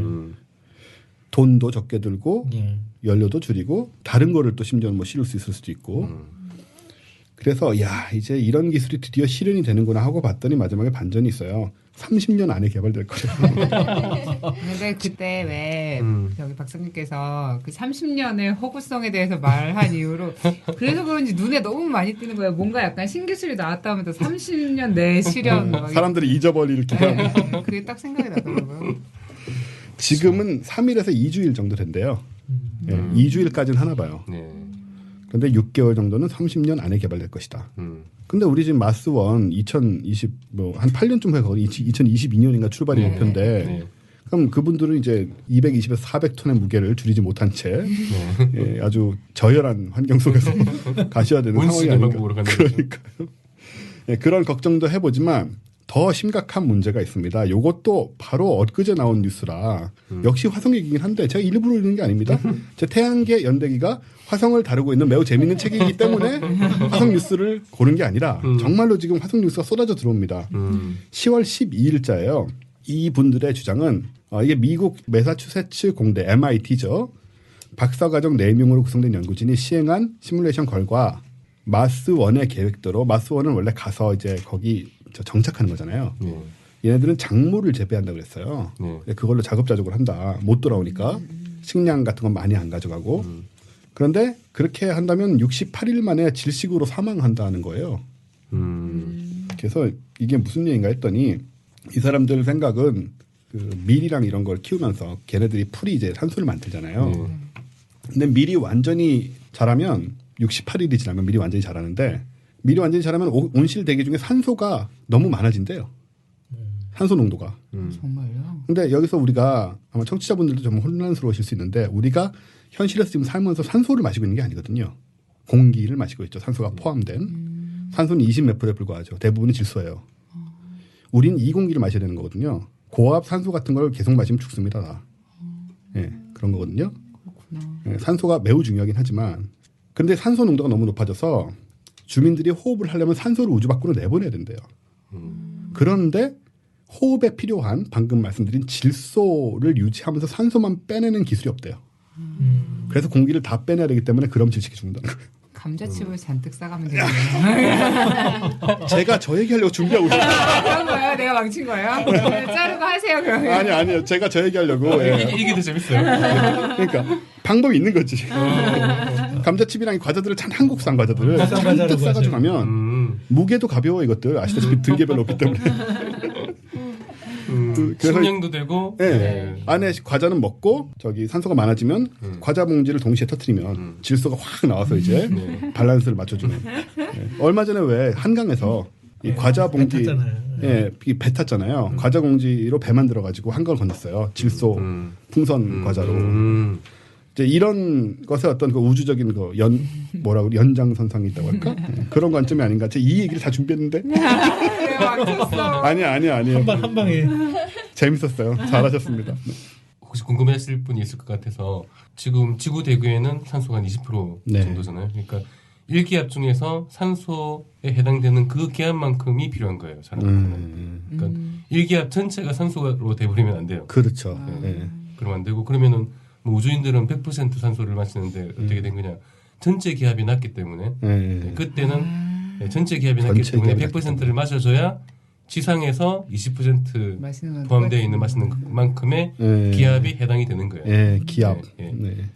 돈도 적게 들고 예. 연료도 줄이고 다른 거를 또 심지어 뭐 실을 수 있을 수도 있고. 그래서 야 이제 이런 기술이 드디어 실현이 되는구나 하고 봤더니 마지막에 반전이 있어요. 30년 안에 개발될 거래요. 근데 그때 왜 저기 박사님께서 그 30년의 허구성에 대해서 말한 이후로 그래서 그런지 눈에 너무 많이 띄는 거예요. 뭔가 약간 신기술이 나왔다면서 30년 내 실현. 막 사람들이 잊어버릴 기간. 네, 그게 딱 생각이 나더라고요. 지금은 3일에서 2주일 정도 된대요. 예, 2주일까지는 하나 봐요. 네. 그런데 6개월 정도는 30년 안에 개발될 것이다. 근데 우리 지금 마스1 2020 뭐 한 8년쯤 후에 거의 2022년인가 출발이 네. 목표인데 네. 그럼 그분들은 이제 220에서 400톤의 무게를 줄이지 못한 채 예, 아주 저열한 환경 속에서 가셔야 되는 상황이 원칙의 아닌가. 방법으로 가는 거죠. 그러니까요. 예, 그런 걱정도 해보지만 더 심각한 문제가 있습니다. 이것도 바로 엊그제 나온 뉴스라 역시 화성 얘기긴 한데 제가 일부러 읽는 게 아닙니다. 제 태양계 연대기가 화성을 다루고 있는 매우 재미있는 책이기 때문에 화성 뉴스를 고른 게 아니라 정말로 지금 화성 뉴스가 쏟아져 들어옵니다. 10월 12일자예요. 이 분들의 주장은 이게 미국 매사추세츠 공대 MIT죠. 박사과정 4명으로 구성된 연구진이 시행한 시뮬레이션 결과 마스1의 계획대로 마스1은 원래 가서 이제 거기 정착하는 거잖아요. 네. 얘네들은 작물을 재배한다고 그랬어요. 네. 그걸로 작업자족을 한다. 못 돌아오니까 식량 같은 건 많이 안 가져가고. 그런데 그렇게 한다면 68일 만에 질식으로 사망한다는 거예요. 그래서 이게 무슨 얘기인가 했더니 이 사람들 생각은 그 밀이랑 이런 걸 키우면서 걔네들이 풀이 이제 산소를 만들잖아요. 근데 밀이 완전히 자라면 68일이 지나면 밀이 완전히 자라는데 밀이 완전히 자라면 온실 대기 중에 산소가 너무 많아진대요. 산소 농도가. 정말요? 근데 여기서 우리가 아마 청취자분들도 좀 혼란스러우실 수 있는데 우리가 현실에서 지금 살면서 산소를 마시고 있는 게 아니거든요. 공기를 마시고 있죠. 산소가 포함된. 산소는 20몇 프로에 불과하죠. 대부분이 질소예요. 우린 이 공기를 마셔야 되는 거거든요. 고압 산소 같은 걸 계속 마시면 죽습니다. 다. 예, 그런 거거든요. 예, 산소가 매우 중요하긴 하지만 근데 산소 농도가 너무 높아져서 주민들이 호흡을 하려면 산소를 우주 밖으로 내보내야 된대요. 그런데 호흡에 필요한 방금 말씀드린 질소를 유지하면서 산소만 빼내는 기술이 없대요. 그래서 공기를 다 빼내야 되기 때문에 그럼 질식이 죽는다는 거예요. 감자칩을 잔뜩 싸가면 되겠네요. 제가 저 얘기하려고 준비하고 있어요. 그런 거예요? 내가 망친 거예요? 자르고 하세요 그러면. 아니요. 제가 저 얘기하려고. 예. 이게 더 재밌어요. 그러니까 방법이 있는 거지. 감자칩이랑 이 과자들을 한국산 과자들을 국산 잔뜩 과자라고 싸가지고 하죠. 가면 무게도 가벼워 이것들 아시다시피 등계별로 없기 때문에. 그래서 식량도 되고 네. 안에 과자는 먹고 저기 산소가 많아지면 과자 봉지를 동시에 터트리면 질소가 확 나와서 이제 밸런스를 맞춰주는. 네. 얼마 전에 왜 한강에서 이 과자 봉지 배 탔잖아요. 예, 배 탔잖아요. 과자 봉지로 배 만들어가지고 한강을 건넜어요. 질소 풍선 과자로. 이제 이런 것에 어떤 그 우주적인 그 연장선상이 있다고 할까? 그런 관점이 아닌가. 제가 이 얘기를 다 준비했는데. 내가 망쳤어. 아니에요. 한 방에. 재밌었어요. 잘하셨습니다. 혹시 궁금해하실 분이 있을 것 같아서 지금 지구 대기에는 산소가 한 20% 네. 정도잖아요. 그러니까 1기압 중에서 산소에 해당되는 그 기압만큼이 필요한 거예요. 사람한테는. 그러니까 1기압 전체가 산소로 돼버리면 안 돼요. 그렇죠. 네. 그러면 안 되고 그러면은 뭐 우주인들은 100% 산소를 마시는데 어떻게 된 거냐? 전체 기압이 낮기 때문에 그때는 전체 기압이 낮기 전체 때문에 기압이 100%를 마셔줘야 지상에서 20% 맛있는 건 포함되어 똑같이 있는 맛있는 만큼의 예. 기압이 해당이 되는 거예요. 예, 기압. 예, 예. 네.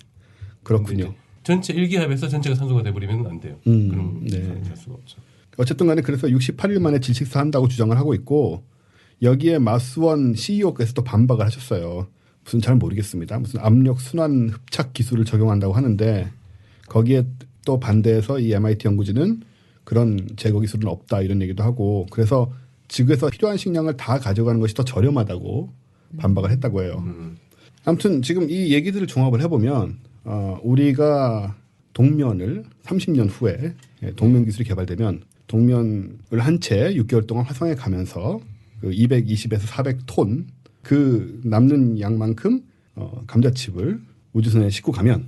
그렇군요. 전체 1기압에서 전체가 산소가 돼버리면 안 돼요. 그럼 네. 할 수가 없죠. 어쨌든 간에 그래서 68일 만에 질식사 한다고 주장을 하고 있고 여기에 마스원 CEO께서도 반박을 하셨어요. 무슨 잘 모르겠습니다. 무슨 압력 순환 흡착 기술을 적용한다고 하는데 거기에 또 반대해서 이 MIT 연구진은 그런 제거 기술은 없다 이런 얘기도 하고 그래서 지구에서 필요한 식량을 다 가져가는 것이 더 저렴하다고 반박을 했다고 해요. 아무튼 지금 이 얘기들을 종합을 해보면 우리가 동면을 30년 후에 동면 기술이 개발되면 동면을 한 채 6개월 동안 화성에 가면서 그 220에서 400톤 그 남는 양만큼 감자칩을 우주선에 싣고 가면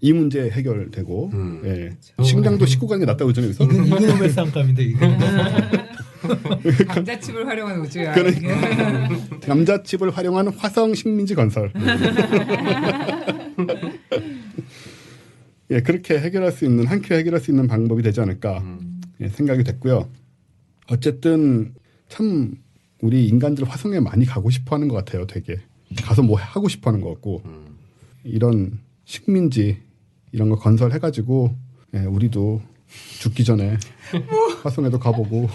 이 문제 해결되고 예. 식량도 싣고 가는 게 낫다고 그러잖아요. 여기서. 이건 노벨 상감인데 이거. 감자칩을 활용한 우주여행. 그러니까 감자칩을 활용한 화성 식민지 건설. 예, 그렇게 해결할 수 있는 한 큐에 해결할 수 있는 방법이 되지 않을까 예, 생각이 됐고요. 어쨌든 참 우리 인간들 화성에 많이 가고 싶어하는 것 같아요. 되게 가서 뭐 하고 싶어하는 것 같고 이런 식민지 이런 거 건설해가지고 예, 우리도 죽기 전에 화성에도 가보고.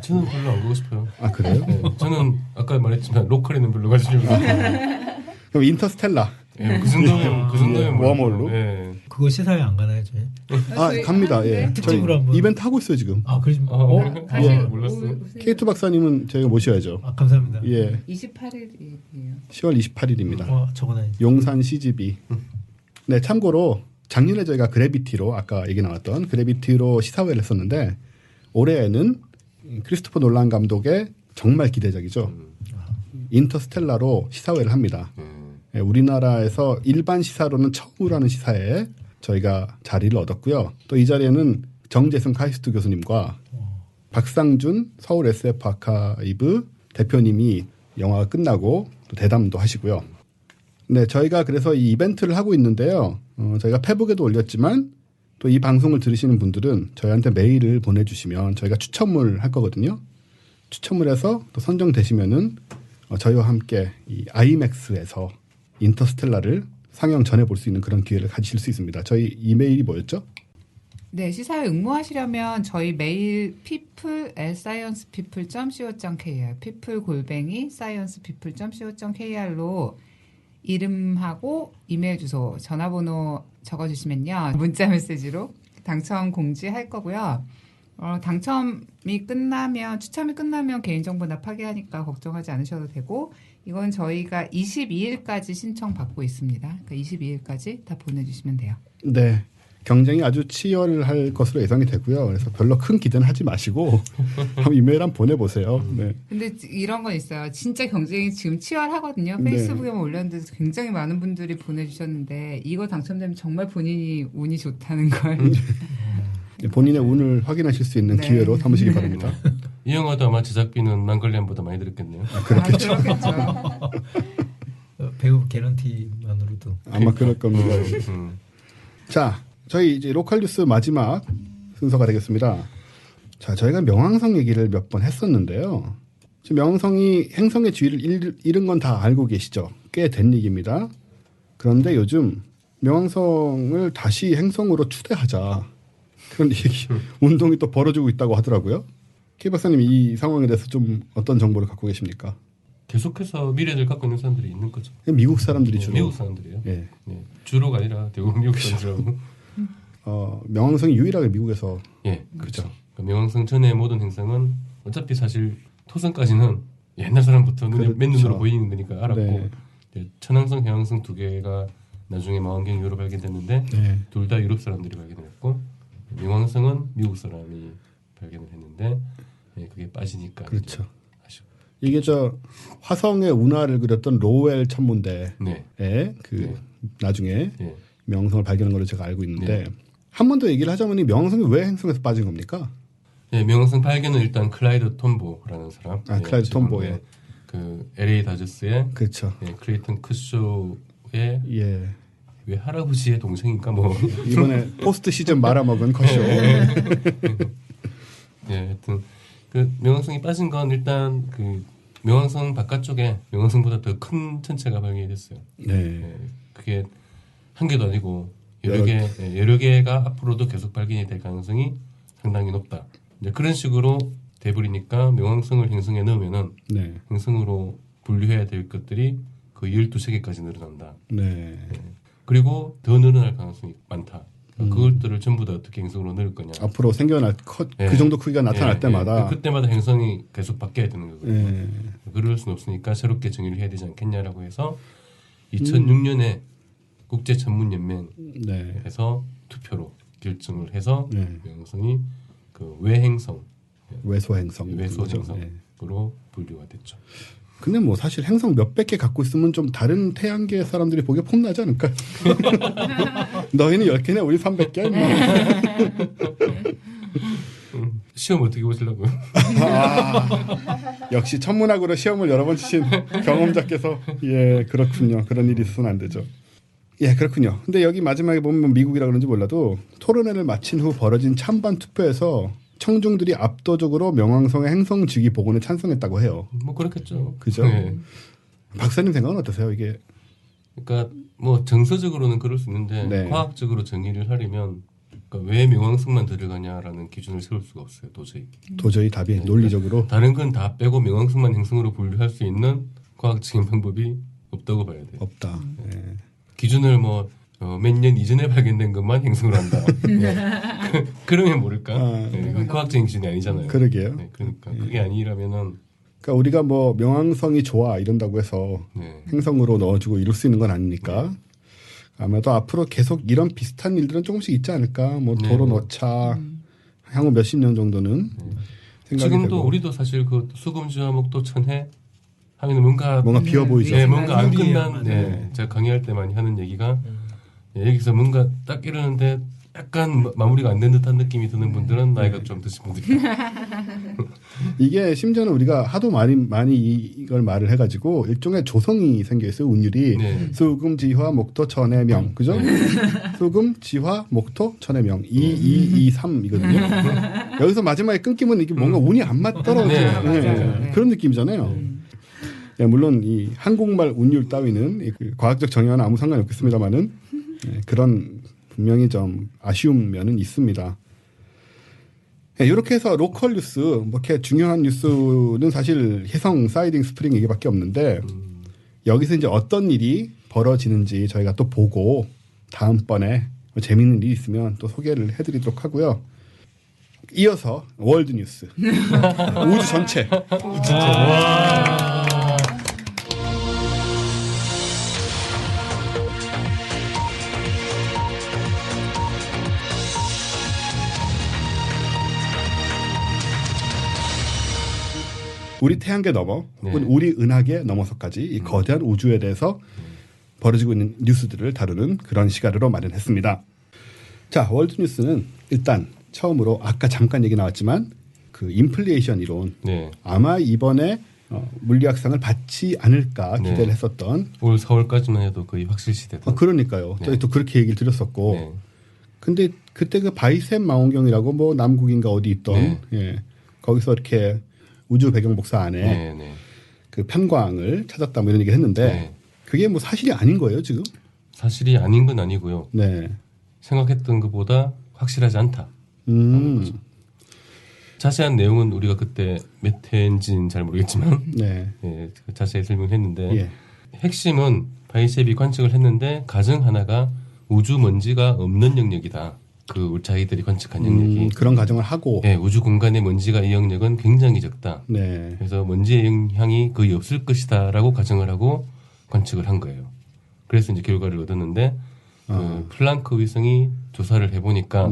저는 별로 안 가고 싶어요. 아 그래요? 네, 저는 아까 말했지만 로컬에는 별로 가지 않아요. 그럼 인터스텔라. 예, 그 정도면 웜홀로? 예. 그거 시사회 안 가나요, 저희? 저희 갑니다. 예. 하는데? 저희 특집으로 한번. 이벤트 하고 있어요 지금. 아, 그러지 사실 몰랐어. 케이트 박사님은 저희가 모셔야죠. 아, 감사합니다. 예, 28일이에요. 10월 28일입니다. 적어놔야지. 용산 CGV. 네, 참고로 작년에 저희가 그래비티로 아까 얘기 나왔던 그래비티로 시사회를 했었는데 올해에는 크리스토퍼 놀란 감독의 정말 기대작이죠. 인터스텔라로 시사회를 합니다. 예, 우리나라에서 일반 시사로는 처음으로 하는 시사회에 저희가 자리를 얻었고요. 또 이 자리에는 정재승 카이스트 교수님과 박상준 서울 SF 아카이브 대표님이 영화가 끝나고 또 대담도 하시고요. 네, 저희가 그래서 이 이벤트를 하고 있는데요. 저희가 페북에도 올렸지만 또 이 방송을 들으시는 분들은 저희한테 메일을 보내주시면 저희가 추첨을 할 거거든요. 추첨을 해서 또 선정되시면은 저희와 함께 이 아이맥스에서 인터스텔라를 상영 전에 볼 수 있는 그런 기회를 가지실 수 있습니다. 저희 이메일이 뭐였죠? 네, 시사회 응모하시려면 저희 메일 people@sciencepeople.co.kr people@sciencepeople.co.kr로 이름하고 이메일 주소, 전화번호 적어주시면요. 문자 메시지로 당첨 공지할 거고요. 당첨이 끝나면 추첨이 끝나면 개인정보 다 파괴하니까 걱정하지 않으셔도 되고 이건 저희가 22일까지 신청 받고 있습니다. 그러니까 22일까지 다 보내주시면 돼요. 네. 경쟁이 아주 치열할 것으로 예상이 되고요. 그래서 별로 큰 기대는 하지 마시고 한번 이메일 한번 보내보세요. 네. 근데 이런 건 있어요. 진짜 경쟁이 지금 치열하거든요. 네. 페이스북에만 올렸는데 굉장히 많은 분들이 보내주셨는데 이거 당첨되면 정말 본인이 운이 좋다는 걸. 본인의 운을 확인하실 수 있는 네. 기회로 삼으시기 바랍니다. 이 영화도 아마 제작비는 망걸리안보다 많이 들었겠네요. 그렇겠죠. 배우 개런티만으로도. 아마 그럴 겁니다. 자, 저희 이제 로컬 뉴스 마지막 순서가 되겠습니다. 자, 저희가 명왕성 얘기를 몇 번 했었는데요. 지금 명왕성이 행성의 주위를 잃은 건 다 알고 계시죠? 꽤 된 얘기입니다. 그런데 요즘 명왕성을 다시 행성으로 추대하자. 그런 얘기, 운동이 또 벌어지고 있다고 하더라고요. K 박사님 이 상황에 대해서 좀 어떤 정보를 갖고 계십니까? 계속해서 미래를 갖고 있는 사람들이 있는 거죠. 미국 사람들이 주로. 미국 사람들이요. 예. 네. 주로가 아니라 대부분 미국 사람들하고. 명왕성이 유일하게 미국에서. 예, 그렇죠. 그러니까 명왕성 전의 모든 행성은 어차피 사실 토성까지는 옛날 사람부터 그렇죠. 맨눈으로 보이는 거니까 알았고 네. 이제 천왕성, 해왕성 두 개가 나중에 망원경 이후로 발견됐는데 네. 둘 다 유럽 사람들이 발견했고 명왕성은 미국 사람이 발견을 했는데 예, 그게 빠지니까 그렇죠. 아쉽고. 이게 저 화성의 운하를 그렸던 로웰 천문대의 네. 그 네. 나중에 예. 명왕성을 발견한 걸로 제가 알고 있는데 네. 한 번 더 얘기를 하자면 이 명왕성이 왜 행성에서 빠진 겁니까? 예, 명왕성 발견은 일단 클라이드 톰보라는 사람. 클라이드 톰보의 그 LA 다저스의 그렇죠. 예, 클레이턴 크쇼의 예. 왜 할아버지의 동생인가 뭐. 이번에 포스트 시즌 말아먹은 컷쇼. 예, 하여튼 그 명왕성이 빠진 건 일단 그 명왕성 바깥쪽에 명왕성보다 더 큰 천체가 발견이 됐어요. 네. 그게 한 개도 아니고 여러 개가 앞으로도 계속 발견이 될 가능성이 상당히 높다. 이제 그런 식으로 돼버리니까 명왕성을 행성에 넣으면은 네. 행성으로 분류해야 될 것들이 거의 12세계까지 늘어난다. 네. 그리고 더 늘어날 가능성이 많다. 그것들을 전부 다 어떻게 행성으로 넣을 거냐. 앞으로 생겨날 그 정도 크기가 나타날 때마다 그때마다 행성이 계속 바뀌어야 되는 거거든요. 예. 그럴 수는 없으니까 새롭게 정의를 해야 되지 않겠냐라고 해서 2006년에 국제 전문 연맹에서 투표로 결정을 해서 명왕성이 그 외행성, 외소행성으로 분류가 됐죠. 근데 뭐 사실 행성 몇백 개 갖고 있으면 좀 다른 태양계 사람들이 보기에 폼나지 않을까? 너희는 10개네, 우리 300개야. 시험 어떻게 보시려고요? 역시 천문학으로 시험을 여러 번 치신 경험자께서 예, 그렇군요. 그런 일이 있어서는 안 되죠. 예, 그렇군요. 근데 여기 마지막에 보면 미국이라 그런지 몰라도 토론회를 마친 후 벌어진 찬반 투표에서 청중들이 압도적으로 명왕성의 행성 지기 복원에 찬성했다고 해요. 뭐 그렇겠죠. 그죠? 네. 박사님 생각은 어떠세요? 이게 그러니까 뭐 정서적으로는 그럴 수 있는데 네. 과학적으로 정의를 하려면 그러니까 왜 명왕성만 들어가냐라는 기준을 세울 수가 없어요. 도저히 답이 네. 논리적으로 다른 건 다 빼고 명왕성만 행성으로 분류할 수 있는 과학적인 방법이 없다고 봐야 돼요. 없다. 예. 기준을 뭐 몇 년 이전에 발견된 것만 행성으로 한다. 네. 그러면 모를까? 그건 과학적인 기준이 아니잖아요. 그러게요. 네, 그러니까 그게 아니라면은 그러니까 우리가 뭐 명왕성이 좋아 이런다고 해서 행성으로 넣어주고 이룰 수 있는 건 아니니까 아마도 앞으로 계속 이런 비슷한 일들은 조금씩 있지 않을까. 뭐 도로 넣자 향후 몇십 년 정도는 생각이 지금도 되고. 우리도 사실 그 수금지와 목도 천해 하면 뭔가 비어 보이죠. 네, 뭔가 안 우리야, 끝난. 네, 제가 강의할 때 많이 하는 얘기가 여기서 뭔가 딱 이러는데 약간 마무리가 안 된 듯한 느낌이 드는 분들은 나이가 좀 드신 분들이다. 이게 심지어는 우리가 하도 많이 이걸 말을 해가지고 일종의 조성이 생겨 있어요. 운율이 수금, 지화, 목토, 천해, 명, 그죠? 수금, 지화, 목토, 천해, 명 2, 2, 2, 3이거든요. 여기서 마지막에 끊기면 이게 뭔가 운이 안 맞더라고요. 그런 느낌이잖아요. 예, 물론 이 한국말 운율 따위는 그 과학적 정의와는 아무 상관이 없겠습니다만은 그런 분명히 좀 아쉬운 면은 있습니다. 네, 이렇게 해서 로컬 뉴스, 뭐 이렇게 중요한 뉴스는 사실 혜성, 사이딩, 스프링 얘기밖에 없는데 여기서 이제 어떤 일이 벌어지는지 저희가 또 보고 다음번에 뭐 재미있는 일이 있으면 또 소개를 해드리도록 하고요. 이어서 월드 뉴스, 우주 전체. 우리 태양계 넘어 혹은 우리 은하계 넘어서까지 이 거대한 우주에 대해서 벌어지고 있는 뉴스들을 다루는 그런 시간으로 마련했습니다. 자, 월드 뉴스는 일단 처음으로 아까 잠깐 얘기 나왔지만 그 인플레이션 이론 아마 이번에 물리학상을 받지 않을까 기대를 했었던 올 4월까지만 해도 거의 확실시되던. 그러니까요. 저희 또 그렇게 얘기를 드렸었고 근데 그때 그 바이셉 망원경이라고 뭐 남국인가 어디 있던 거기서 이렇게 우주 배경 복사 안에 그 편광을 찾았다 뭐 이런 얘기를 했는데 그게 뭐 사실이 아닌 거예요 지금? 사실이 아닌 건 아니고요. 생각했던 것보다 확실하지 않다. 자세한 내용은 우리가 그때 몇 회인지는 잘 모르겠지만 자세히 설명했는데 핵심은 바이셉이 관측을 했는데 가정 하나가 우주 먼지가 없는 영역이다. 그 자기들이 관측한 영역이 그런 가정을 하고 우주 공간의 먼지가 이 영역은 굉장히 적다. 그래서 먼지의 영향이 거의 없을 것이다라고 가정을 하고 관측을 한 거예요. 그래서 이제 결과를 얻었는데 그 플랑크 위성이 조사를 해보니까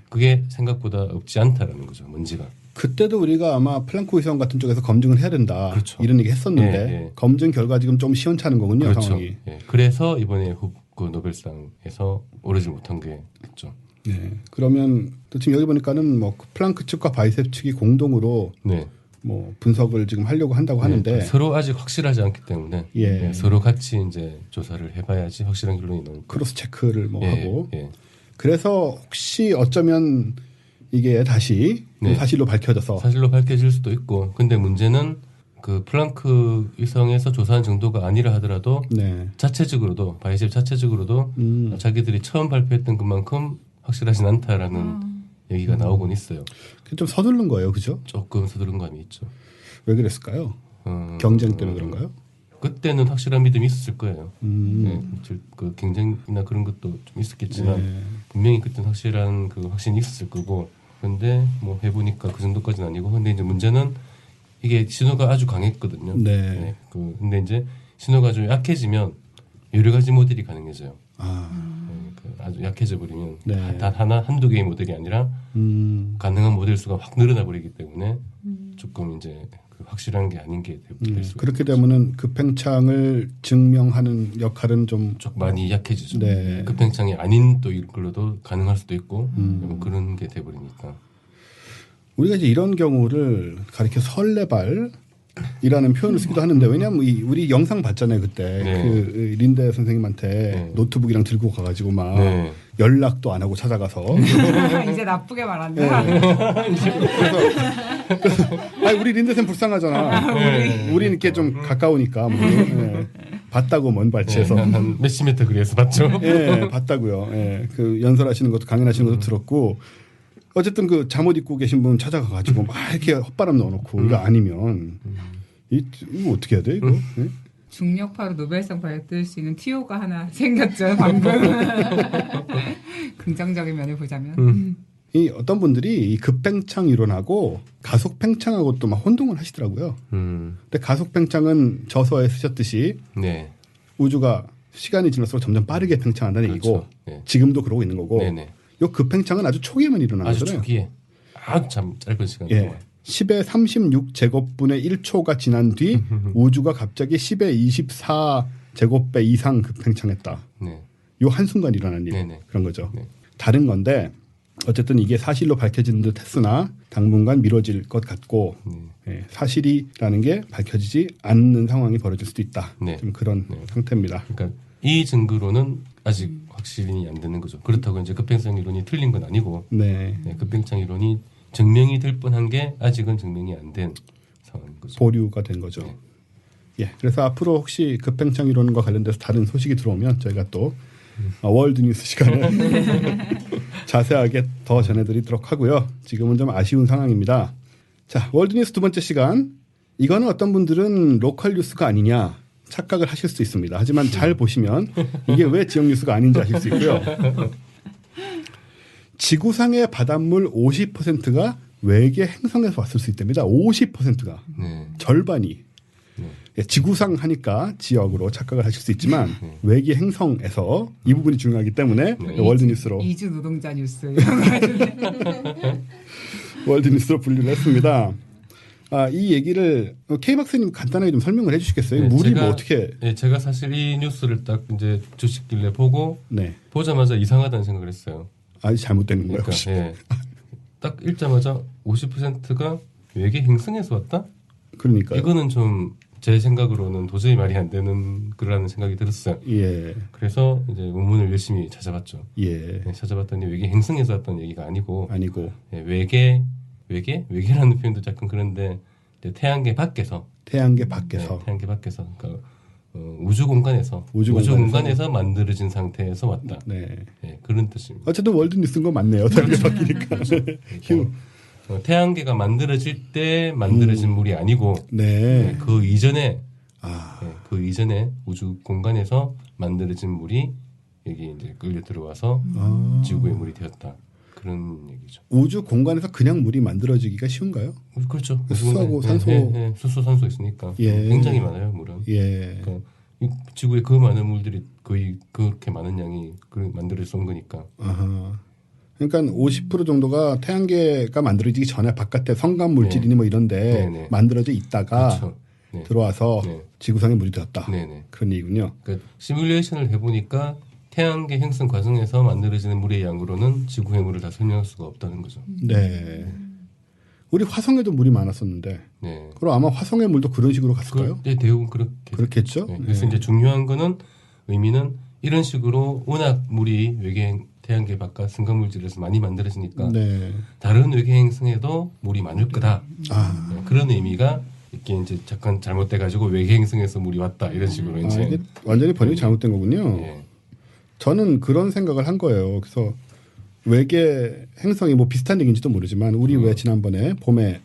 그게 생각보다 없지 않다라는 거죠. 먼지가. 그때도 우리가 아마 플랑크 위성 같은 쪽에서 검증을 해야 된다. 이런 얘기 했었는데 검증 결과 지금 좀 시원찮은 거군요. 상황이. 그래서 이번에 그 노벨상에서 오르지 못한 게 있죠. 그러면 또 지금 여기 보니까는 뭐 플랑크 측과 바이셉 측이 공동으로 뭐 분석을 지금 하려고 한다고 하는데 서로 아직 확실하지 않기 때문에 서로 같이 이제 조사를 해봐야지 확실한 결론이 나올 거예요. 크로스 체크를 뭐 하고 그래서 혹시 어쩌면 이게 다시 네. 사실로 밝혀져서 사실로 밝혀질 수도 있고, 근데 문제는 그 플랑크 위성에서 조사한 정도가 아니라 하더라도 네. 자체적으로도 바이셉 자체적으로도 자기들이 처음 발표했던 것만큼 확실하진 않다라는 얘기가 나오곤 있어요. 좀 서두른 거예요, 그죠? 조금 서두른 감이 있죠. 왜 그랬을까요? 경쟁 때문에 그런가요? 그때는 확실한 믿음이 있었을 거예요. 네, 그 경쟁이나 그런 것도 좀 있었겠지만 네. 분명히 그때는 확실한 그 확신이 있었을 거고, 그런데 뭐 해보니까 그 정도까지는 아니고, 근데 이제 문제는 이게 신호가 아주 강했거든요. 네. 근데 이제 신호가 좀 약해지면 여러 가지 모델이 가능해져요. 아주 약해져 버리면 네. 단 한두 개의 모델이 아니라 가능한 모델 수가 확 늘어나 버리기 때문에 조금 이제 그 확실한 게 아닌 게 될 수. 그렇게 되면은 급팽창을 증명하는 역할은 좀 많이 약해지죠. 네. 급팽창이 아닌 또 이걸로도 가능할 수도 있고 그런 게 돼버리니까. 우리가 이제 이런 경우를 가리켜 설레발이라는 표현을 쓰기도 하는데, 왜냐하면 우리 영상 봤잖아요 그때. 네. 그 린데 선생님한테 네. 노트북이랑 들고 가가지고 막 네. 연락도 안 하고 찾아가서 이제 나쁘게 말한다. 아니 우리 린데 선 불쌍하잖아. 우리는 이렇게 좀 가까우니까 뭐. 네. 봤다고 먼 발치에서. 한 몇십 미터 거리에서 봤죠. 예, 봤다고요. 예, 그 연설하시는 것도 강연하시는 것도 들었고, 어쨌든 그 잠옷 입고 계신 분 찾아가가지고 막 이렇게 헛바람 넣어놓고 이거 아니면 이거 어떻게 해야 돼 이거? 예? 중력파로 노벨상 받을 수 있는 TO가 하나 생겼죠 방금. 긍정적인 면을 보자면. 이 어떤 분들이 이 급팽창 이론하고 가속 팽창하고 또 막 혼동을 하시더라고요. 근데 가속 팽창은 저서에 쓰셨듯이 네. 우주가 시간이 지날수록 점점 빠르게 팽창한다는 그렇죠. 얘기고, 네. 지금도 그러고 있는 거고, 네네. 요 급팽창은 아주 초기에만 일어나는 아주 거잖아요. 초기에 아주 참 짧은 시간 예. 동안. 10의 36제곱분의 1초가 지난 뒤 우주가 갑자기 10의 24제곱배 이상 급팽창했다. 네. 요 한순간 일어난 일. 네네. 그런 거죠. 네. 다른 건데 어쨌든 이게 사실로 밝혀진 듯 했으나 당분간 미뤄질 것 같고, 예, 사실이라는 게 밝혀지지 않는 상황이 벌어질 수도 있다. 네. 좀 그런 네. 상태입니다. 그러니까 이 증거로는 아직 확실히 안 되는 거죠. 그렇다고 이제 급팽창 이론이 틀린 건 아니고, 네. 급팽창 이론이 증명이 될 뻔한 게 아직은 증명이 안 된 상황인 거죠. 보류가 된 거죠. 네. 예, 그래서 앞으로 혹시 급팽창 이론과 관련돼서 다른 소식이 들어오면 저희가 또 월드 뉴스 시간에 자세하게 더 전해드리도록 하고요. 지금은 좀 아쉬운 상황입니다. 자, 월드 뉴스 두 번째 시간. 이거는 어떤 분들은 로컬 뉴스가 아니냐 착각을 하실 수 있습니다. 하지만 잘 보시면 이게 왜 지역 뉴스가 아닌지 아실 수 있고요. 지구상의 바닷물 50%가 외계 행성에서 왔을 수 있답니다. 50%가. 네. 절반이. 예, 지구상 하니까 지역으로 착각을 하실 수 있지만 외계 행성에서 이 부분이 중요하기 때문에 월드 뉴스로 이주 노동자 뉴스 이런 거 가지고. 월드 뉴스로 분류를 했습니다. 이 얘기를 K 박사님 간단하게 좀 설명을 해주시겠어요? 네, 물이 제가- 뭐 어떻게? 네, 제가 사실 이 뉴스를 딱 이제 주식길래 보고 네, 보자마자 이상하다는 생각을 했어요. 아주 잘못된 거예요. 그러니까 혹시? 예. 딱 읽자마자 50%가 외계 행성에서 왔다? 그러니까요. 이거는 좀 제 생각으로는 도저히 말이 안 되는 거라는 생각이 들었어요. 예, 그래서 이제 원문을 열심히 찾아봤죠. 예, 네, 찾아봤더니 외계 행성에서 왔다는 얘기가 아니고 아니고 예, 외계라는 표현도 약간 그런데 이제 태양계 밖에서 태양계 밖에서 네, 태양계 밖에서 그러니까 우주 공간에서 우주 공간에서 만들어진 상태에서 왔다. 네. 예, 그런 뜻입니다. 어쨌든 월드 뉴스인 건 맞네요. 태양계 바뀌니까. 휴. 태양계가 만들어질 때 만들어진 물이 아니고 네. 그 이전에 아, 그 이전에 우주 공간에서 만들어진 물이 여기 이제 끌려 들어와서 지구의 물이 되었다. 그런 얘기죠. 우주 공간에서 그냥 물이 만들어지기가 쉬운가요? 그렇죠. 수소하고 우주 공간에- 산소. 수소, 산소 있으니까 예. 굉장히 많아요, 물은. 예. 그러니까 이 지구에 그 많은 물들이 거의 그렇게 많은 양이 만들어서 온 거니까. 아하. 그러니까 50% 정도가 태양계가 만들어지기 전에 바깥에 성간 물질이니 뭐 이런데 네, 네. 만들어져 있다가 그렇죠. 네. 들어와서 네. 지구상에 물이 되었다. 네네. 그런 얘기군요. 그러니까 시뮬레이션을 해보니까 태양계 행성 과정에서 만들어지는 물의 양으로는 지구의 물을 다 설명할 수가 없다는 거죠. 네. 우리 화성에도 물이 많았었는데, 네. 그럼 아마 화성의 물도 그런 식으로 갔을까요? 대부분 그렇게. 그렇겠죠. 네. 그래서 네. 이제 중요한 거는 의미는 이런 식으로 워낙 물이 외계행 태양계 바깥 승강물질에서 많이 만들어지니까 네. 다른 외계행성에도 물이 많을 거다. 아. 네, 그런 의미가 이게 이제 잠깐 잘못돼가지고 외계행성에서 물이 왔다 이런 식으로 이제 이게 완전히 번역이 잘못된 거군요. 예. 저는 그런 생각을 한 거예요. 그래서 외계 행성이 뭐 비슷한 얘기인지도 모르지만 우리 왜 지난번에 봄에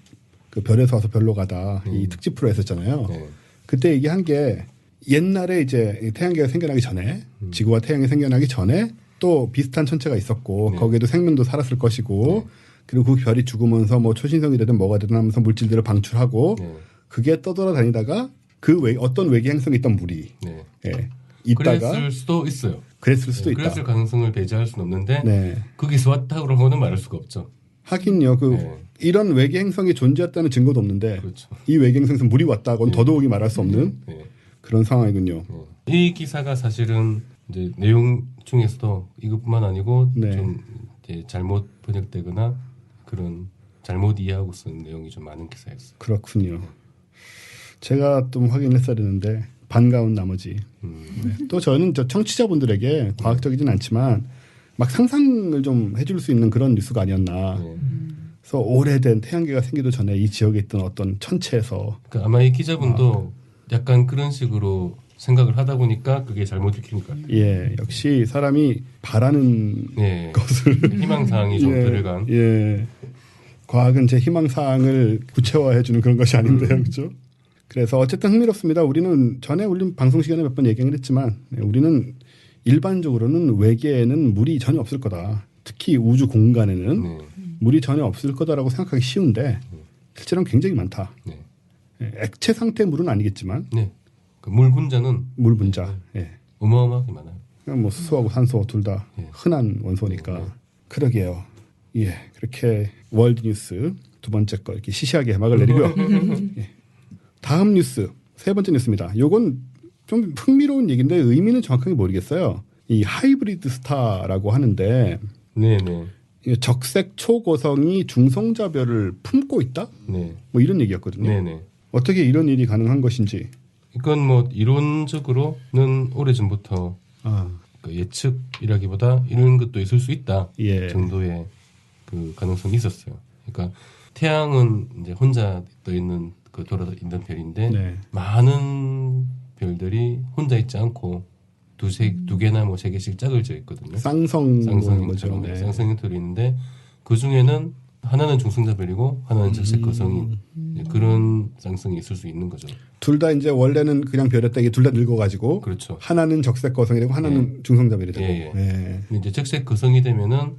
그 별에서 와서 별로 가다 이 특집 프로 했었잖아요. 네. 그때 얘기한 게 옛날에 이제 태양계가 생겨나기 전에 지구와 태양이 생겨나기 전에 또 비슷한 천체가 있었고 네. 거기에도 생명도 살았을 것이고 그리고 그 별이 죽으면서 뭐 초신성이 되든 뭐가 되든 하면서 물질들을 방출하고 네. 그게 떠돌아다니다가 그 어떤 외계 행성에 있던 물이 네. 예, 있다가 그랬을 수도 있어요. 그랬을 수도 있다. 그랬을 가능성을 배제할 수는 없는데 네. 거기서 왔다 그러고는 말할 수가 없죠. 하긴요. 그 네. 이런 외계 행성이 존재했다는 증거도 없는데 그렇죠. 이 외계 행성에서 물이 왔다고는 더더욱이 말할 수 없는 네. 그런 상황이군요. 이 기사가 사실은 이제 내용 중에서도 이것뿐만 아니고 네. 좀 이제 잘못 번역되거나 그런 잘못 이해하고 쓴 내용이 좀 많은 기사였어요. 그렇군요. 제가 좀 확인했어야 되는데 반가운 나머지 네. 또 저는 저 청취자분들에게 과학적이진 않지만 막 상상을 좀 해줄 수 있는 그런 뉴스가 아니었나. 네. 그래서 오래된 태양계가 생기도 전에 이 지역에 있던 어떤 천체에서 그러니까 아마 이 기자분도 약간 그런 식으로 생각을 하다 보니까 그게 잘못 읽힌 것 같아요. 예 역시 사람이 바라는 네. 것을 희망사항이 좀 예, 들어간. 예. 과학은 제 희망사항을 구체화해주는 그런 것이 아닌데요. 그렇죠? 그래서 어쨌든 흥미롭습니다. 우리는 전에 우리 방송 시간에 몇 번 얘기를 했지만 우리는 일반적으로는 외계에는 물이 전혀 없을 거다. 특히 우주 공간에는 네. 물이 전혀 없을 거다라고 생각하기 쉬운데 실제로는 굉장히 많다. 네. 예, 액체 상태의 물은 아니겠지만 네. 그 물 분자는 물 분자. 예. 어마어마하게 많아요. 그냥 뭐 수소하고 산소 둘 다 예. 흔한 원소니까. 그러게요. 예. 그렇게 월드 뉴스 두 번째 거 이렇게 시시하게 해막을 내리고요. 예. 다음 뉴스 세 번째 뉴스입니다. 요건 좀 흥미로운 얘기인데 의미는 정확하게 모르겠어요. 이 하이브리드 스타라고 하는데 네네. 적색 초고성이 중성자별을 품고 있다? 네. 뭐 이런 얘기였거든요. 네네. 어떻게 이런 일이 가능한 것인지. 이건 뭐 이론적으로는 오래전부터 그 예측이라기보다 이런 것도 있을 수 있다 예. 정도의 그 가능성이 있었어요. 그러니까 태양은 이제 혼자 떠 있는 그 돌아 있는 별인데 네. 많은 별들이 혼자 있지 않고 두 개나 뭐 세 개씩 짝을 지어 있거든요. 쌍성형처럼 네. 쌍성형태로 있는데 그 중에는 하나는 중성자별이고 하나는 적색거성인 그런 쌍성이 있을 수 있는 거죠. 둘 다 이제 원래는 그냥 별이었다 이게 둘 다 늙어가지고 그렇죠. 하나는 적색거성이 되고 하나는 중성자별이 되고. 예, 예. 예. 근데 이제 적색거성이 되면은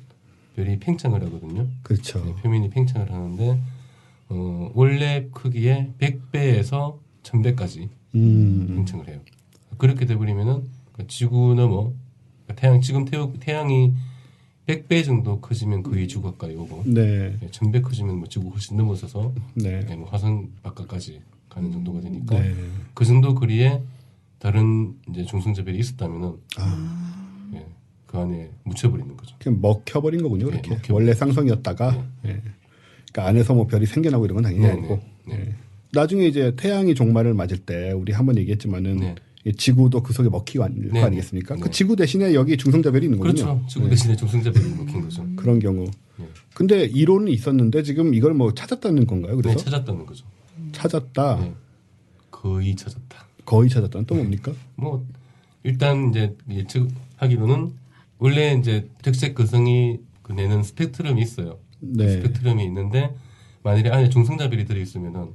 별이 팽창을 하거든요. 그렇죠. 네, 표면이 팽창을 하는데 원래 크기의 100배에서 1000배까지 팽창을 해요. 그렇게 돼버리면은 지구 넘어 태양 지금 태양이 100배 정도 커지면 거의 지구 가까이 오고 네. 1000배 커지면 뭐 지구 훨씬 넘어서서 네. 뭐 화성 바깥까지 가는 정도가 되니까 네. 그 정도 거리에 다른 이제 중성자별이 있었다면은 예, 그 안에 묻혀버리는 거죠. 그냥 먹혀버린 거군요. 그렇게 먹혀버린 원래 쌍성이었다가 예. 그러니까 안에서 뭐 별이 생겨나고 이런 건 당연히 네, 아니고. 네, 네. 예. 나중에 이제 태양이 종말을 맞을 때 우리 한번 얘기했지만은 네. 이 지구도 그 속에 먹히고 아닐 네, 거 아니겠습니까? 네. 그 지구 대신에 여기 중성자별이 있는 거군요. 그렇죠. 지구 네. 대신에 중성자별이 먹힌 거죠. 그런 경우. 네. 근데 이론은 있었는데 지금 이걸 뭐 찾았다는 건가요? 네, 그래서 찾았다는 거죠. 찾았다. 네. 거의 찾았다. 거의 찾았다는 또 뭡니까? 뭐 일단 이제 예측하기로는 원래 이제 적색 거성이 그 내는 스펙트럼이 있어요. 네. 그 스펙트럼이 있는데 만일에 안에 중성자별이 들어 있으면은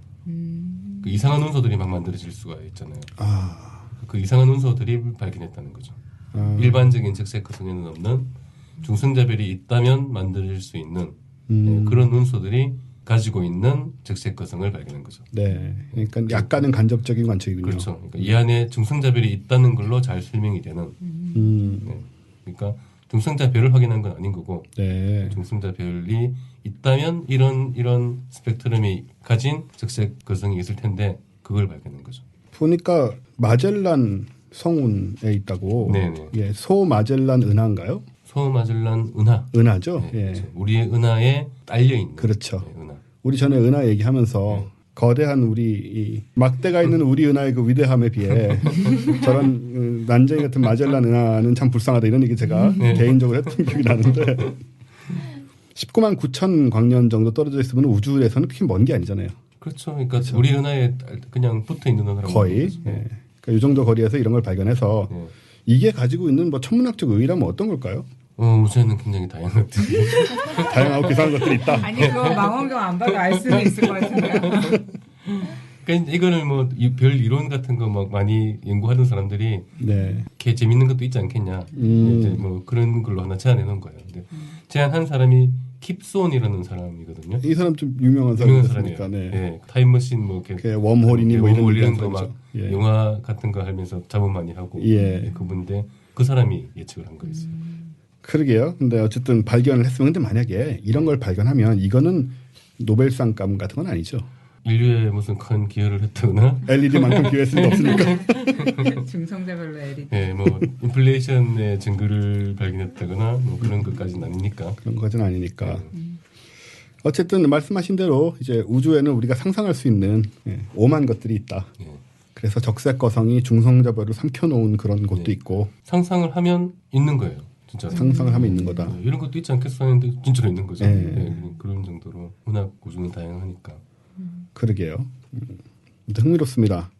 그 이상한 운소들이 막 만들어질 수가 있잖아요. 그 이상한 운소들이 발견했다는 거죠. 일반적인 적색 거성에는 없는 중성자별이 있다면 만들 수 있는 그런 운소들이 가지고 있는 적색 거성을 발견한 거죠. 네. 그러니까 약간은 간접적인 관측이군요. 그렇죠. 그러니까 이 안에 중성자별이 있다는 걸로 잘 설명이 되는. 네. 그러니까 중성자별을 확인한 건 아닌 거고 네. 중성자별이 있다면 이런 스펙트럼이 가진 적색 거성이 있을 텐데 그걸 발견한 거죠. 보니까 마젤란 성운에 있다고. 네네. 예, 소마젤란 은하인가요? 소마젤란 은하. 은하죠. 네, 예. 그렇죠. 우리의 은하에 딸려 있는. 그렇죠. 네, 은하. 우리 전에 은하 얘기하면서 거대한 우리 이 막대가 있는 우리 은하의 그 위대함에 비해 저런 난쟁이 같은 마젤란 은하는 참 불쌍하다 이런 얘기 제가 개인적으로 했던 기억이 나는데 19만 9천 광년 정도 떨어져 있으면 우주에서는 그렇게 먼 게 아니잖아요. 그렇죠. 그러니까 우리 은하에 그냥 붙어 있는 은하라고 거의. 예. 그러니까 이 정도 거리에서 이런 걸 발견해서 이게 가지고 있는 뭐 천문학적 의의라면 어떤 걸까요? 우주에는 굉장히 다양한 것들이 다양하고 비슷한 것들이 있다. 아니 그거 망원경 안 봐도 알 수는 있을 것 같은데요. 그러니까 이거는 뭐 별 이론 같은 거 막 많이 연구하던 사람들이 네. 걔 재밌는 것도 있지 않겠냐. 이제 뭐 그런 걸로 하나 제안해 놓은 거예요. 근데 제안한 사람이 킵손이라는 사람이거든요. 이 사람 좀 유명한 유명한 사람이니까. 사람이에요. 네. 네. 타임머신 뭐 이렇게 그 웜홀이니 뭐 웜홀 이런 이런 거막 예. 영화 같은 거 하면서 작업 많이 하고 예. 그분인데 그 사람이 예측을 한 거였어요. 그러게요. 근데 어쨌든 발견을 했으면 근데 만약에 이런 걸 발견하면 이거는 노벨상감 같은 건 아니죠. 인류에 무슨 큰 기여를 했다거나 LED만큼 기여했을 수 없으니까. 중성자별로 LED. 네, 뭐 인플레이션의 증거를 발견했다거나 뭐 그런 것까지는 아니니까. 그런 것은 아니니까. 어쨌든 말씀하신 대로 이제 우주에는 우리가 상상할 수 있는 오만 것들이 있다. 예. 그래서 적색거성이 중성자별을 삼켜놓은 그런 곳도 네. 있고 상상을 하면 있는 거예요. 진짜. 상상을 하면 있는 거다. 이런 것도 있지 않겠어 했는데 진짜로 있는 거죠. 네. 네, 그런 정도로 문학 우주는 다양하니까. 그러게요. 흥미롭습니다.